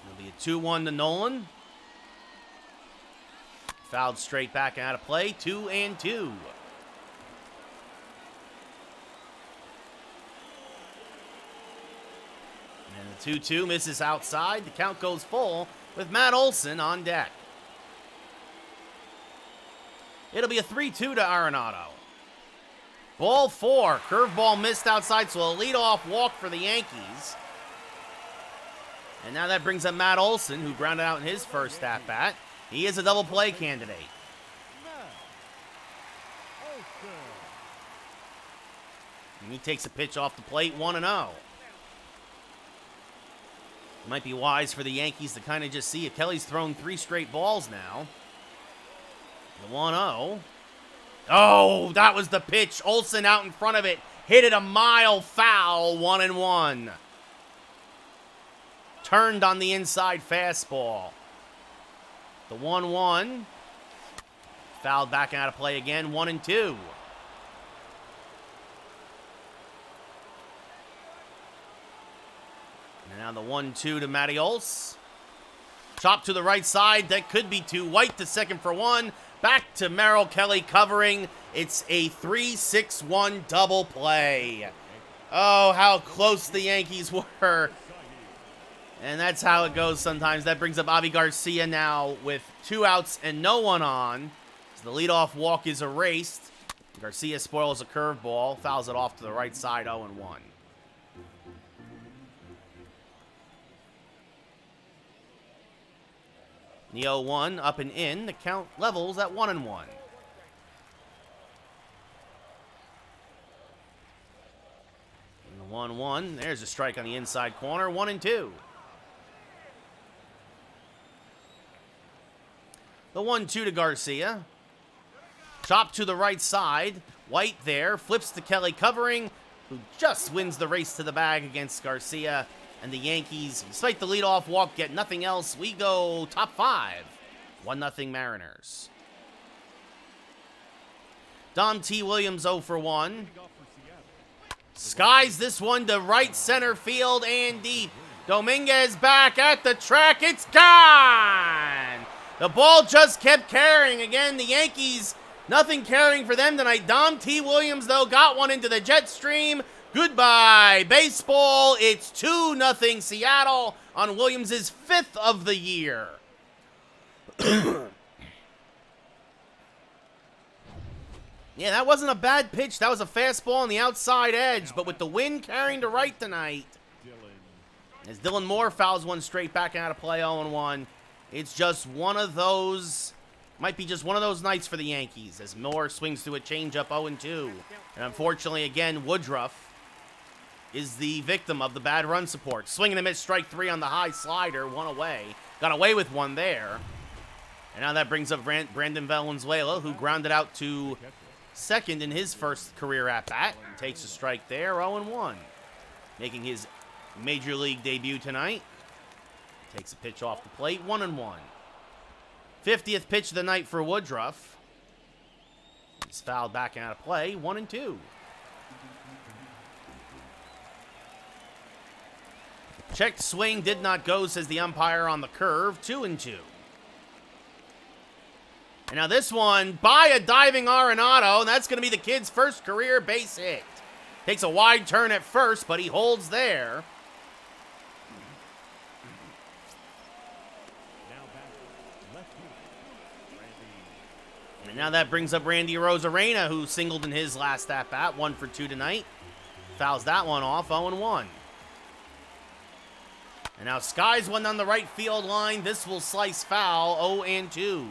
It'll be a 2-1 to Nolan. Fouled straight back and out of play, 2-2. And the 2-2 misses outside. The count goes full with Matt Olson on deck. It'll be a 3-2 to Arenado. Ball 4. Curveball missed outside, so a leadoff walk for the Yankees. And now that brings up Matt Olson, who grounded out in his first at-bat. He is a double play candidate. And he takes a pitch off the plate, 1-0. It might be wise for the Yankees to kind of just see if Kelly's thrown 3 straight balls now. The 1-0. Oh, that was the pitch. Olson out in front of it. Hit it a mile foul, 1-1. Turned on the inside fastball. The 1-1. Fouled back out of play again, 1-2. And now the 1-2 to Matty Olson. Chop to the right side. That could be 2. White to second for 1. Back to Merrill Kelly covering. It's a 3-6-1 double play. Oh, how close the Yankees were. And that's how it goes sometimes. That brings up Avi Garcia now with 2 outs and no one on. So the leadoff walk is erased. Garcia spoils a curveball. Fouls it off to the right side, 0-1. The 0-1 up and in. The count levels at 1-1. And the 1-1. There's a strike on the inside corner. 1-2. The 1-2 to Garcia. Chop to the right side. White there. Flips to Kelly covering, who just wins the race to the bag against Garcia. And the Yankees, despite the leadoff walk, get nothing else. We go top 5. 1-0 Mariners. Dom T. Williams 0 for 1. Skies this one to right center field and deep. Dominguez back at the track. It's gone! The ball just kept carrying. Again, the Yankees, nothing carrying for them tonight. Dom T. Williams, though, got one into the jet stream. Goodbye, baseball. It's 2-0 Seattle on Williams' 5th of the year. Yeah, that wasn't a bad pitch. That was a fastball on the outside edge. But with the wind carrying to right tonight, as Dylan Moore fouls one straight back out of play, 0-1. It's just one of those, might be just one of those nights for the Yankees as Moore swings through a changeup, 0-2. And unfortunately, again, Woodruff is the victim of the bad run support. Swing and a miss, strike 3 on the high slider, 1 away. Got away with 1 there. And now that brings up Brandon Valenzuela, who grounded out to second in his first career at-bat. Takes a strike there, 0-1. Making his major league debut tonight. Takes a pitch off the plate, 1-1. 50th pitch of the night for Woodruff. He's fouled back out of play, 1-2. Checked swing did not go, says the umpire on the curve, 2-2. And now this one by a diving Arenado, and that's going to be the kid's first career base hit. Takes a wide turn at first, but he holds there. And now that brings up Randy Arozarena, who singled in his last at-bat, 1 for 2 tonight. Fouls that one off, 0-1. And now Skies one on the right field line. This will slice foul, 0-2.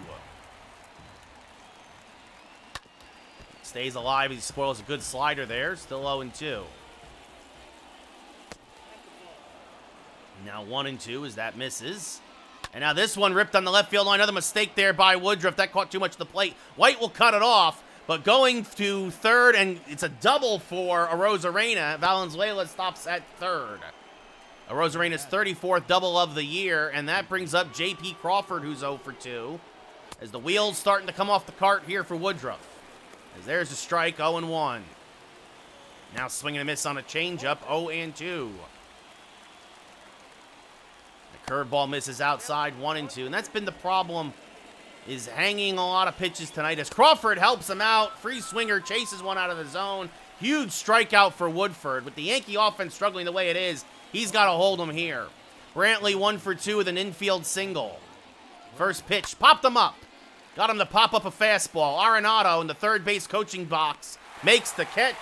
Stays alive. He spoils a good slider there. Still 0-2. Now 1-2 as that misses. And now this one ripped on the left field line. Another mistake there by Woodruff. That caught too much of the plate. White will cut it off. But going to third, and it's a double for Arozarena. Valenzuela stops at third. Arozarena's 34th double of the year. And that brings up J.P. Crawford, who's 0 for 2. As the wheels starting to come off the cart here for Woodruff. As there's a strike, 0-1. Now swinging a miss on a changeup, 0-2. Curveball misses outside, 1-2. And that's been the problem, is hanging a lot of pitches tonight as Crawford helps him out. Free swinger chases one out of the zone. Huge strikeout for Woodford. With the Yankee offense struggling the way it is, he's got to hold him here. Brantley 1 for 2 with an infield single. First pitch, popped him up. Got him to pop up a fastball. Arenado in the third base coaching box makes the catch.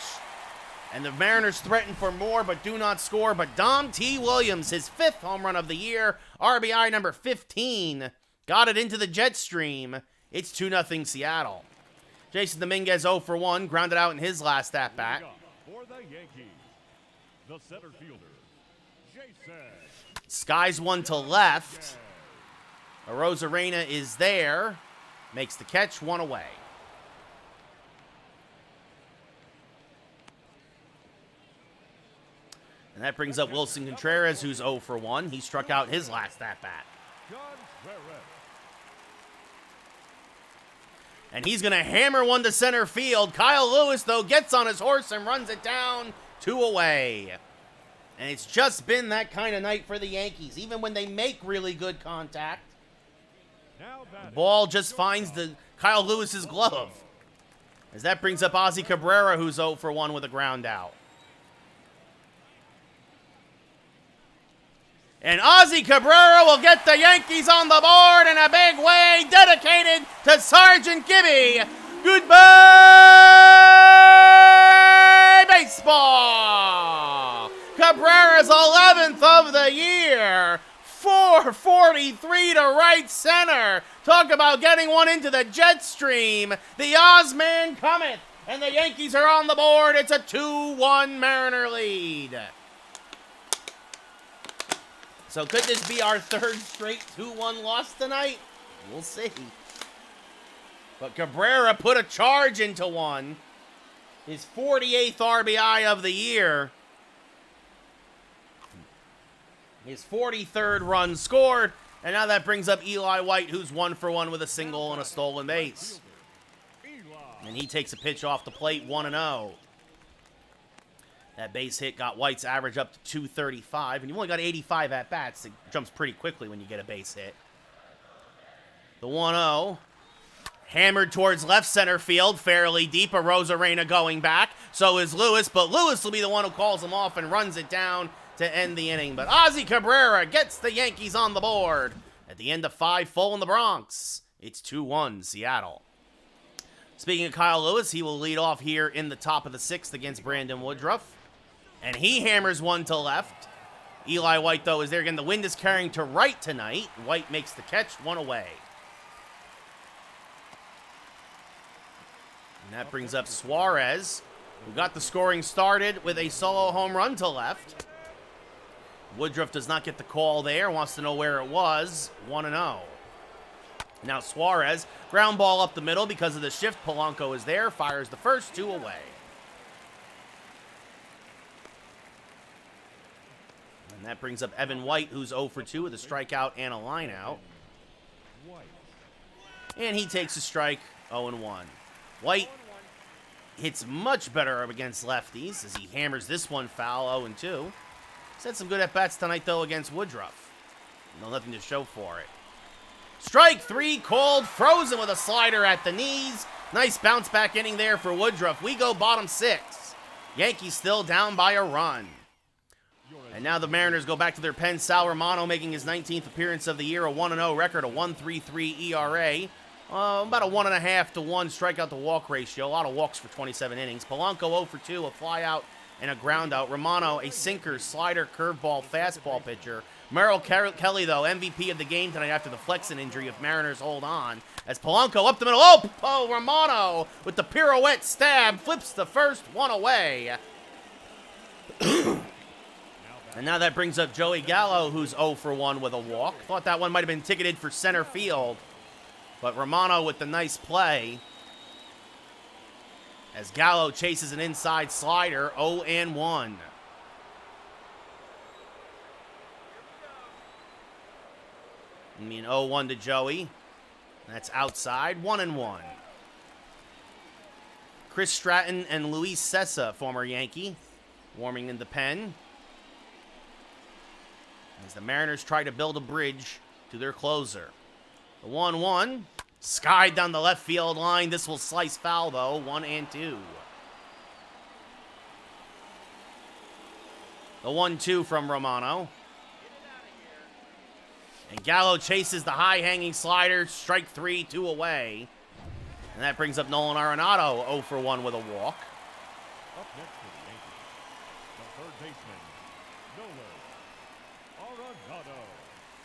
And the Mariners threaten for more, but do not score. But Dom T. Williams, his 5th home run of the year, RBI number 15, got it into the jet stream. It's 2-0 Seattle. Jason Dominguez 0 for 1, grounded out in his last at-bat. For the Yankees, the center fielder, Jason. Skies one to left. Arozarena is there. Makes the catch, 1 away. And that brings up Wilson Contreras, who's 0 for 1. He struck out his last at-bat. And he's going to hammer one to center field. Kyle Lewis, though, gets on his horse and runs it down, 2 away. And it's just been that kind of night for the Yankees. Even when they make really good contact, the ball just finds the Kyle Lewis's glove. As that brings up Ozzie Cabrera, who's 0 for 1 with a ground out. And Ozzie Cabrera will get the Yankees on the board in a big way, dedicated to Sergeant Gibby. Goodbye, baseball! Cabrera's 11th of the year. 443 to right center. Talk about getting one into the jet stream. The Ozman cometh, and the Yankees are on the board. It's a 2-1 Mariner lead. So could this be our 3rd straight 2-1 loss tonight? We'll see. But Cabrera put a charge into one. His 48th RBI of the year. His 43rd run scored. And now that brings up Eli White, who's 1 for 1 with a single and a stolen base. And he takes a pitch off the plate, 1-0. That base hit got White's average up to 235, and you've only got 85 at-bats. It jumps pretty quickly when you get a base hit. The 1-0. Hammered towards left center field, fairly deep. Arozarena going back. So is Lewis, but Lewis will be the one who calls him off and runs it down to end the inning. But Ozzie Cabrera gets the Yankees on the board. At the end of 5 full in the Bronx, it's 2-1 Seattle. Speaking of Kyle Lewis, he will lead off here in the top of the 6th against Brandon Woodruff. And he hammers one to left. Eli White, though, is there again. The wind is carrying to right tonight. White makes the catch, 1 away. And that brings up Suarez, who got the scoring started with a solo home run to left. Woodruff does not get the call there. Wants to know where it was. 1-0. Now Suarez, ground ball up the middle because of the shift. Polanco is there. Fires the first, 2 away. And that brings up Evan White, who's 0 for 2 with a strikeout and a lineout. And he takes a strike, 0-1. White hits much better against lefties as he hammers this one foul, 0-2. He's had some good at-bats tonight, though, against Woodruff. No, nothing to show for it. Strike 3 called, frozen with a slider at the knees. Nice bounce back inning there for Woodruff. We go bottom 6. Yankees still down by a run. And now the Mariners go back to their pen. Sal Romano making his 19th appearance of the year, a 1-0 record, a 1.33 ERA. About a 1.5 to 1 strikeout to walk ratio. A lot of walks for 27 innings. Polanco 0 for 2, a flyout and a ground out. Romano, a sinker, slider, curveball, fastball pitcher. Merrill Kelly, though, MVP of the game tonight after the Flexen injury if Mariners hold on. As Polanco up the middle. Oh, Romano with the pirouette stab flips the first, 1 away. And now that brings up Joey Gallo, who's 0 for 1 with a walk. Thought that one might have been ticketed for center field. But Romano with the nice play. As Gallo chases an inside slider, 0-1. I mean 0-1 to Joey. That's outside, 1-1. Chris Stratton and Luis Cessa, former Yankee, warming in the pen. As the Mariners try to build a bridge to their closer. The 1-1, skied down the left field line. This will slice foul, though, 1-2. The 1-2 from Romano. And Gallo chases the high-hanging slider. Strike 3, 2 away. And that brings up Nolan Arenado, 0 for 1 with a walk. Up next for the Yankees, the third baseman, Nolan Arenado.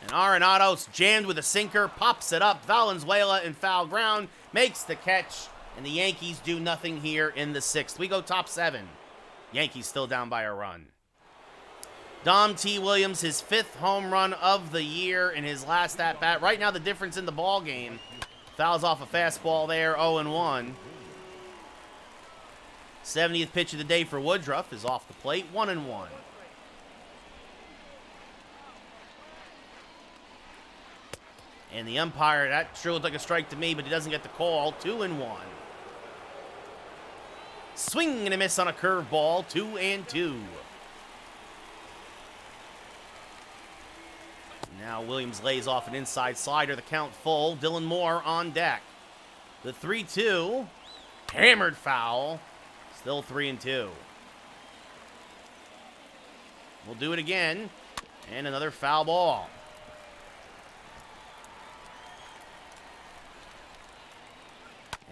And Arenado's jammed with a sinker, pops it up. Valenzuela in foul ground, makes the catch, and the Yankees do nothing here in the sixth. We go top 7. Yankees still down by a run. Dom T. Williams, his 5th home run of the year in his last at-bat. Right now, the difference in the ball game. Fouls off a fastball there, 0-1. 70th pitch of the day for Woodruff is off the plate, 1-1. And the umpire, that sure looked like a strike to me, but he doesn't get the call, 2-1. Swing and a miss on a curveball, 2-2. Now Williams lays off an inside slider, the count full. Dylan Moore on deck. The 3-2, hammered foul, still 3-2. We'll do it again, and another foul ball.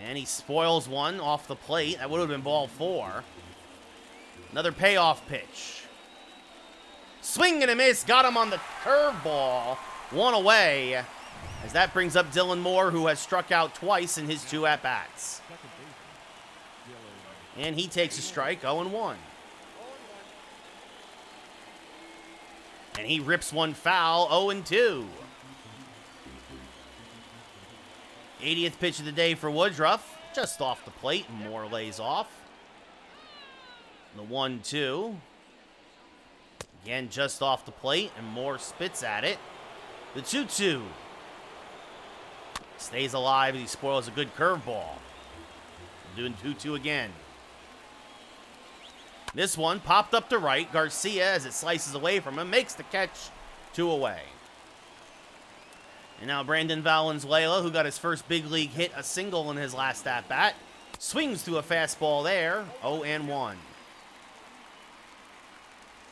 And he spoils one off the plate. That would have been ball 4. Another payoff pitch. Swing and a miss. Got him on the curveball. 1 away. As that brings up Dylan Moore, who has struck out twice in his 2 at-bats. And he takes a strike, 0-1. And he rips one foul, 0-2. 80th pitch of the day for Woodruff. Just off the plate. Moore lays off. The 1-2. Again, just off the plate, and Moore spits at it. The 2-2. Stays alive as he spoils a good curveball. Doing 2-2 again. This one popped up to right. Garcia, as it slices away from him, makes the catch, 2 away. And now Brandon Valenzuela, who got his first big league hit, a single in his last at-bat, swings through a fastball there, 0-1.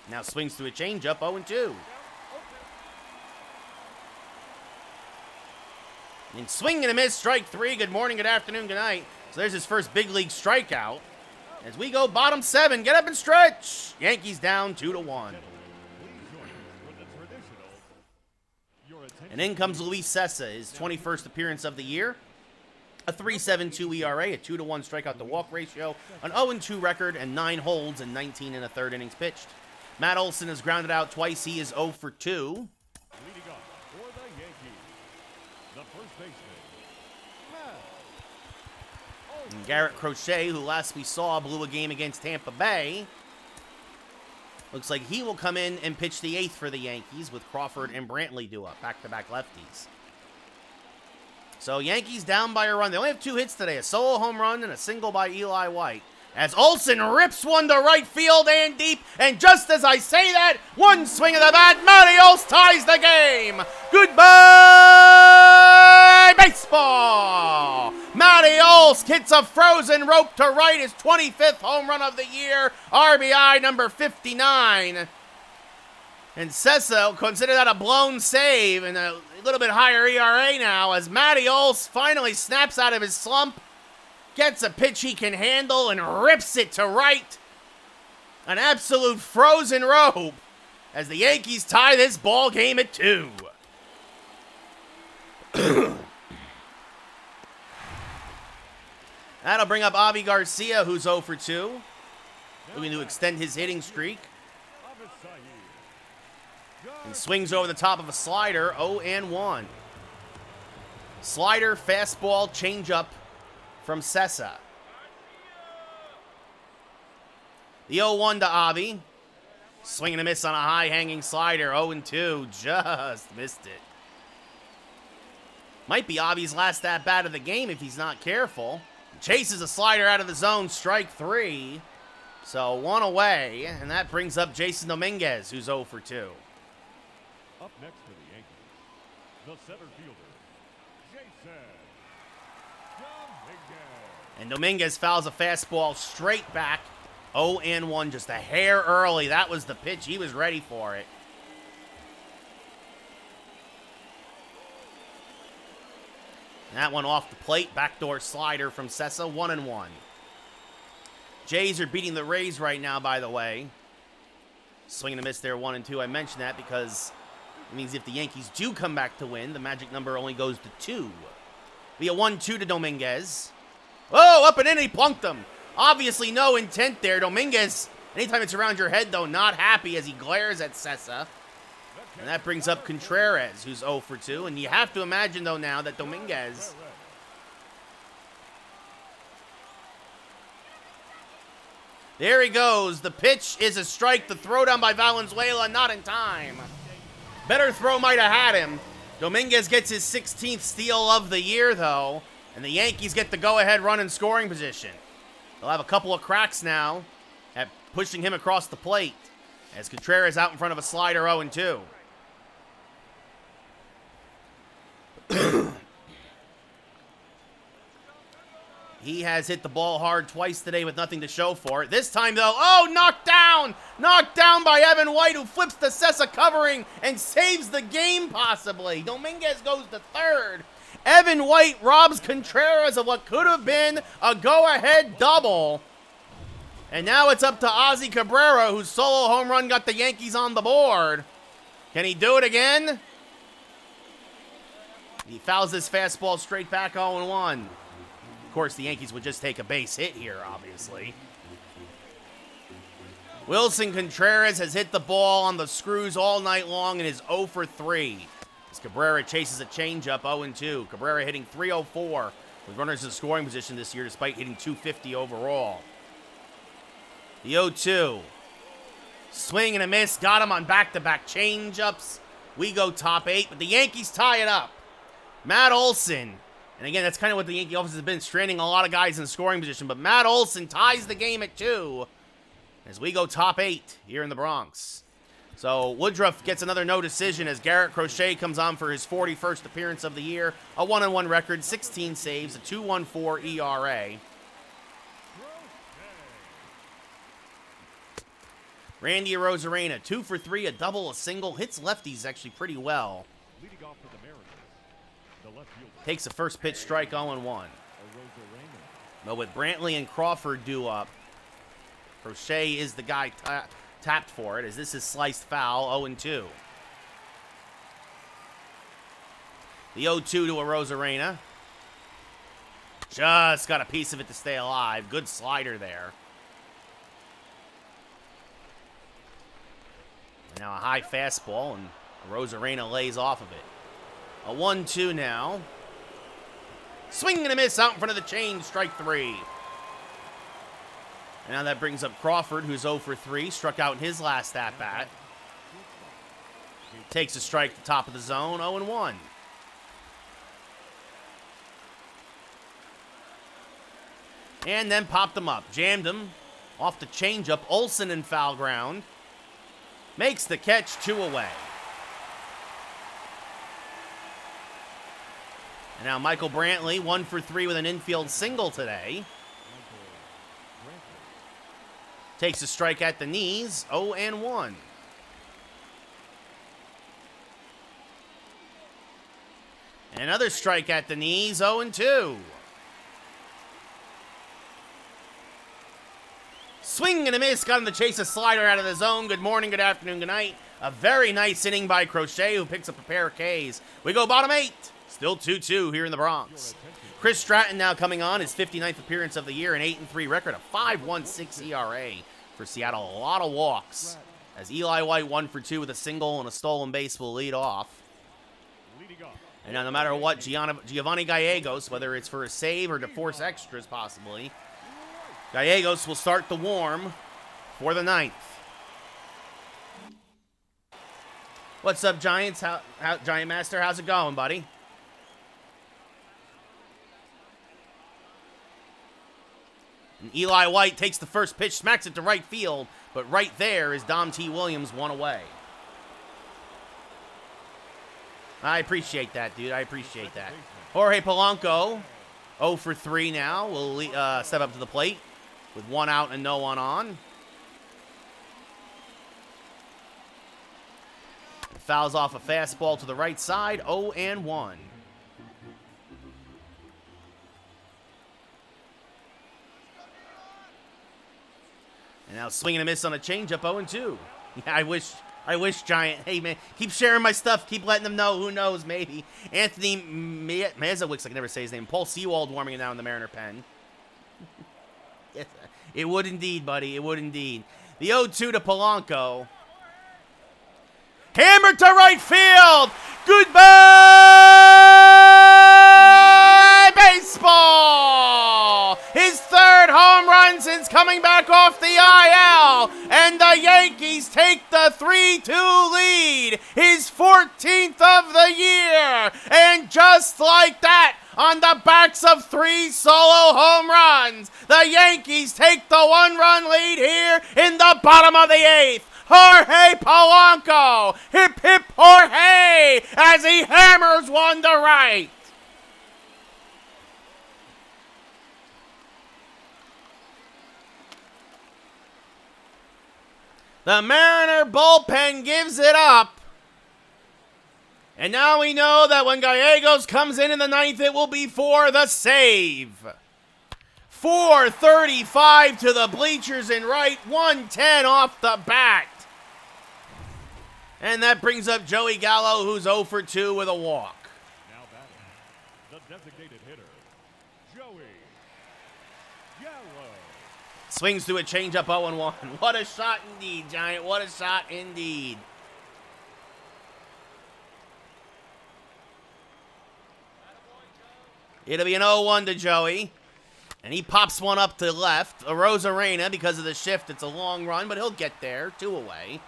Now swings through a changeup, 0-2. And swing and a miss, strike 3. Good morning, good afternoon, good night. So there's his first big league strikeout. As we go bottom 7, get up and stretch. Yankees down 2-1. And in comes Luis Cessa, his 21st appearance of the year. A 3.72 ERA, a 2-1 strikeout to walk ratio, an 0-2 record, and 9 holds in 19 1/3 innings pitched. Matt Olson has grounded out twice. He is 0 for 2. Leading up for the Yankees, the first baseman, Matt Olson. And Garrett Crochet, who last we saw blew a game against Tampa Bay, looks like he will come in and pitch the 8th for the Yankees with Crawford and Brantley due up, back-to-back lefties. So Yankees down by a run. They only have 2 hits today, a solo home run and a single by Eli White. As Olson rips one to right field and deep, and just as I say that, one swing of the bat, Marios ties the game. Goodbye, baseball. Marios hits a frozen rope to right, his 25th home run of the year, RBI number 59. And Cessa, consider that a blown save and a little bit higher ERA now, as Marios finally snaps out of his slump, gets a pitch he can handle, and rips it to right. An absolute frozen rope as the Yankees tie this ball game at 2. That'll bring up Avi Garcia, who's 0 for 2, looking to extend his hitting streak. And swings over the top of a slider, 0-1. Slider, fastball, changeup from Cessa. The 0-1 to Avi. Swing and a miss on a high-hanging slider, 0-2. Just missed it. Might be Avi's last at-bat of the game if he's not careful. Chases a slider out of the zone, strike 3. So 1 away, and that brings up Jason Dominguez, who's 0 for 2. Up next for the Yankees, the center fielder, Jason Dominguez. And Dominguez fouls a fastball straight back, 0-1, just a hair early. That was the pitch. He was ready for it. That one off the plate, backdoor slider from Cessa, 1-1. Jays are beating the Rays right now, by the way. Swing and a miss there, 1 and 2. I mentioned that because it means if the Yankees do come back to win, the magic number only goes to 2. Be a 1-2 to Dominguez. Oh, up and in, he plunked him. Obviously no intent there. Dominguez, anytime it's around your head, though, not happy as he glares at Sessa. And that brings up Contreras, who's 0 for 2. And you have to imagine, though, now that Dominguez... There he goes. The pitch is a strike. The throw down by Valenzuela, not in time. Better throw might have had him. Dominguez gets his 16th steal of the year, though. And the Yankees get the go-ahead run in scoring position. They'll have a couple of cracks now at pushing him across the plate. As Contreras out in front of a slider 0-2. He has hit the ball hard twice today with nothing to show for it. This time, though, oh, knocked down! Knocked down by Evan White, who flips the Sessa covering and saves the game, possibly. Dominguez goes to third. Evan White robs Contreras of what could have been a go-ahead double. And now it's up to Ozzie Cabrera, whose solo home run got the Yankees on the board. Can he do it again? He fouls this fastball straight back 0-1. Of course, the Yankees would just take a base hit here, obviously. Wilson Contreras has hit the ball on the screws all night long and is 0 for 3. As Cabrera chases a changeup, 0-2. Cabrera hitting .304 with runners in scoring position this year, despite hitting .250 overall. The 0-2. Swing and a miss. Got him on back-to-back changeups. We go top 8, but the Yankees tie it up. Matt Olson. And again, that's kind of what the Yankee offense has been, stranding a lot of guys in scoring position. But Matt Olson ties the game at 2 as we go top 8 here in the Bronx. So Woodruff gets another no decision as Garrett Crochet comes on for his 41st appearance of the year. A 1-1 record, 16 saves, a 2.14 ERA. Randy Arozarena, 2 for 3, a double, a single. Hits lefties actually pretty well. Leading off for the Mariners, the left fielder. Takes a first pitch strike 0-1. But with Brantley and Crawford due up, Crochet is the guy tapped for it, as this is sliced foul, 0-2. The 0-2 to Arozarena. Just got a piece of it to stay alive. Good slider there. And now a high fastball, and Arozarena lays off of it. A 1-2 now. Swing and a miss out in front of the chain, strike 3. And now that brings up Crawford, who's 0 for 3, struck out in his last at-bat. Takes a strike to the top of the zone, 0-1. And then popped him up, jammed him off the changeup. Olson in foul ground. Makes the catch, 2 away. And now Michael Brantley, 1 for 3 with an infield single today. Takes a strike at the knees, 0-1. Another strike at the knees, 0-2. Swing and a miss, got him to chase a slider out of the zone. Good morning, good afternoon, good night. A very nice inning by Crochet, who picks up a pair of Ks. We go bottom 8. Still 2-2 here in the Bronx. Chris Stratton now coming on, his 59th appearance of the year, an 8-3 record, a 5.16 ERA for Seattle. A lot of walks, as Eli White 1 for 2 with a single and a stolen base will lead off. And now no matter what, Giovanni Gallegos, whether it's for a save or to force extras possibly, Gallegos will start the warm for the 9th. What's up, Giants? Giant Master, how's it going, buddy? And Eli White takes the first pitch, smacks it to right field, but right there is Dom T. Williams, 1 away. I appreciate that, dude. I appreciate that. Jorge Polanco, 0 for 3 now, will step up to the plate with 1 out and no one on. Fouls off a fastball to the right side, 0-1. And now swinging a miss on a changeup, 0-2. Yeah, I wish, Giant. Hey, man, keep sharing my stuff. Keep letting them know. Who knows, maybe. Anthony Mezowicz, I can never say his name. Paul Sewald warming it down in the Mariner pen. Yes, it would indeed, buddy. It would indeed. The 0-2 to Polanco. Hammered to right field. Goodbye, baseball. His third home run since coming back off the IL. And the Yankees take the 3-2 lead. His 14th of the year. And just like that, on the backs of 3 solo home runs, the Yankees take the 1-run lead here in the bottom of the 8th. Jorge Polanco, hip hip Jorge, as he hammers one to right. The Mariner bullpen gives it up. And now we know that when Gallegos comes in the 9th, it will be for the save. 435 to the bleachers and right, 110 off the bat. And that brings up Joey Gallo, who's 0 for 2 with a walk. Now batting, the designated hitter, Joey Gallo. Swings through a changeup 0-1. What a shot indeed, Giant. What a shot indeed. It'll be an 0-1 to Joey. And he pops one up to left. A Rosarena, because of the shift, it's a long run, but he'll get there. 2 away.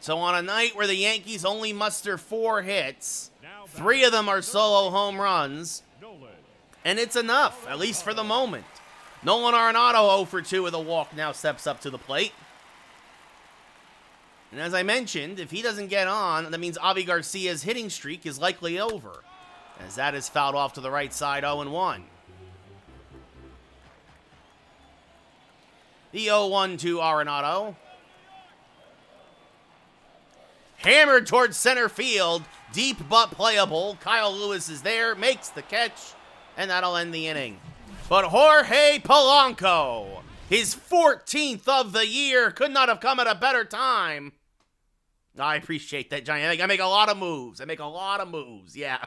So on a night where the Yankees only muster 4 hits, 3 of them are solo home runs, and it's enough, at least for the moment. Nolan Arenado 0 for 2 with a walk now steps up to the plate. And as I mentioned, if he doesn't get on, that means Avi Garcia's hitting streak is likely over, as that is fouled off to the right side, 0-1. The 0-1 to Arenado. Hammered towards center field. Deep but playable. Kyle Lewis is there. Makes the catch. And that'll end the inning. But Jorge Polanco, his 14th of the year, could not have come at a better time. I appreciate that, Giant. I make a lot of moves. Yeah.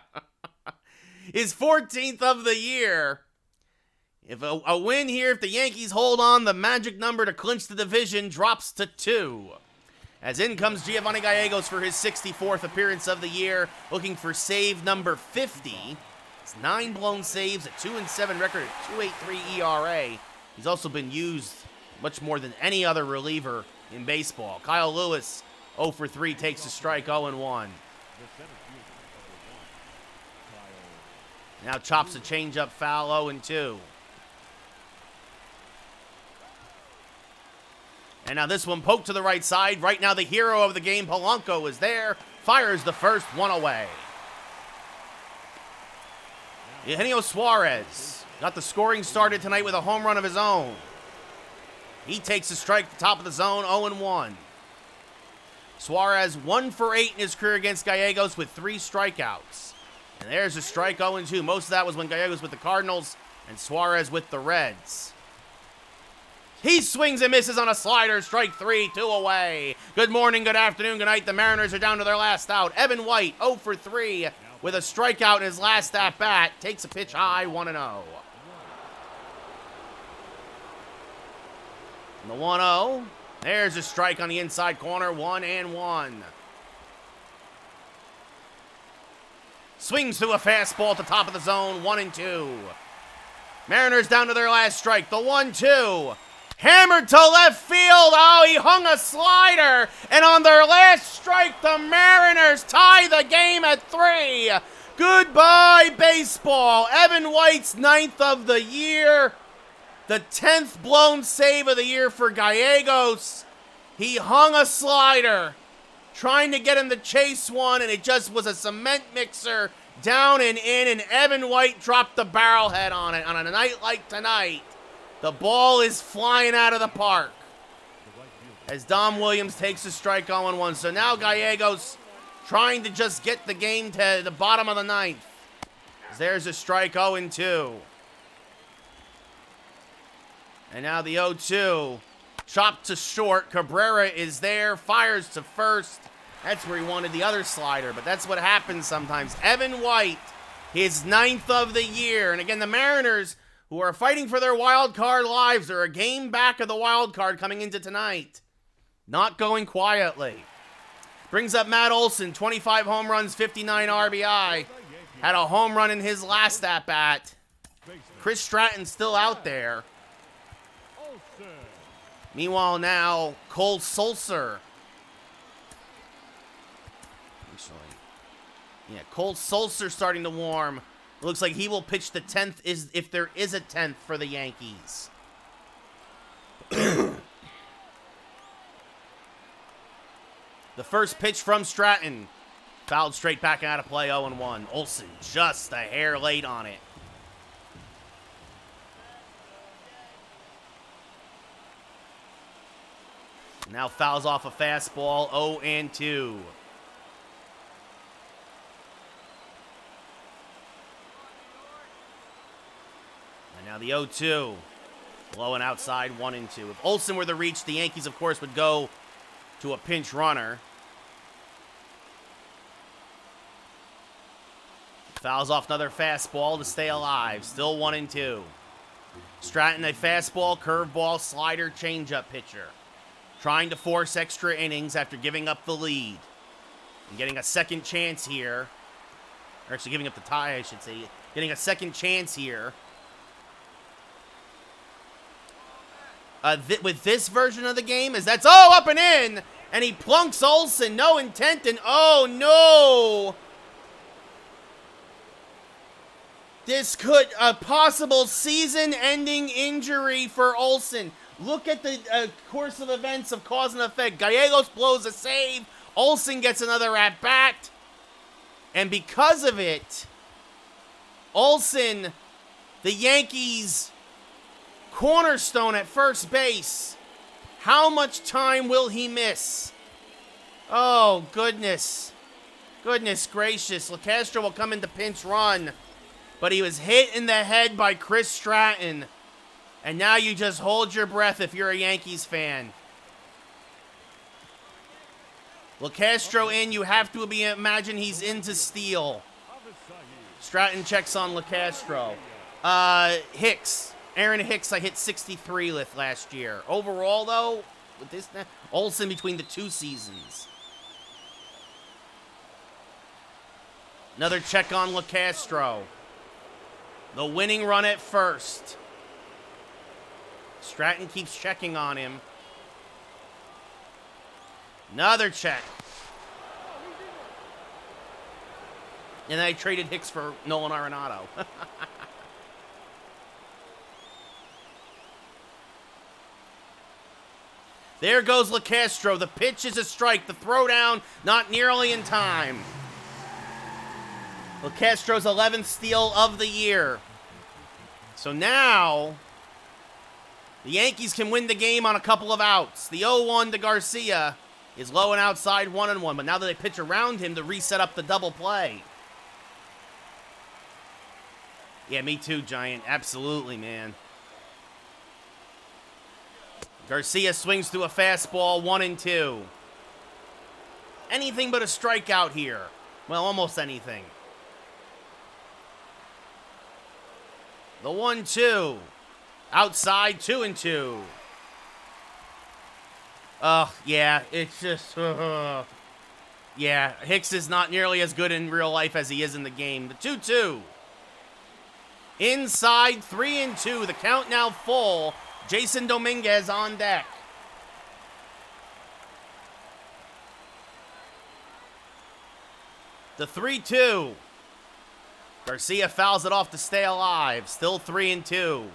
His 14th of the year. If a win here, if the Yankees hold on, the magic number to clinch the division drops to 2. As in comes Giovanni Gallegos for his 64th appearance of the year, looking for save number 50. It's 9 blown saves, a 2-7 record, a 2.83 ERA. He's also been used much more than any other reliever in baseball. Kyle Lewis, 0 for 3, takes a strike, 0-1. Now chops a changeup foul, 0-2. And now this one poked to the right side. Right now the hero of the game, Polanco, is there. Fires the first, 1 away. Eugenio Suarez got the scoring started tonight with a home run of his own. He takes a strike at the top of the zone, 0-1. Suarez 1 for 8 in his career against Gallegos with 3 strikeouts. And there's a strike, 0-2. Most of that was when Gallegos with the Cardinals and Suarez with the Reds. He swings and misses on a slider. Strike 3, 2 away. Good morning, good afternoon, good night. The Mariners are down to their last out. Evan White, 0 for 3 with a strikeout in his last at-bat. Takes a pitch high, 1-0. And the 1-0. There's a strike on the inside corner, 1-1. Swings through a fastball at the top of the zone, 1-2. Mariners down to their last strike. The 1-2. Hammered to left field. Oh, he hung a slider. And on their last strike, the Mariners tie the game at 3. Goodbye, baseball. Evan White's 9th of the year. The 10th blown save of the year for Gallegos. He hung a slider, trying to get him to chase one, and it just was a cement mixer down and in, and Evan White dropped the barrel head on it. On a night like tonight, the ball is flying out of the park as Dom Williams takes a strike, 0-1. So now Gallegos trying to just get the game to the bottom of the 9th. There's a strike, 0-2. And now the 0-2. Chopped to short. Cabrera is there. Fires to first. That's where he wanted the other slider, but that's what happens sometimes. Evan White, his 9th of the year. And again, the Mariners, who are fighting for their wild card lives, are a game back of the wild card coming into tonight. Not going quietly. Brings up Matt Olson, 25 home runs, 59 RBI. Had a home run in his last at-bat. Chris Stratton's still out there. Meanwhile now, Cole Sulser. Yeah, Cole Sulser starting to warm. It looks like he will pitch the 10th, if there is a 10th for the Yankees. The first pitch from Stratton. Fouled straight back out of play, 0-1. Olsen just a hair late on it. Now fouls off a fastball, 0-2. And now the 0-2. Low and outside, 1-2. If Olsen were the reach, the Yankees, of course, would go to a pinch runner. Fouls off another fastball to stay alive. Still 1-2. Stratton, a fastball, curveball, slider, changeup pitcher. Trying to force extra innings after giving up the lead. And getting a second chance here. Or actually giving up the tie, I should say. Getting a second chance here. With this version of the game, is that's, oh, up and in! And he plunks Olsen, no intent, and oh no! This could, a possible season-ending injury for Olsen. Look at the course of events of cause and effect. Gallegos blows a save. Olsen gets another at-bat. And because of it, Olsen, the Yankees' cornerstone at first base. How much time will he miss? Oh, goodness. Goodness gracious. LeCastro will come into pinch run. But he was hit in the head by Chris Stratton. And now you just hold your breath if you're a Yankees fan. LeCastro in, you have to imagine he's in to steal. Stratton checks on LeCastro. Hicks. Aaron Hicks, I hit 63 with last year. Overall, though, with this, Olsen between the two seasons. Another check on LeCastro. The winning run at first. Stratton keeps checking on him. Another check. And I traded Hicks for Nolan Arenado. There goes LeCastro. The pitch is a strike. The throwdown not nearly in time. LeCastro's 11th steal of the year. So now, the Yankees can win the game on a couple of outs. The 0-1 to Garcia is low and outside, 1-1. But now that they pitch around him to reset up the double play. Yeah, me too, Giant. Absolutely, man. Garcia swings through a fastball, 1-2. Anything but a strikeout here. Well, almost anything. The 1-2. Outside, 2-2. Yeah, it's just... yeah, Hicks is not nearly as good in real life as he is in the game. The 2-2. Inside, 3-2. The count now full. Jason Dominguez on deck. The 3-2. Garcia fouls it off to stay alive. Still 3-2.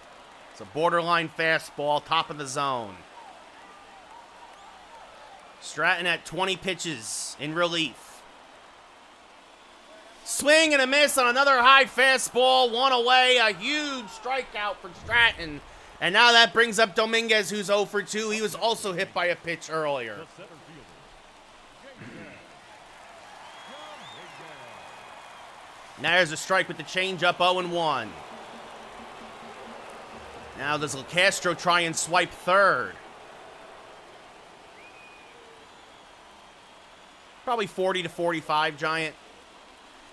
It's a borderline fastball, top of the zone. Stratton at 20 pitches in relief. Swing and a miss on another high fastball. One away. A huge strikeout for Stratton. And now that brings up Dominguez, who's 0 for 2. He was also hit by a pitch earlier. Now there's a strike with the changeup, 0-1. Now does Castro try and swipe third? Probably 40 to 45, Giant.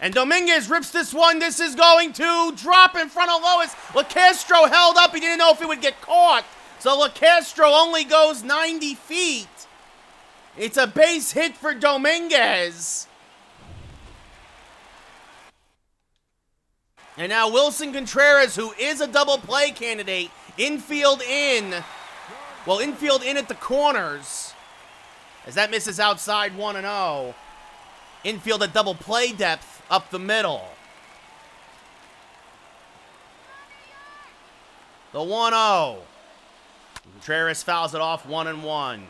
And Dominguez rips this one. This is going to drop in front of Lois. LeCastro held up. He didn't know if it would get caught. So LeCastro only goes 90 feet. It's a base hit for Dominguez. And now Wilson Contreras, who is a double play candidate, infield in. Well, infield in at the corners. As that misses outside 1-0. Infield at double play depth up the middle. The 1-0. Contreras fouls it off 1-1.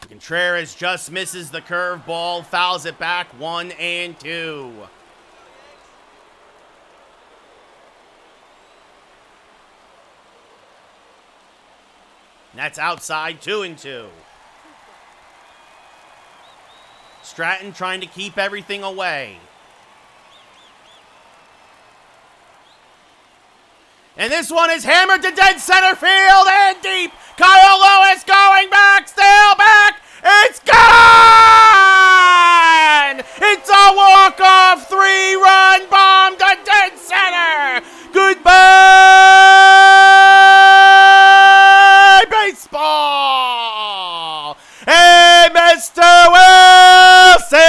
Contreras just misses the curveball, fouls it back 1-2. That's outside 2-2. Stratton trying to keep everything away. And this one is hammered to dead center field and deep. Kyle Lewis going back, still back. It's gone! It's a walk-off 3-run bomb to dead center. Goodbye, baseball! And Mr. Wilson,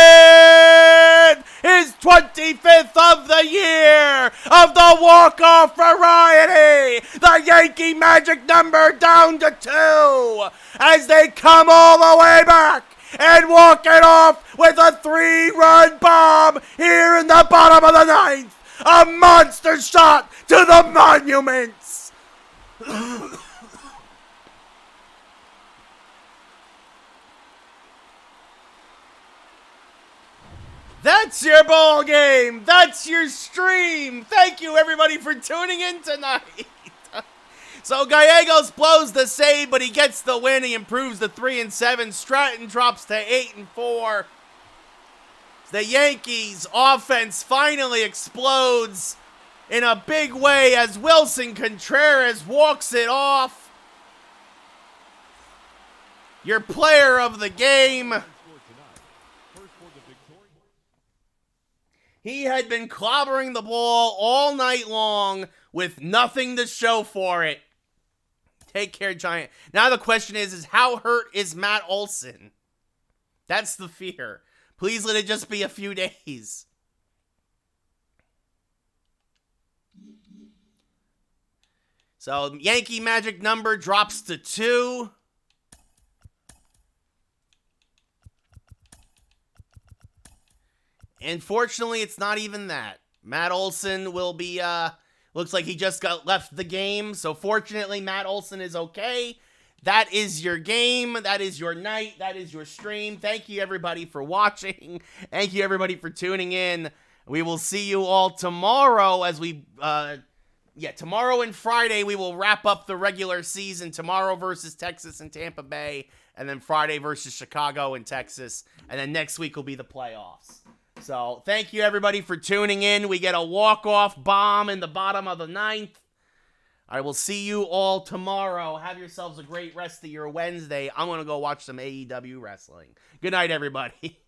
his 25th of the year of the walk-off variety. The Yankee magic number down to 2 as they come all the way back and walk it off with a 3-run bomb here in the bottom of the 9th. A monster shot to the monuments. That's your ball game. That's your stream. Thank you, everybody, for tuning in tonight. So Gallegos blows the save, but he gets the win. He improves to 3-7. Stratton drops to 8-4. The Yankees' offense finally explodes in a big way as Wilson Contreras walks it off. Your player of the game. He had been clobbering the ball all night long with nothing to show for it. Take care, Giant. Now the question is how hurt is Matt Olson? That's the fear. Please let it just be a few days. So Yankee magic number drops to 2. And fortunately, it's not even that. Matt Olson will be, looks like he just left the game. So fortunately, Matt Olson is okay. That is your game. That is your night. That is your stream. Thank you, everybody, for watching. Thank you, everybody, for tuning in. We will see you all tomorrow as we, tomorrow and Friday, we will wrap up the regular season. Tomorrow versus Texas and Tampa Bay. And then Friday versus Chicago and Texas. And then next week will be the playoffs. So, thank you, everybody, for tuning in. We get a walk-off bomb in the bottom of the 9th. I will see you all tomorrow. Have yourselves a great rest of your Wednesday. I'm going to go watch some AEW wrestling. Good night, everybody.